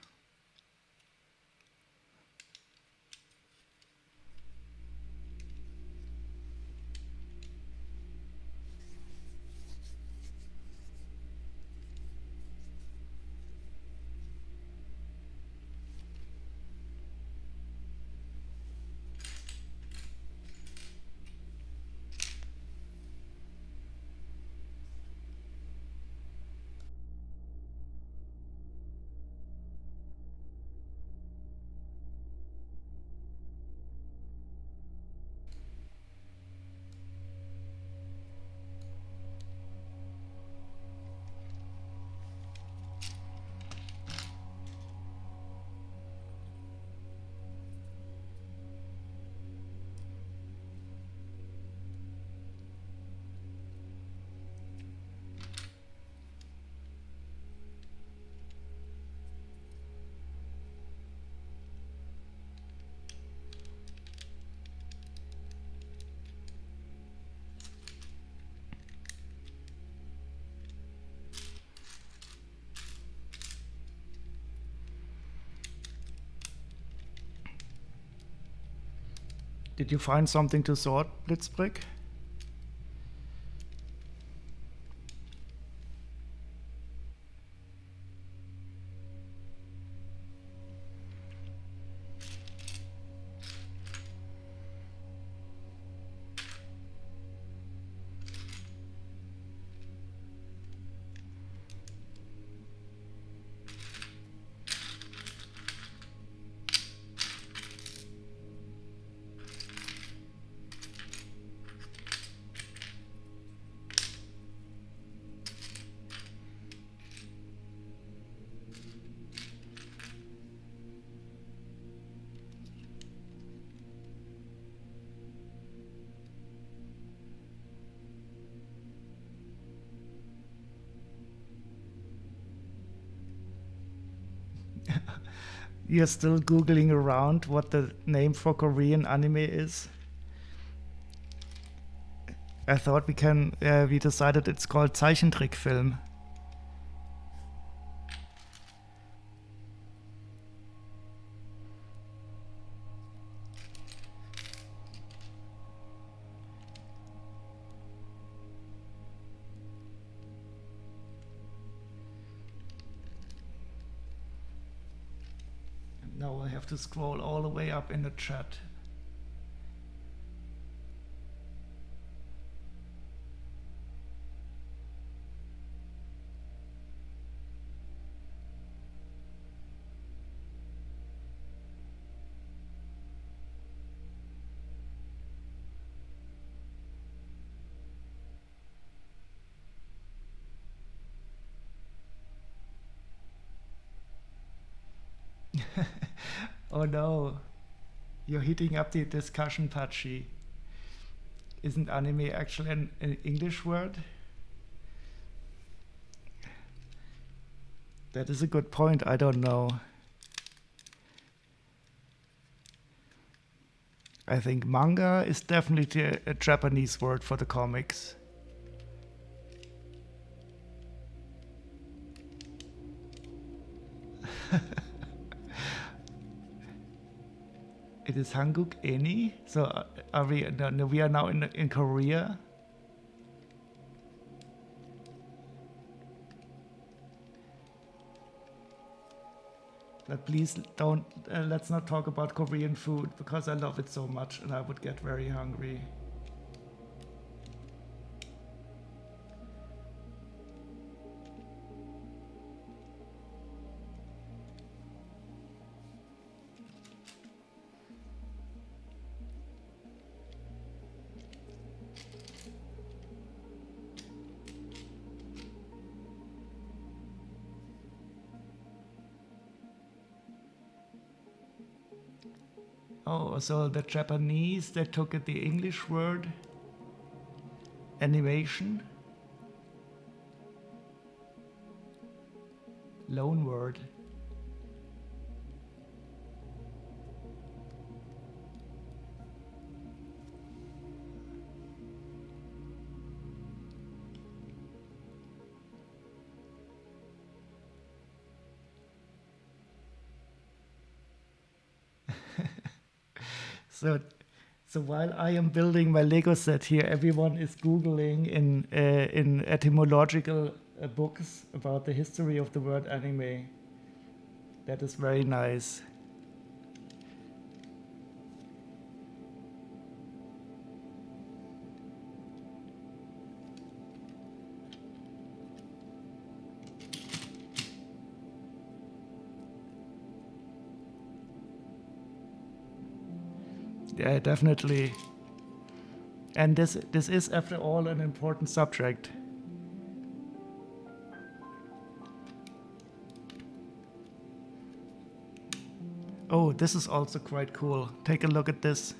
Did you find something to sort, Blitzbrick? You're still Googling around what the name for Korean anime is? I thought we decided it's called Zeichentrickfilm. Now I have to scroll all the way up in the chat. Oh no, you're heating up the discussion, Pachi. Isn't anime actually an English word? That is a good point, I don't know. I think manga is definitely a Japanese word for the comics. It is Hanguk Eni. So are we? No, we are now in Korea. But please don't. Let's not talk about Korean food because I love it so much, and I would get very hungry. Oh, so the Japanese, they took it the English word, animation, loan word. So, so while I am building my Lego set here, everyone is Googling in etymological books about the history of the word anime. That is very nice. Yeah, definitely. And this is, after all, an important subject. Oh, this is also quite cool. Take a look at this.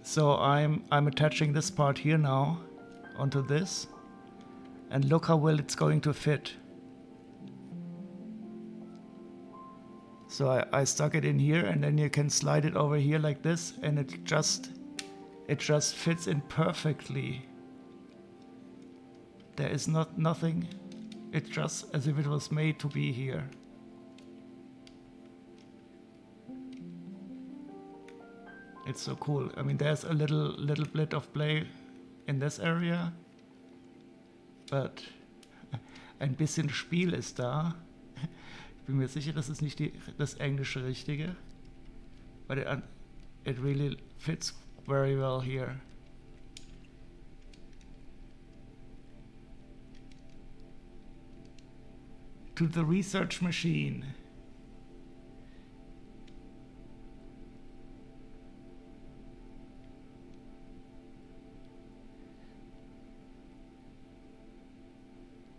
So I'm attaching this part here now onto this, and look how well it's going to fit. So I stuck it in here, and then you can slide it over here like this, and it just fits in perfectly. There is nothing. It's just as if it was made to be here. It's so cool. I mean, there's a little bit of play in this area, but ein bisschen Spiel ist da. Ich bin mir sicher, das ist nicht das englische Richtige, but it really fits very well here. To the research machine.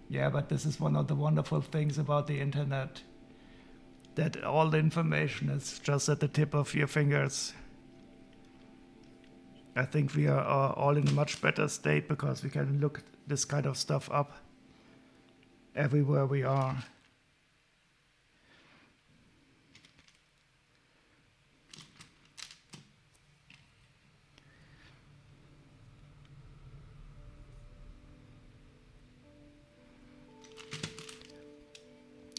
Yeah, but this is one of the wonderful things about the internet, that all the information is just at the tip of your fingers. I think we are all in a much better state because we can look this kind of stuff up everywhere we are.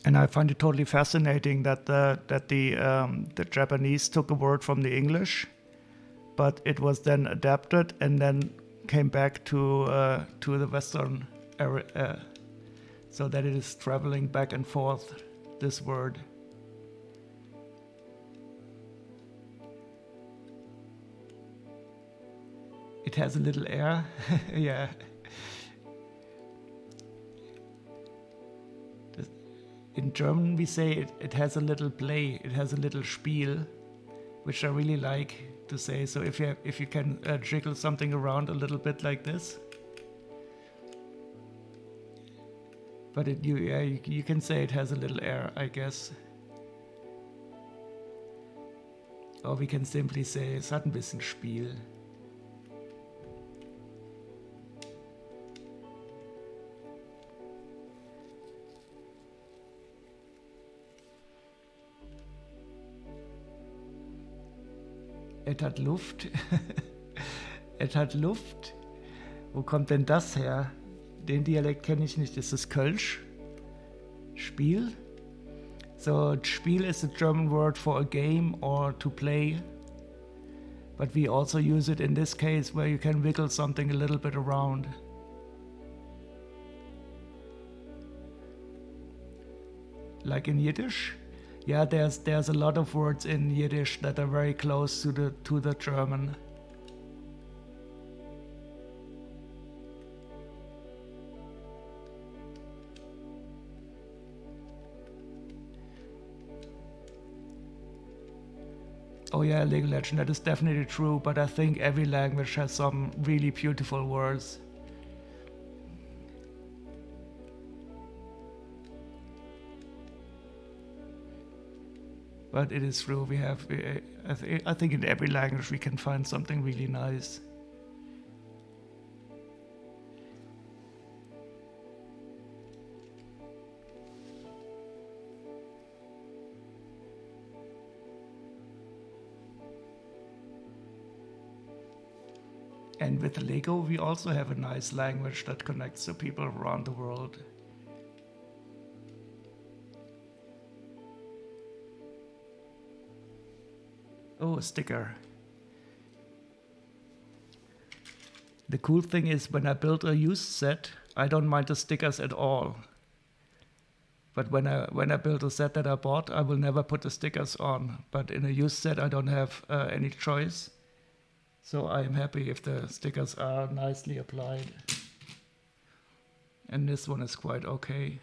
And I find it totally fascinating that the Japanese took a word from the English, but it was then adapted and then came back to the Western area, so that it is traveling back and forth, this word. It has a little air, yeah. In German we say it has a little play, it has a little Spiel, which I really like to say. So if you can jiggle something around a little bit like this, but you can say it has a little air, I guess. Or we can simply say es hat ein bisschen Spiel. Es hat Luft. Es hat Luft. Wo kommt denn das her? Den Dialekt kenne ich nicht. Ist das Kölsch? Spiel? So, Spiel is a German word for a game or to play. But we also use it in this case where you can wiggle something a little bit around. Like in Yiddish? Yeah, there's a lot of words in Yiddish that are very close to the German. Oh yeah, League of Legends, that is definitely true, but I think every language has some really beautiful words. But it is true, we have, I think in every language we can find something really nice. And with Lego we also have a nice language that connects to people around the world. Oh, a sticker. The cool thing is when I build a used set, I don't mind the stickers at all. But when I build a set that I bought, I will never put the stickers on. But in a used set, I don't have any choice. So I'm happy if the stickers are nicely applied. And this one is quite okay.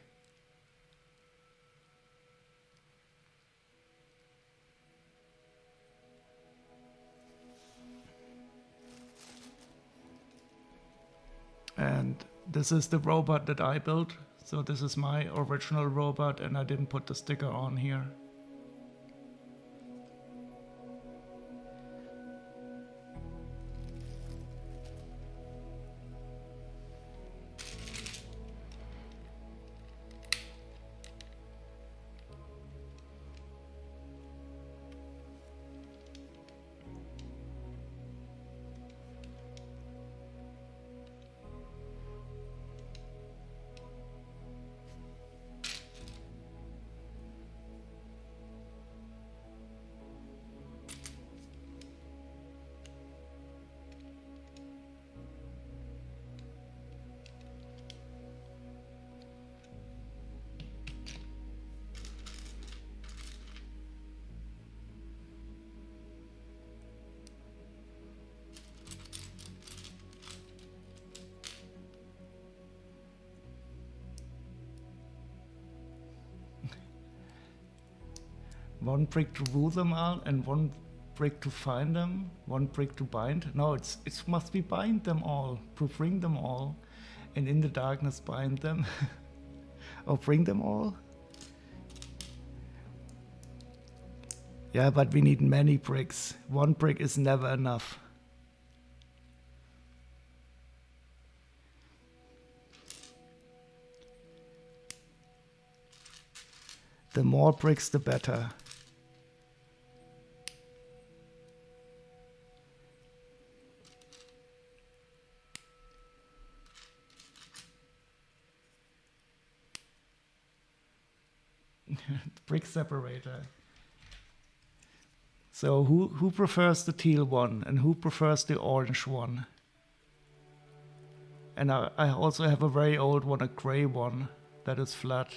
And this is the robot that I built. So this is my original robot and I didn't put the sticker on here. One brick to rule them out and one brick to find them, one brick to bind. No, it must be bind them all, to bring them all, and in the darkness bind them. Or bring them all. Yeah, but we need many bricks. One brick is never enough. The more bricks, the better. Brick separator. So who prefers the teal one and who prefers the orange one? And I also have a very old one, a gray one that is flat.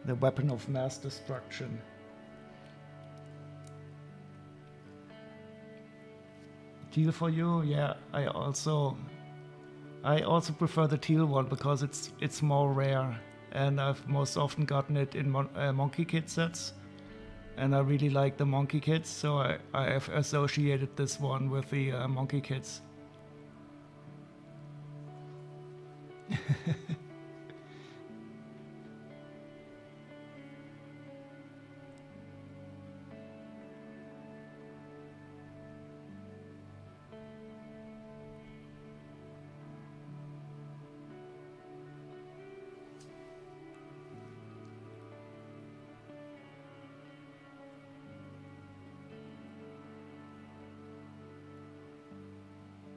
The weapon of mass destruction. Teal for you? Yeah, I also prefer the teal one because it's more rare, and I've most often gotten it in monkey kit sets, and I really like the monkey kits, so I have associated this one with the monkey kits.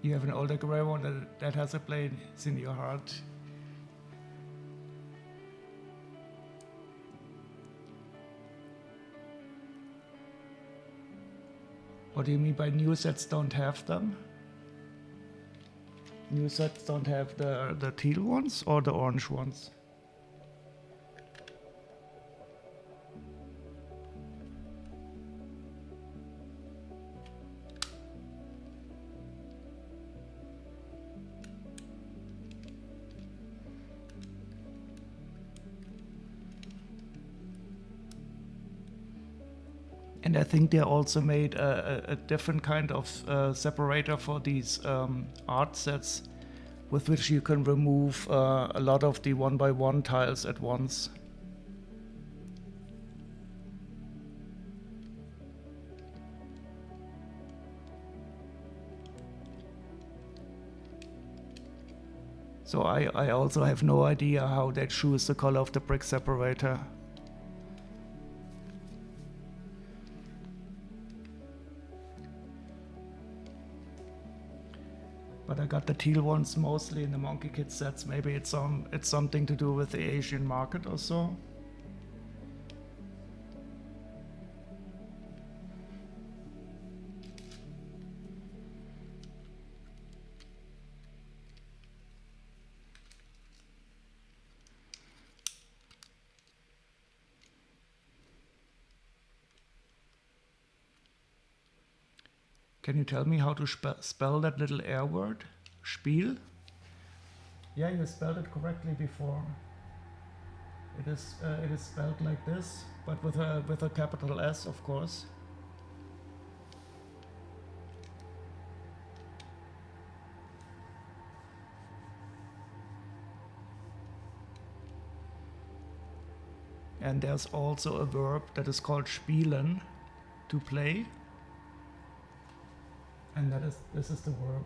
You have an older gray one that has a place in your heart. What do you mean by new sets don't have them? New sets don't have the teal ones or the orange ones? And I think they also made a different kind of separator for these art sets with which you can remove a lot of the 1x1 tiles at once. So I also have no idea how they choose the color of the brick separator. But I got the teal ones mostly in the Monkey Kid sets. Maybe it's something to do with the Asian market or so. Can you tell me how to spell that little air word? Spiel? Yeah, you spelled it correctly before. It is spelled like this, but with a capital S, of course. And there's also a verb that is called spielen, to play. And this is the verb.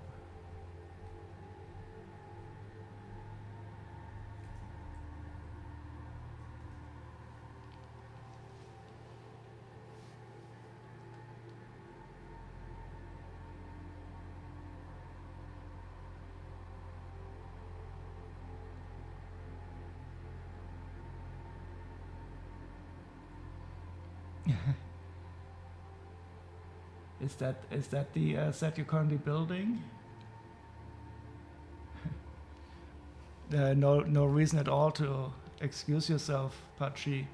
Is that the set you're currently building? No reason at all to excuse yourself, Pachi.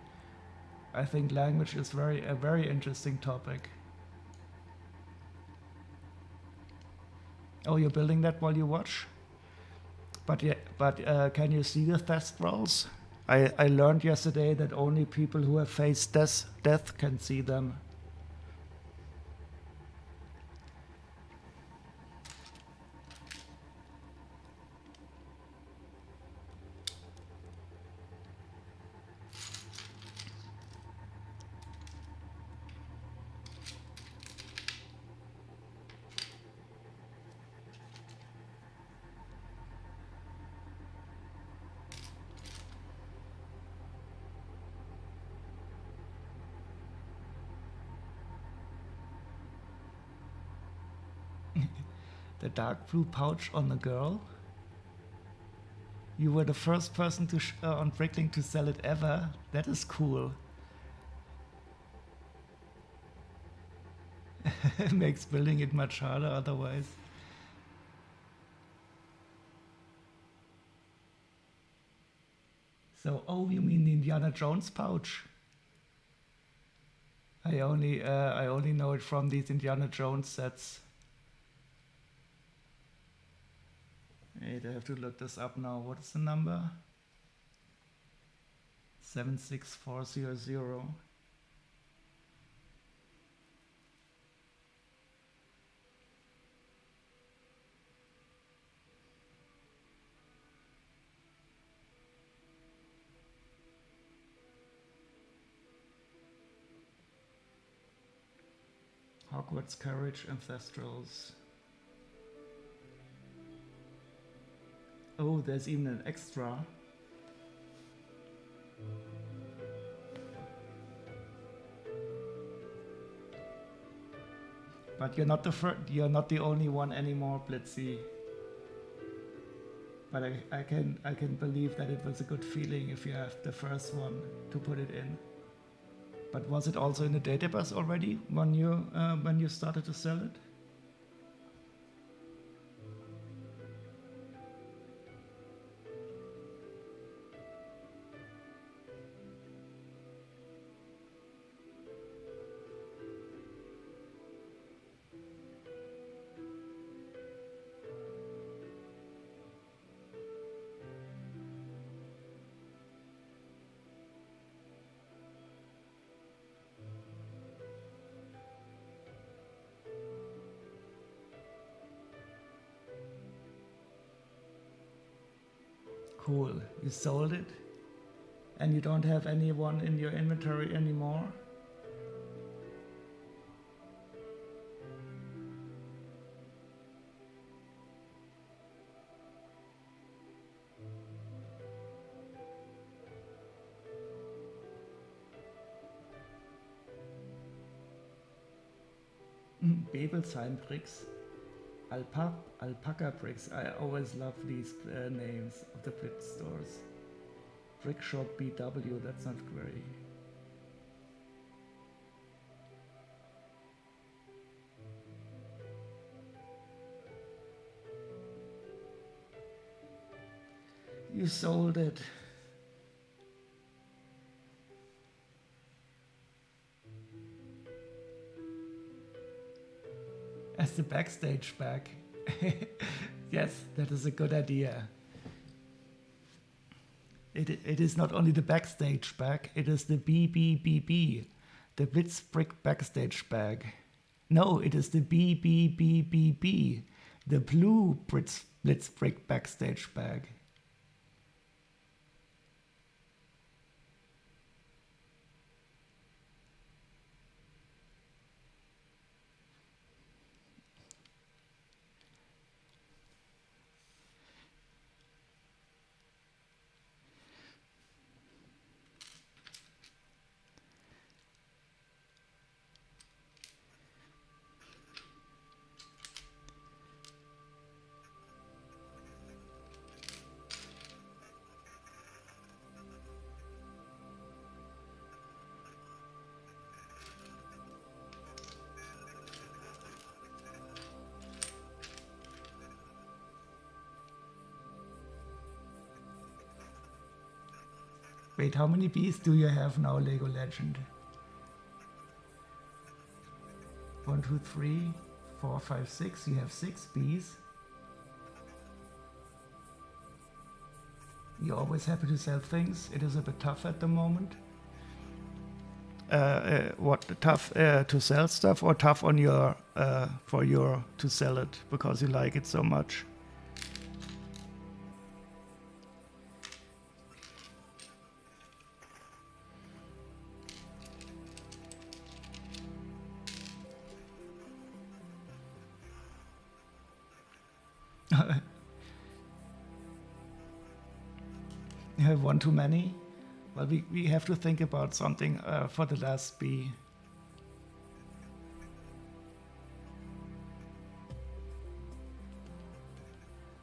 I think language is a very interesting topic. Oh, you're building that while you watch? But can you see the thestrals? I learned yesterday that only people who have faced death can see them. The dark blue pouch on the girl. You were the first person on Bricklink to sell it ever. That is cool. Makes building it much harder otherwise. So, oh, you mean the Indiana Jones pouch? I only know it from these Indiana Jones sets. Wait, I have to look this up now. What is the number? 76400. Hogwarts Courage Ancestrals. Oh, there's even an extra. But you're not the only one anymore, Blitzy. But I can believe that it was a good feeling if you have the first one to put it in. But was it also in the database already when you started to sell it? Cool, you sold it? And you don't have anyone in your inventory anymore? Bebelsheim Bricks. Alpaca bricks. I always love these names of the Blitz stores. Brick Shop BW, that's not very... You sold it. As the backstage bag. Yes, that is a good idea. It is not only the backstage bag, it is the BBBB, the Blitz Brick backstage bag. No, it is the BBBBB, the blue Blitz Brick backstage bag. Wait, how many bees do you have now, Lego Legend? 1, 2, 3, 4, 5, 6. You have 6 bees. You're always happy to sell things. It is a bit tough at the moment. What tough to sell stuff, or tough on your to sell it because you like it so much? You have one too many? Well, we have to think about something for the last bee.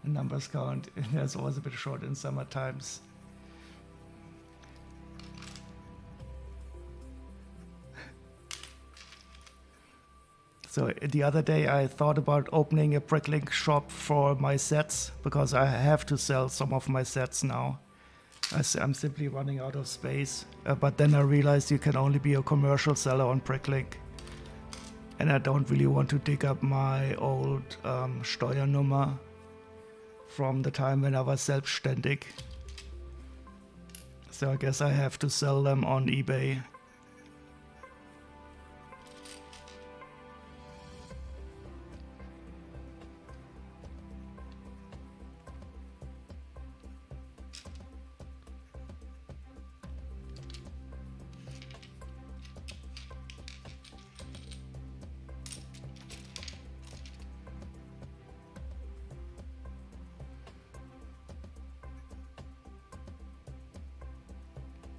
The numbers count. There's always a bit short in summer times. So the other day I thought about opening a bricklink shop for my sets because I have to sell some of my sets now. I'm simply running out of space. But then I realized you can only be a commercial seller on bricklink. And I don't really want to dig up my old Steuernummer from the time when I was selbstständig. So I guess I have to sell them on eBay.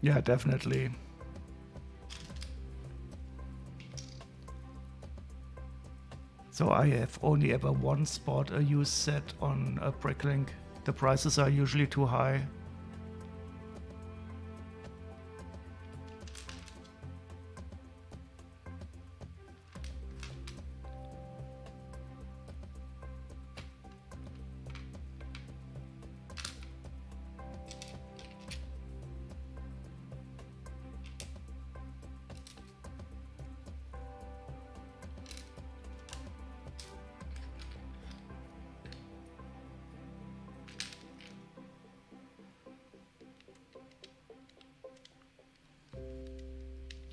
Yeah, definitely. So I have only ever once bought a used set on a bricklink. The prices are usually too high.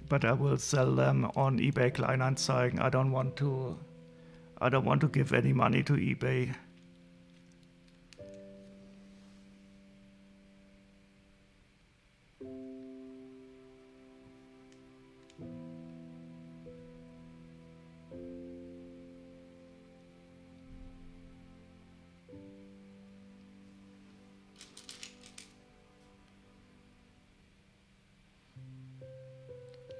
But I will sell them on eBay Kleinanzeigen. I don't want to give any money to eBay.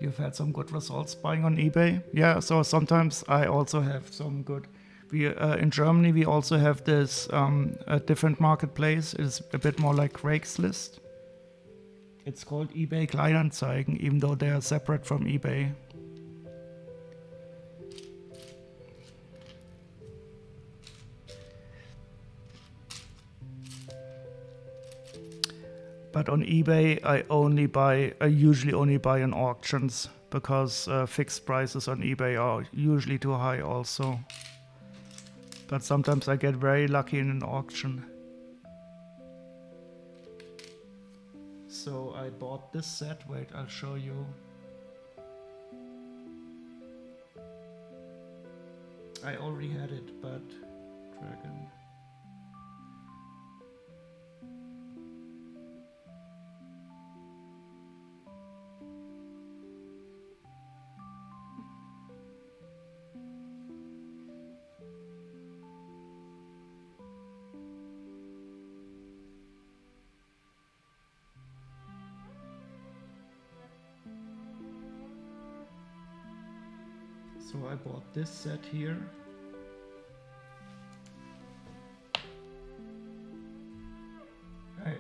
You've had some good results buying on eBay? Yeah, so sometimes I also have some good We in Germany we also have this a different marketplace. It's a bit more like Craigslist. It's called eBay Kleinanzeigen, even though they are separate from eBay. But on eBay, I usually only buy in auctions because fixed prices on eBay are usually too high also. But sometimes I get very lucky in an auction. So I bought this set. Wait, I'll show you. I already had it, but Dragon. So I bought this set here. I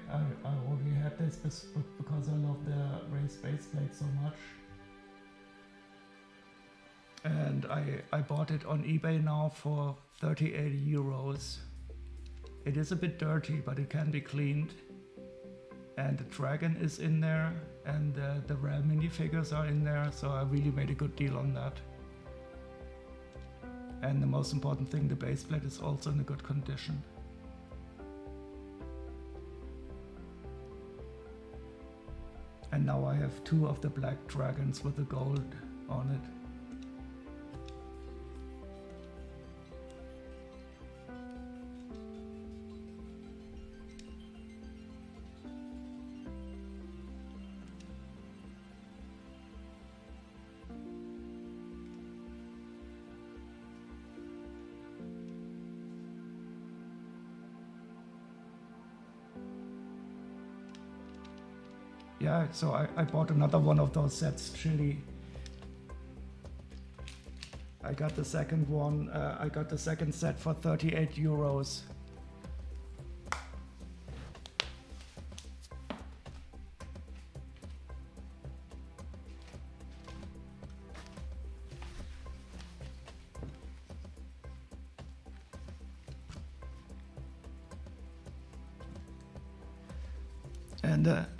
already had this because I love the raised base plate so much. And I bought it on eBay now for 38 euros. It is a bit dirty, but it can be cleaned. And the dragon is in there, and the rare minifigures are in there, so I really made a good deal on that. And the most important thing, the base plate is also in a good condition. And now I have two of the black dragons with the gold on it. Yeah, so I bought another one of those sets, Chili. I got the second one, I got the second set for 38 euros.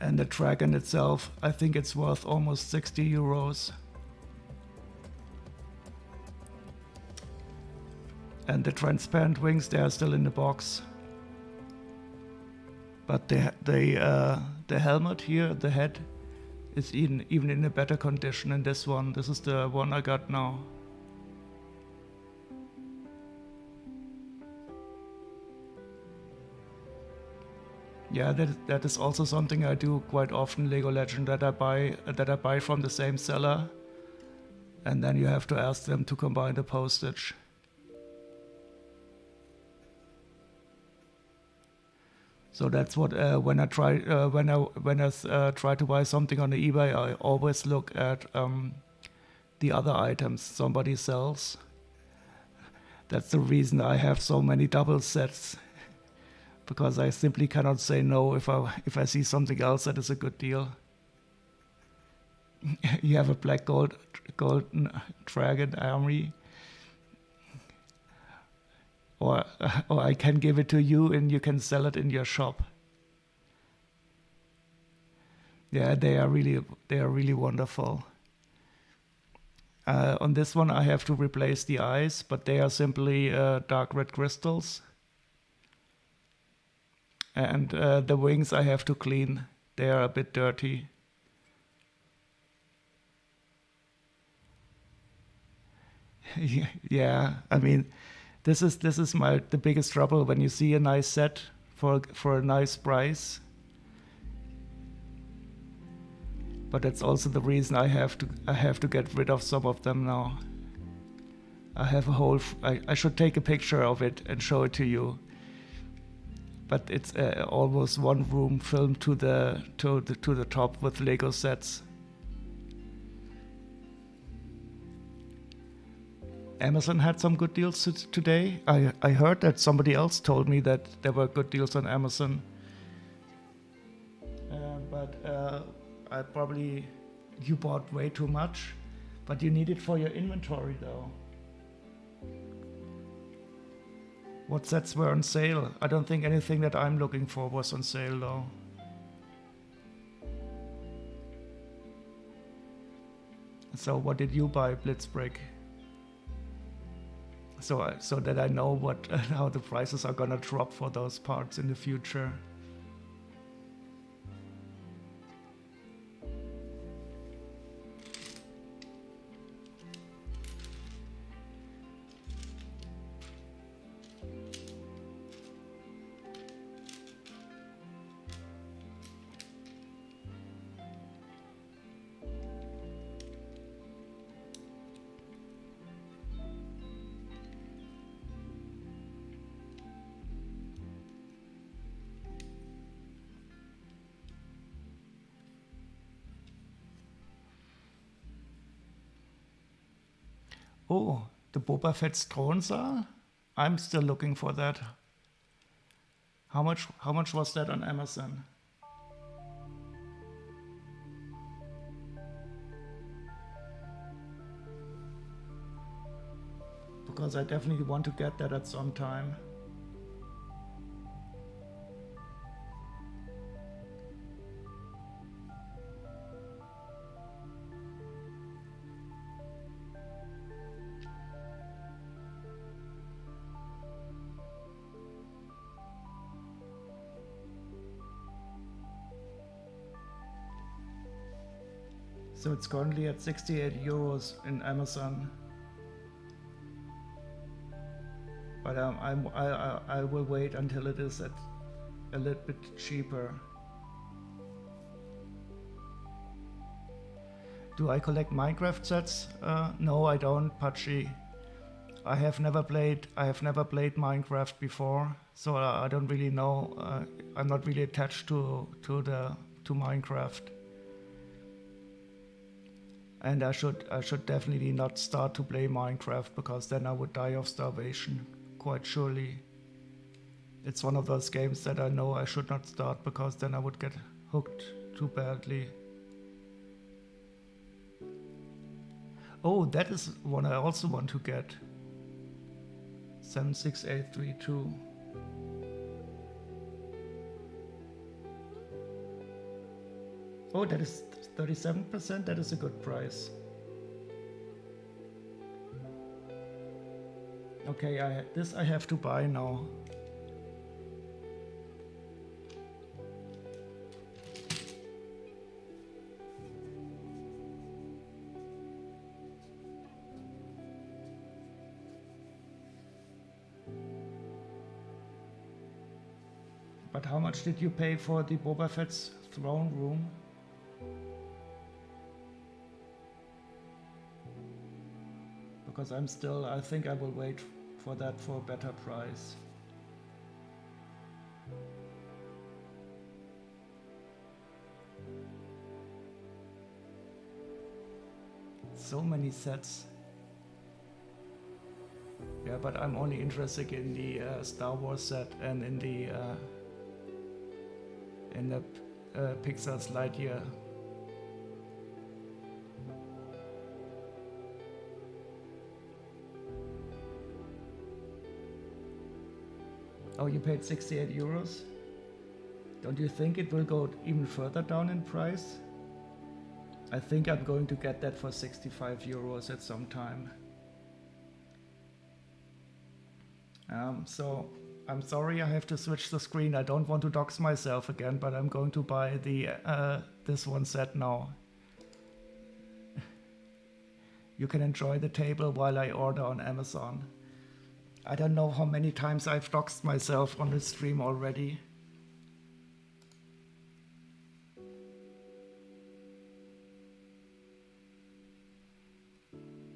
And the dragon itself, I think it's worth almost 60 euros. And the transparent wings, they are still in the box. But the helmet here, the head, is even in a better condition than this one. This is the one I got now. Yeah, that is also something I do quite often, Lego Legend, that I buy from the same seller, and then you have to ask them to combine the postage. So that's what when I try to buy something on the eBay, I always look at the other items somebody sells. That's the reason I have so many double sets. Because I simply cannot say no if I see something else that is a good deal. You have a black golden dragon army, or I can give it to you and you can sell it in your shop. Yeah, they are really wonderful. On this one I have to replace the eyes, but they are simply dark red crystals. And the wings I have to clean. They are a bit dirty. Yeah, I mean, this is the biggest trouble when you see a nice set for a nice price. But that's also the reason I have to get rid of some of them now. I have a whole. I should take a picture of it and show it to you. But it's almost one room filled to the top with Lego sets. Amazon had some good deals today. I heard that somebody else told me that there were good deals on Amazon. But I probably, you bought way too much, but you need it for your inventory though. What sets were on sale? I don't think anything that I'm looking for was on sale though. So what did you buy, Blitzbreak? So that I know what how the prices are gonna drop for those parts in the future. Oh, the Boba Fett's drone saw? I'm still looking for that. How much was that on Amazon? Because I definitely want to get that at some time. So it's currently at 68 euros in Amazon. But I will wait until it is at a little bit cheaper. Do I collect Minecraft sets? No, I don't, Pachi. I have never played Minecraft before, so I don't really know. I'm not really attached to Minecraft. And I should definitely not start to play Minecraft, because then I would die of starvation, quite surely. It's one of those games that I know I should not start, because then I would get hooked too badly. Oh, that is one I also want to get. 76832. Oh, that is 37%, that is a good price. Okay, this I have to buy now. But how much did you pay for the Boba Fett's throne room? Because I think I will wait for that for a better price. So many sets. Yeah, but I'm only interested in the Star Wars set and in the Pixar's Lightyear. Oh, you paid 68 euros? Don't you think it will go even further down in price? I think I'm going to get that for 65 euros at some time. So I'm sorry I have to switch the screen. I don't want to dox myself again, but I'm going to buy the this one set now. You can enjoy the table while I order on Amazon. I don't know how many times I've doxed myself on the stream already.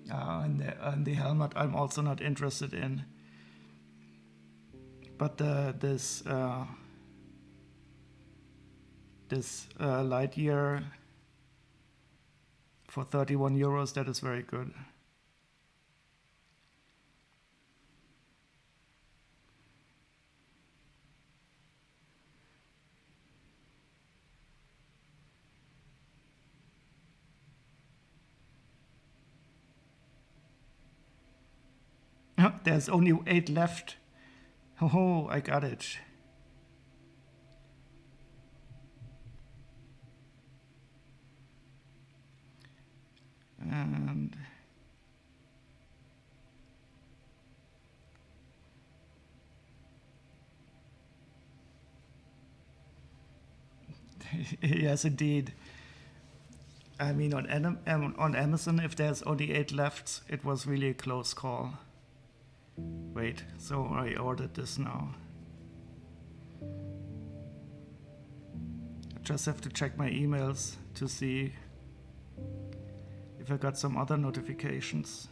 And the helmet I'm also not interested in. But this Lightyear for 31 euros, that is very good. There's only 8 left. Oh, I got it. And yes, indeed. I mean, on Amazon, if there's only 8 left, it was really a close call. Wait, so I ordered this now. I just have to check my emails to see if I got some other notifications.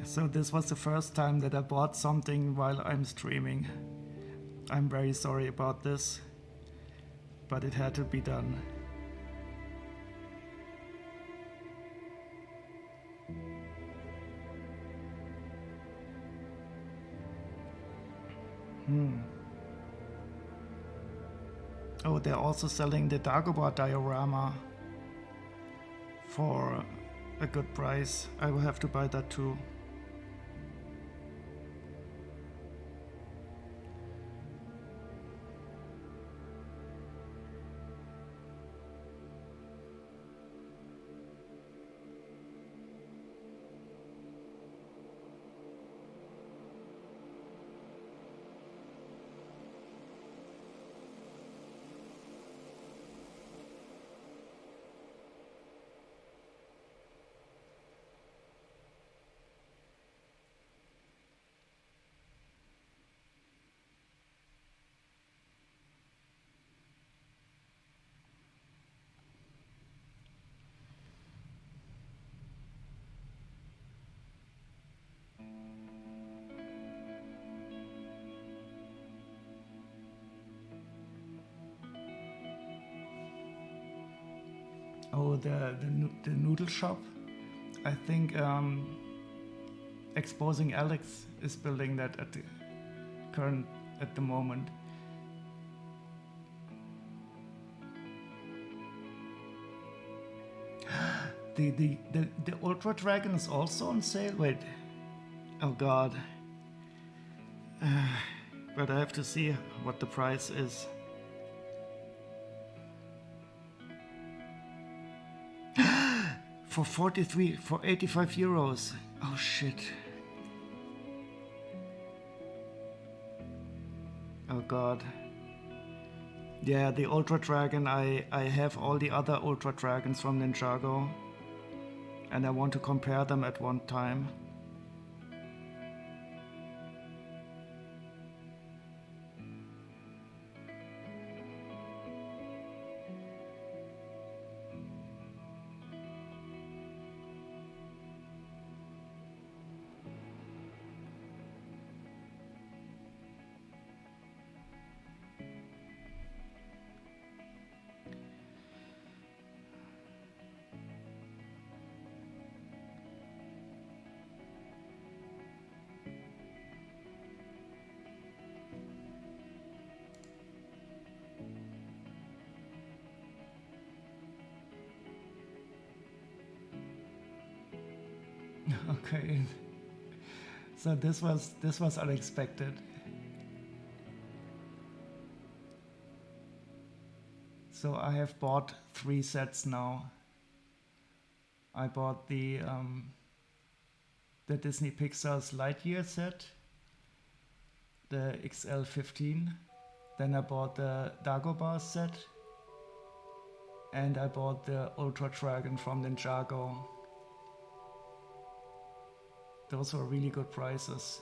So this was the first time that I bought something while I'm streaming. I'm very sorry about this, but it had to be done. Oh, they're also selling the Dagobah diorama for a good price. I will have to buy that too. Oh, the noodle shop. I think Exposing Alex is building that at the moment. The Ultra Dragon is also on sale. Wait, oh god. But I have to see what the price is. For 85 euros. Oh shit. Oh god. Yeah, the Ultra Dragon, I have all the other Ultra Dragons from Ninjago. And I want to compare them at one time. Okay, so this was unexpected. So I have bought 3 sets now. I bought the Disney Pixar's Lightyear set, the XL15. Then I bought the Dagobah set, and I bought the Ultra Dragon from Ninjago. Those were really good prices.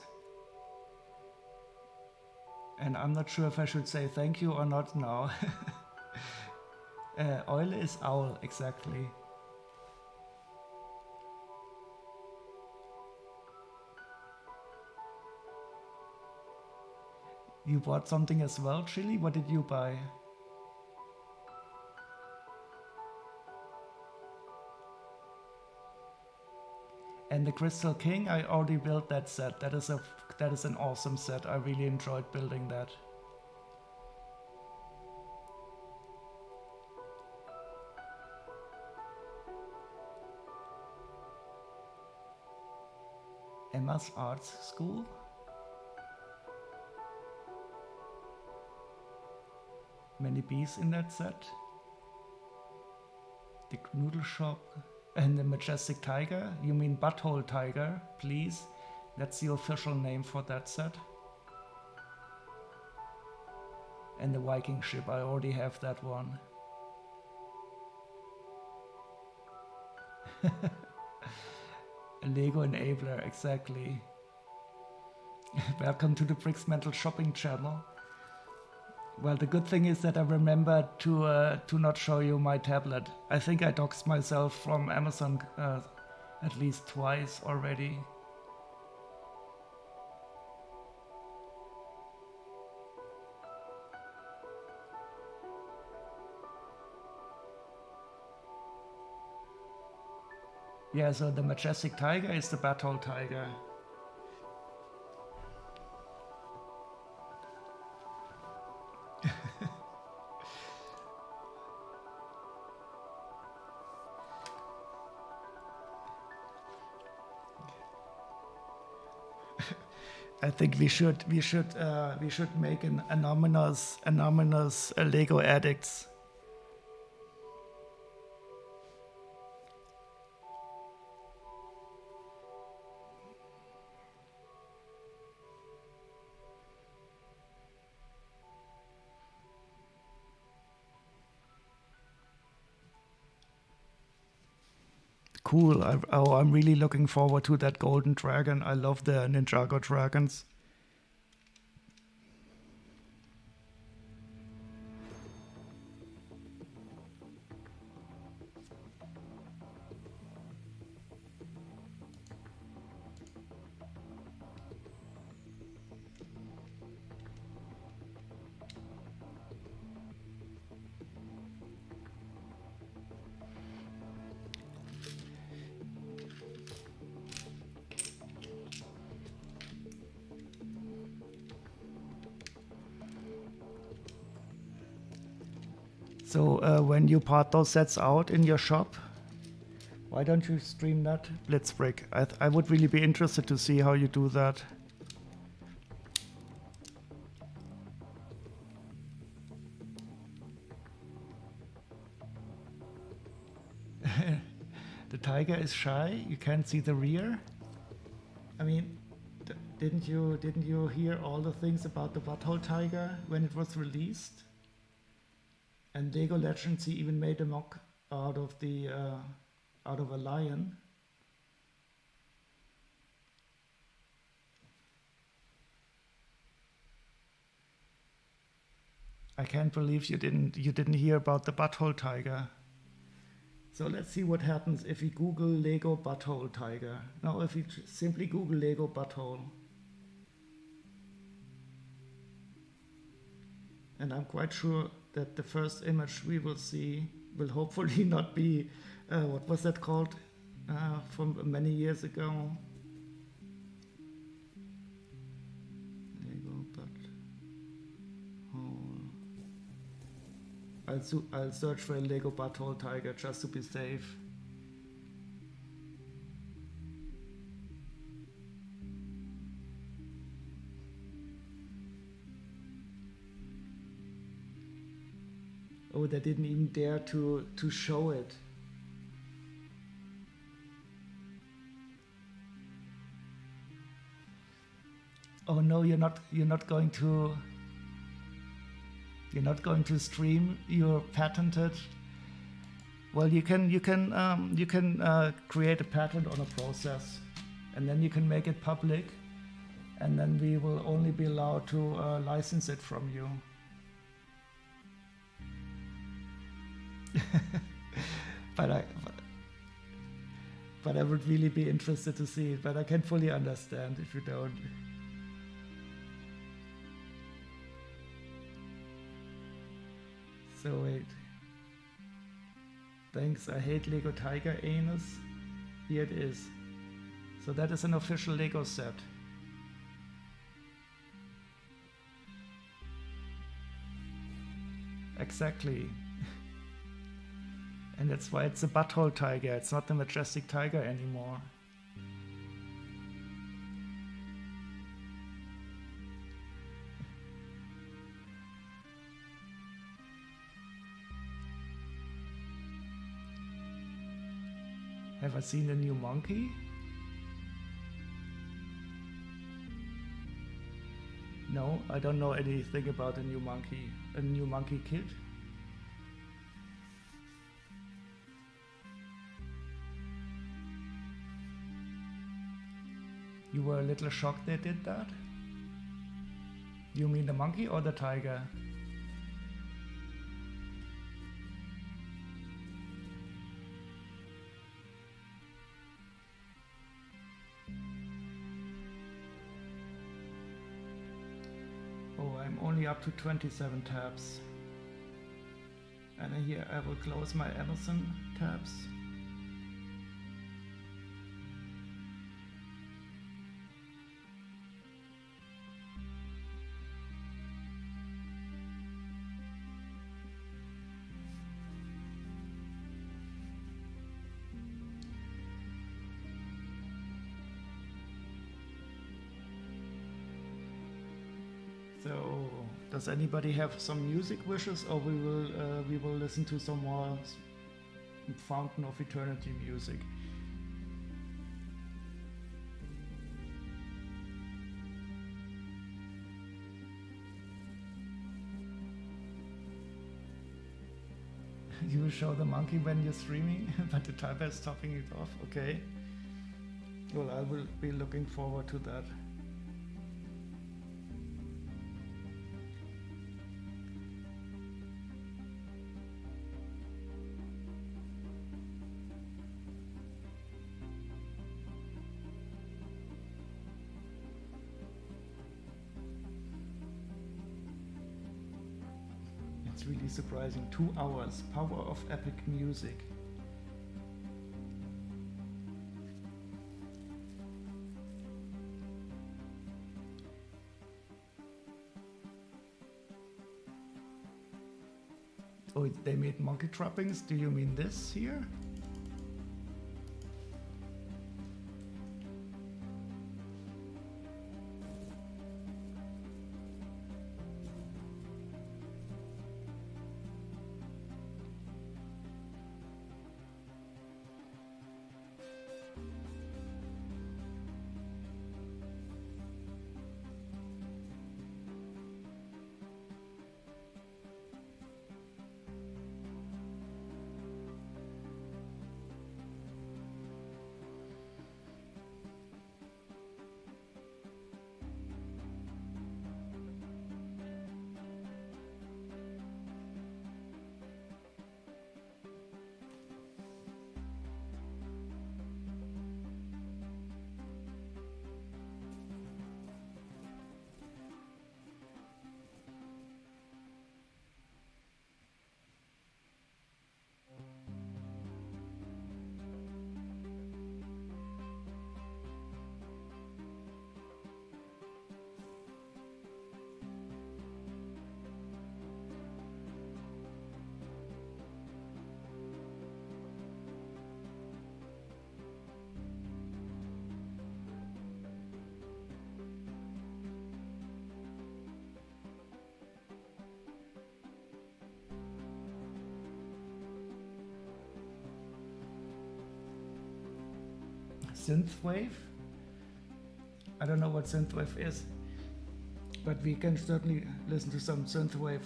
And I'm not sure if I should say thank you or not now. Oil is owl, exactly. You bought something as well, Chili? What did you buy? And the Crystal King, I already built that set. That is an awesome set. I really enjoyed building that. Emma's Arts School? Many bees in that set. The Noodle Shop and the Majestic Tiger. You mean Butthole Tiger, please. That's the official name for that set. And the Viking ship, I already have that one. A Lego enabler, exactly. Welcome to the Bricks Mental Shopping channel. Well, the good thing is that I remembered to not show you my tablet. I think I doxed myself from Amazon at least twice already. Yeah, so the Majestic Tiger is the Butthole Tiger. I think we should make an anonymous Lego addicts. Cool. I'm really looking forward to that golden dragon. I love the Ninjago dragons. So when you part those sets out in your shop, why don't you stream that Blitzbrick? I would really be interested to see how you do that. The tiger is shy. You can't see the rear. I mean, didn't you hear all the things about the Butthole Tiger when it was released? And Lego Legends, he even made a mock out of a lion. I can't believe you didn't hear about the Butthole Tiger. So let's see what happens if we Google Lego Butthole Tiger. Now, if we simply Google Lego Butthole. And I'm quite sure that the first image we will see will hopefully not be, what was that called from many years ago? Lego Butthole. I'll search for a Lego Butthole Tiger just to be safe. Oh, they didn't even dare to show it. Oh no, you're not going to stream your patented. Well, you can create a patent on a process, and then you can make it public, and then we will only be allowed to license it from you. but I would really be interested to see it, but I can fully understand if you don't. So wait. Thanks, I hate Lego Tiger Anus. Here it is. So that is an official Lego set. Exactly. And that's why it's a butthole tiger, it's not the majestic tiger anymore. Have I seen a new monkey? No, I don't know anything about a new monkey kid. You were a little shocked they did that? You mean the monkey or the tiger? Oh, I'm only up to 27 tabs. And here I will close my Amazon tabs. So, does anybody have some music wishes, or we will listen to some more Fountain of Eternity music? You will show the monkey when you're streaming, but the timer is topping it off. Okay. Well, I will be looking forward to that. It's really surprising. 2 hours, power of epic music. Oh, they made monkey trappings? Do you mean this here? Synthwave? I don't know what synthwave is, but we can certainly listen to some synthwave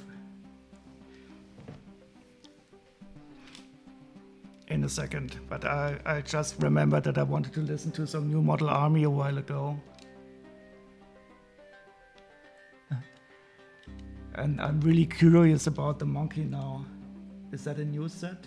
in a second. But I just remembered that I wanted to listen to some New Model Army a while ago. And I'm really curious about the monkey now. Is that a new set?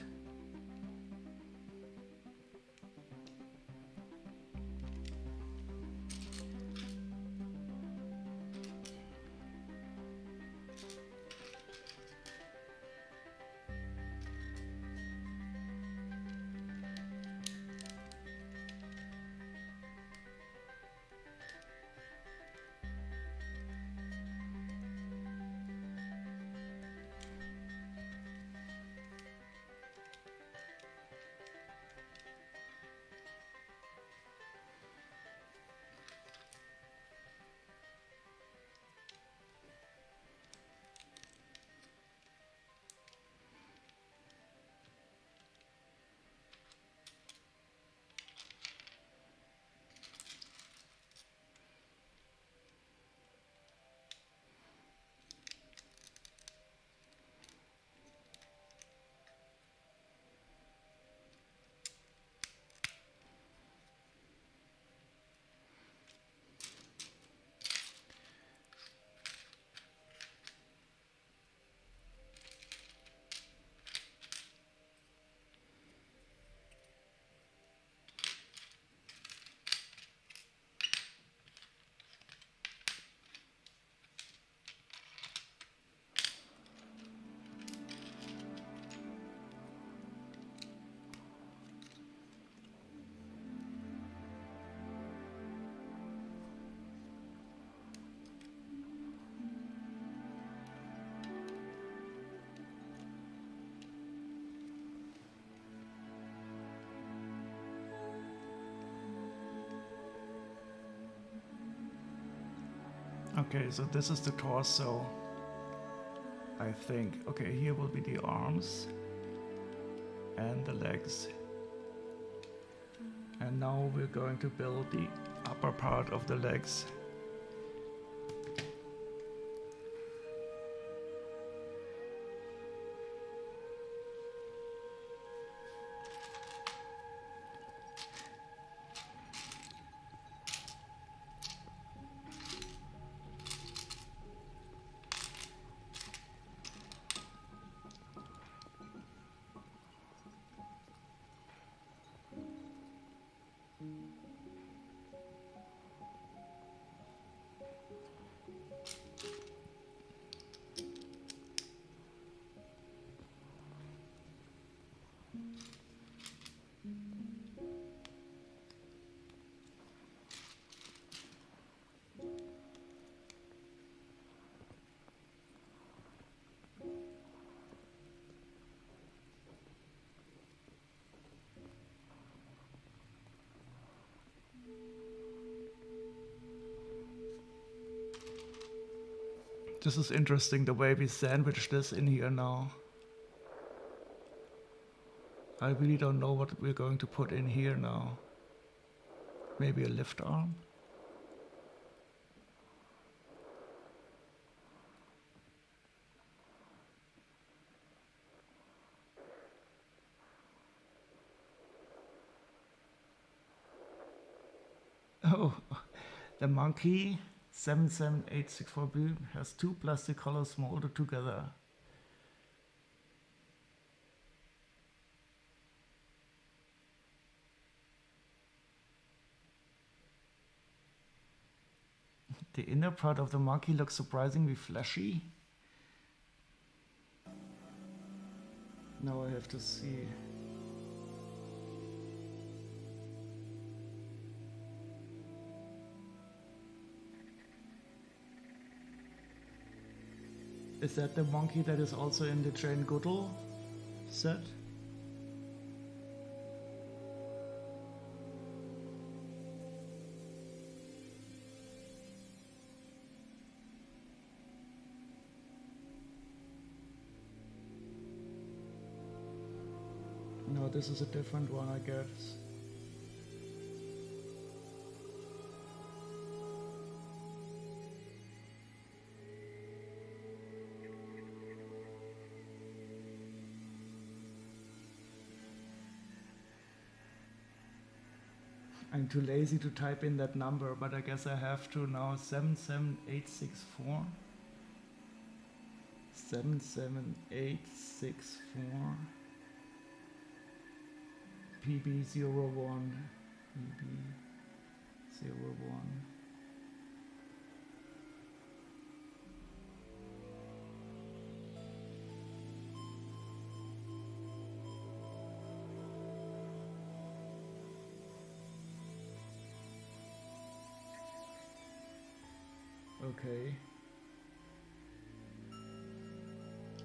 Okay, so this is the torso, I think. Okay, here will be the arms and the legs. And now we're going to build the upper part of the legs. This is interesting, the way we sandwich this in here now. I really don't know what we're going to put in here now. Maybe a lift arm? Oh, the monkey 77864B has two plastic collars molded together. The inner part of the monkey looks surprisingly fleshy. Now I have to see. Is that the monkey that is also in the Jane Goodall set? No, this is a different one, I guess. I'm too lazy to type in that number, but I guess I have to now. 77864. 77864. PB01. PB01. Okay.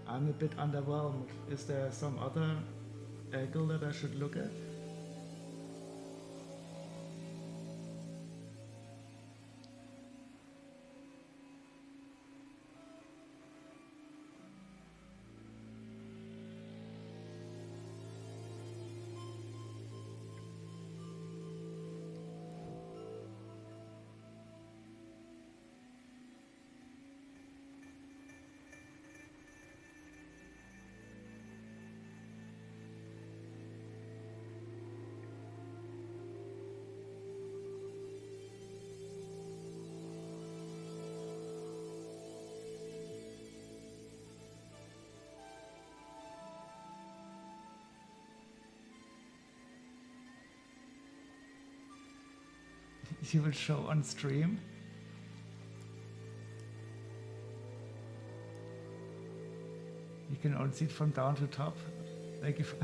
I'm a bit underwhelmed. Is there some other angle that I should look at? You will show on stream. You can only see it from down to top. Thank you for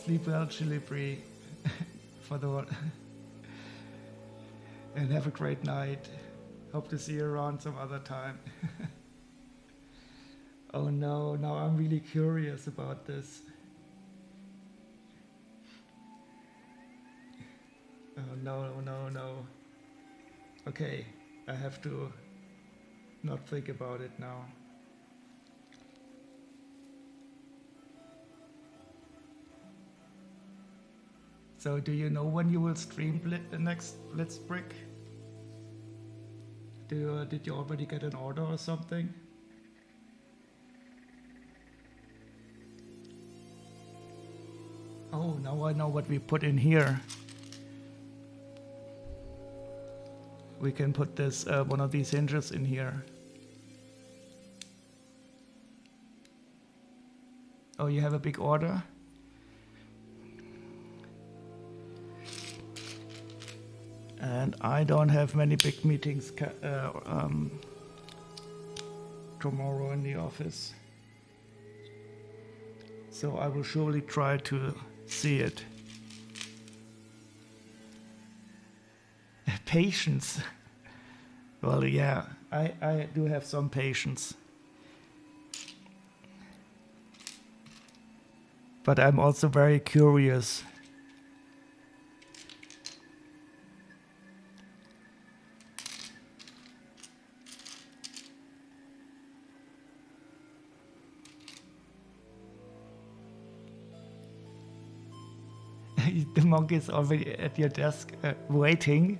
sleep well, Chili Brie, for the one. And have a great night. Hope to see you around some other time. Oh no, now I'm really curious about this. Oh no, no, no. Okay, I have to not think about it now. So do you know when you will stream the next Blitz Brick? Did you already get an order or something? Oh, now I know what we put in here. We can put this one of these hinges in here. Oh, you have a big order? And I don't have many big meetings tomorrow in the office. So I will surely try to see it. Patience. Well, yeah, I do have some patience. But I'm also very curious. The monkey is already at your desk waiting.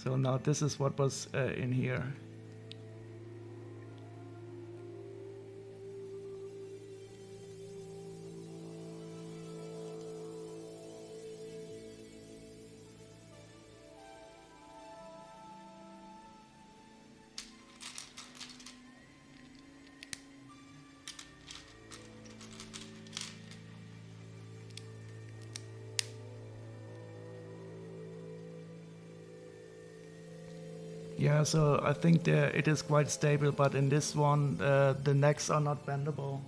So now this is what was in here. Yeah, so I think it is quite stable, but in this one, the necks are not bendable.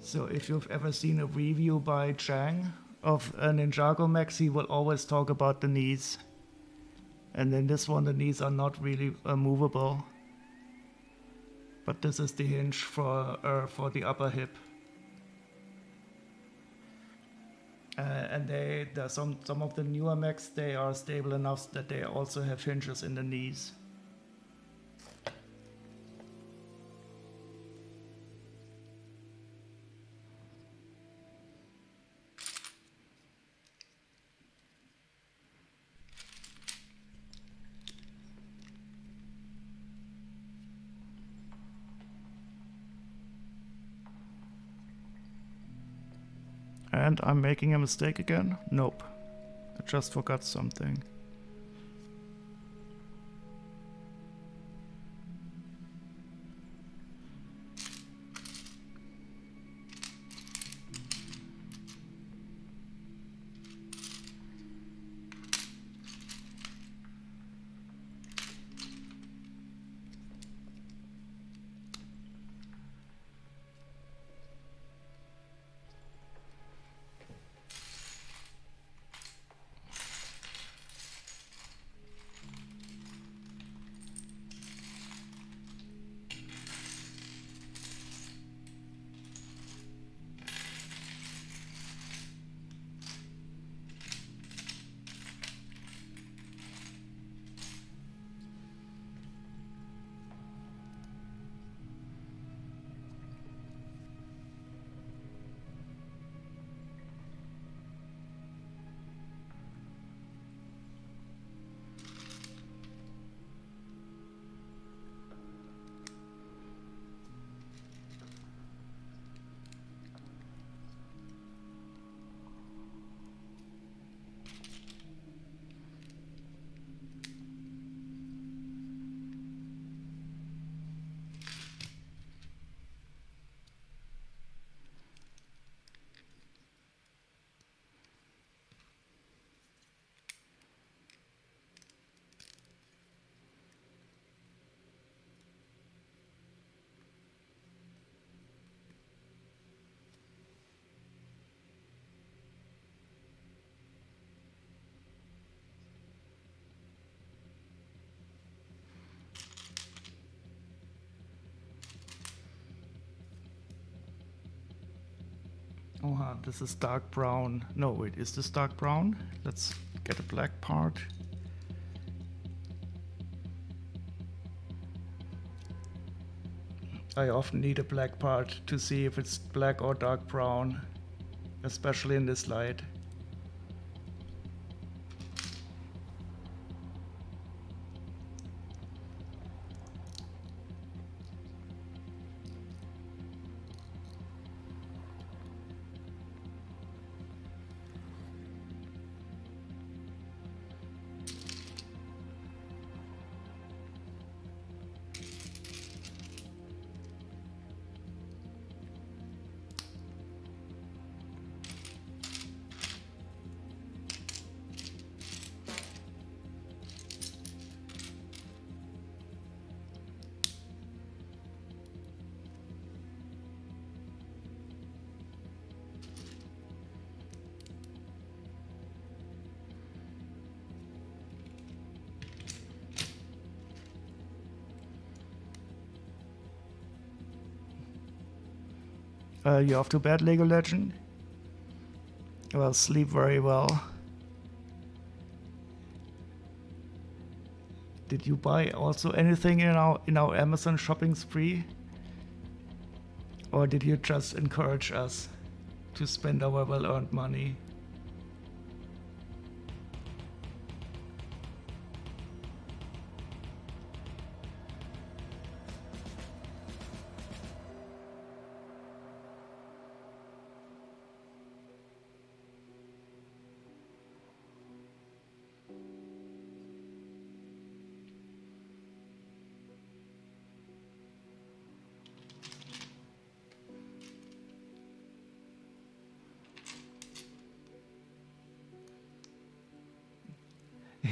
So if you've ever seen a review by Chang of Ninjago mechs, he will always talk about the knees. And in this one, the knees are not really movable. But this is the hinge for the upper hip. And some of the newer mechs, they are stable enough that they also have hinges in the knees. And I'm making a mistake again? Nope. I just forgot something. Oh, this is dark brown. No, wait, is this dark brown? Let's get a black part. I often need a black part to see if it's black or dark brown, especially in this light. You off to bed, Lego Legend? Well, sleep very well. Did you buy also anything in our Amazon shopping spree? Or did you just encourage us to spend our well-earned money?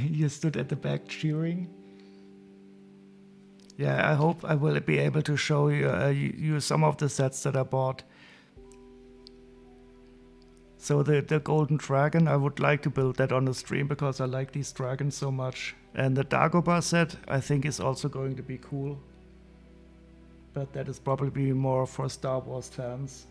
You stood at the back cheering. Yeah, I hope I will be able to show you some of the sets that I bought. So the Golden Dragon, I would like to build that on the stream because I like these dragons so much. And the Dagobah set, I think, is also going to be cool. But that is probably more for Star Wars fans.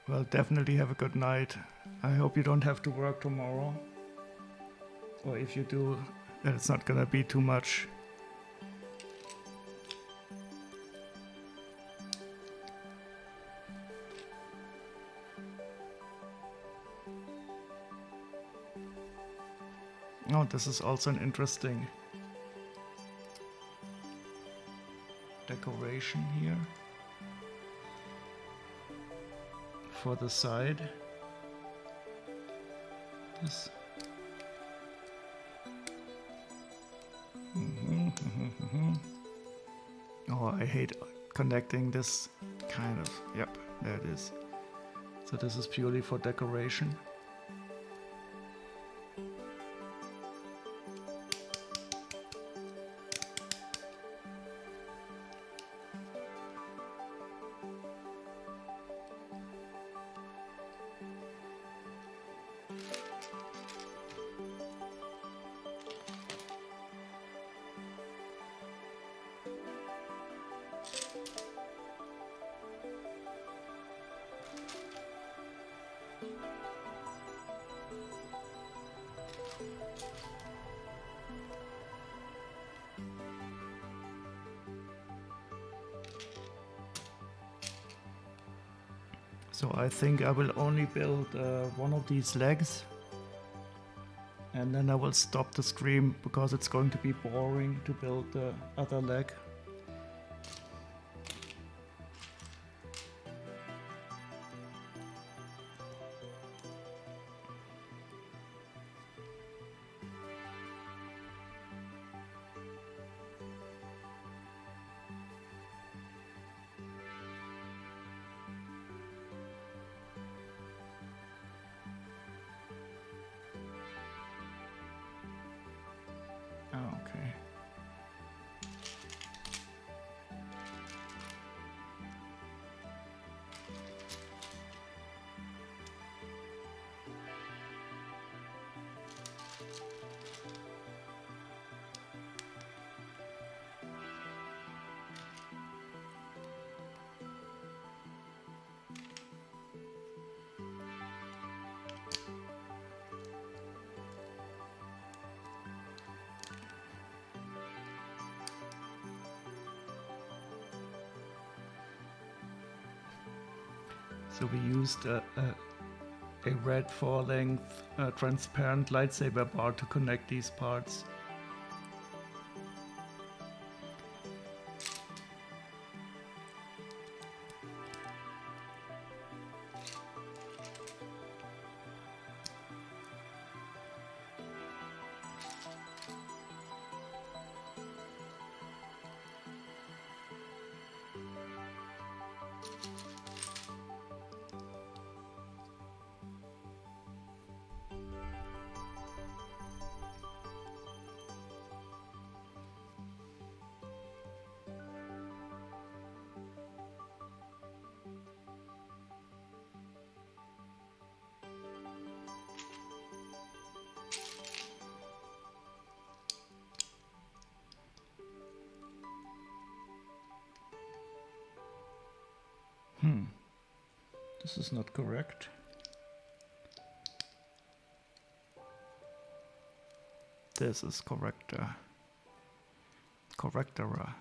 Well, definitely have a good night. I hope you don't have to work tomorrow. Or if you do, that it's not gonna be too much. Oh, this is also an interesting decoration here. For the side. This. Oh, I hate connecting this kind of. Yep, there it is. So this is purely for decoration. So I think I will only build one of these legs. And then I will stop the stream because it's going to be boring to build the other leg. Okay. So we used a red 4-length transparent lightsaber bar to connect these parts. This is not correct. This is corrector. Correctora.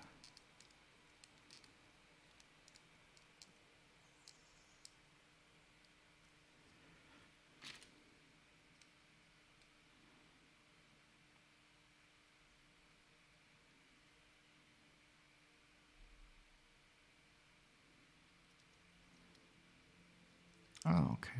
Oh, okay.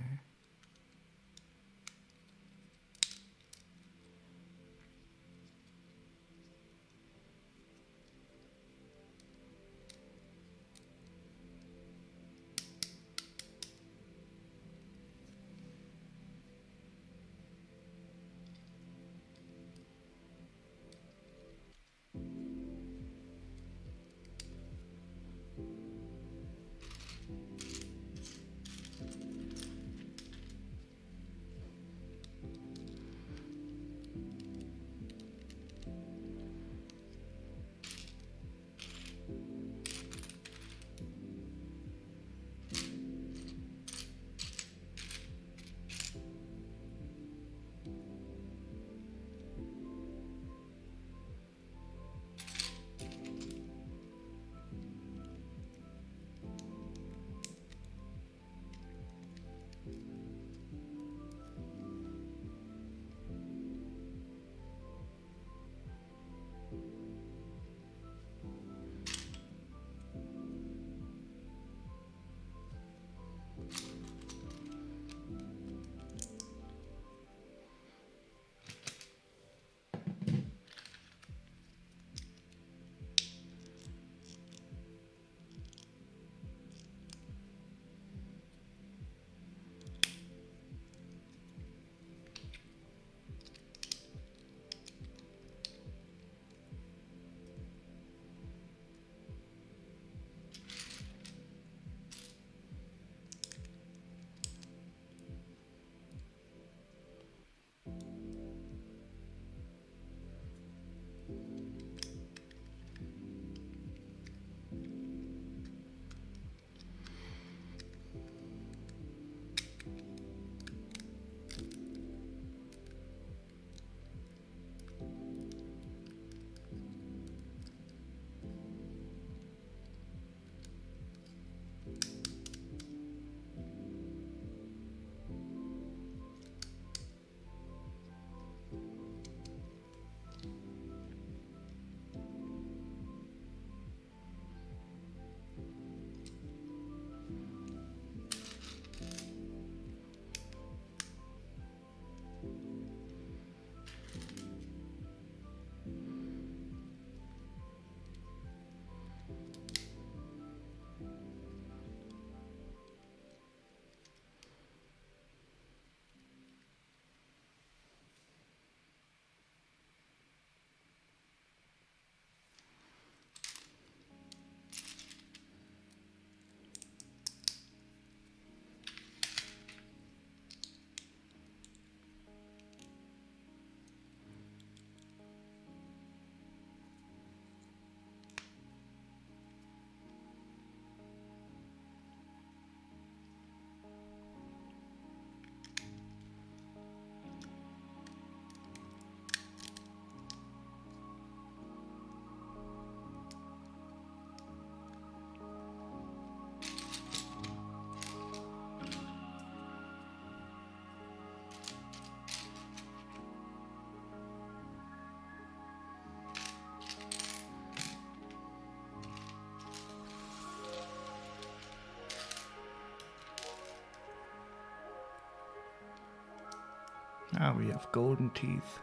Ah, we have golden teeth.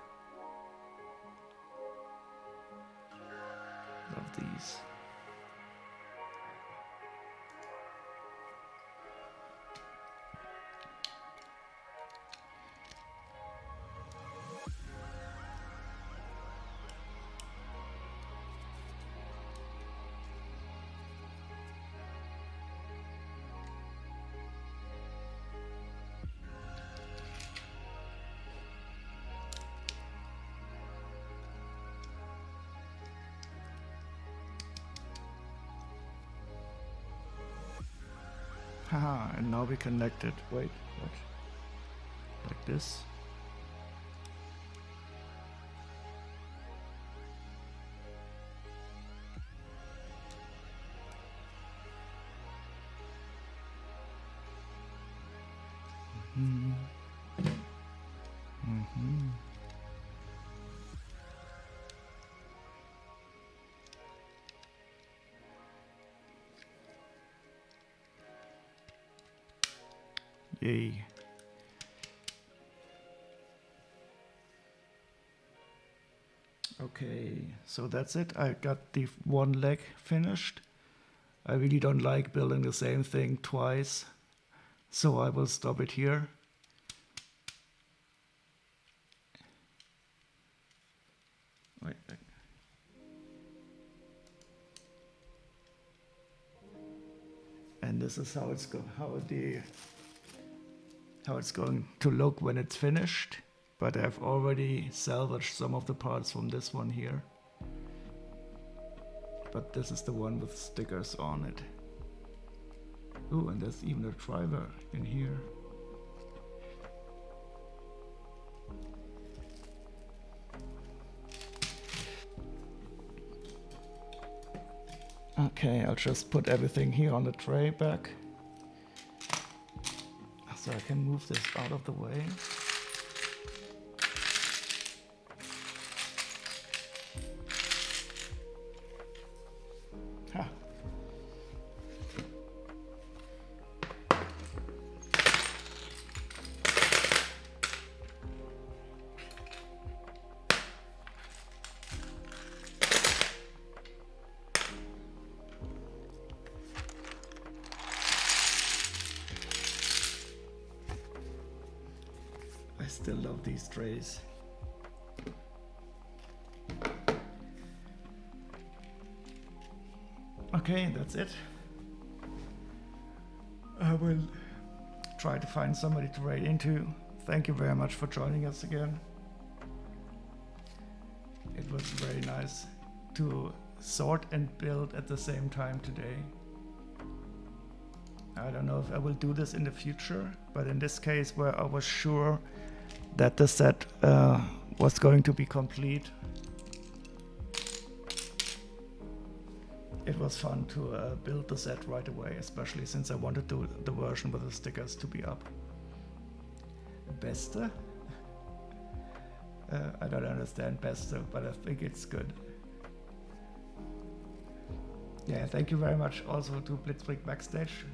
Love these. Haha, and now we connect it. Wait, what? Like this? Mm-hmm. Mm-hmm. Yay. Okay, so that's it. I got the one leg finished. I really don't like building the same thing twice, so I will stop it here. Wait. And this is how it's how it's going to look when it's finished. But I've already salvaged some of the parts from this one here. But this is the one with stickers on it. Ooh, and there's even a driver in here. Okay, I'll just put everything here on the tray back. So I can move this out of the way. Ha. I still love these trays. Okay, that's it. I will try to find somebody to raid into. Thank you very much for joining us again. It was very nice to sort and build at the same time today. I don't know if I will do this in the future, but in this case where I was sure that the set was going to be complete, it was fun to build the set right away, especially since I wanted the version with the stickers to be up. Beste? I don't understand Beste, but I think it's good. Yeah, thank you very much also to Blitzbrick Backstage.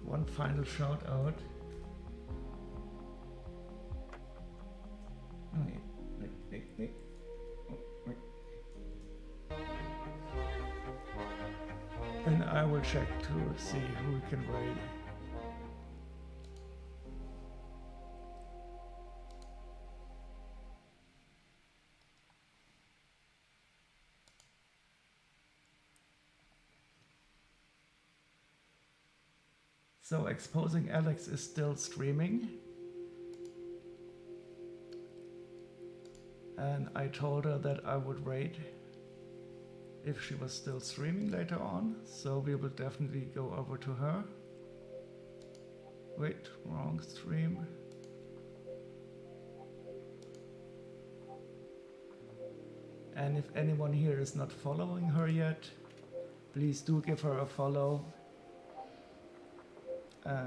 One final shout out. And I will check to see who we can raid. So Exposing Alex is still streaming. And I told her that I would raid if she was still streaming later on. So we will definitely go over to her. Wait, wrong stream. And if anyone here is not following her yet, please do give her a follow.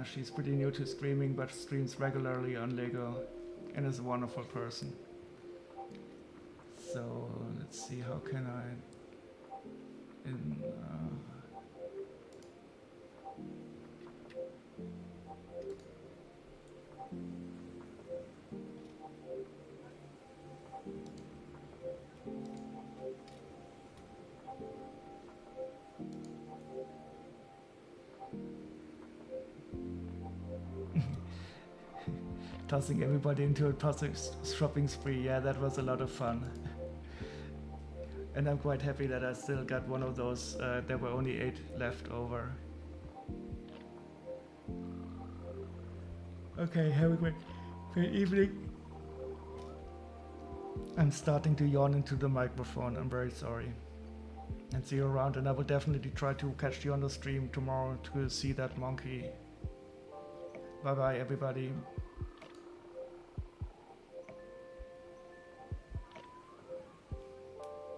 She's pretty new to streaming, but streams regularly on Lego and is a wonderful person. So let's see, how can I tossing everybody into a shopping spree. Yeah, that was a lot of fun. And I'm quite happy that I still got one of those. There were only 8 left over. Okay, have a great evening. I'm starting to yawn into the microphone. I'm very sorry. And see you around. And I will definitely try to catch you on the stream tomorrow to see that monkey. Bye bye, everybody.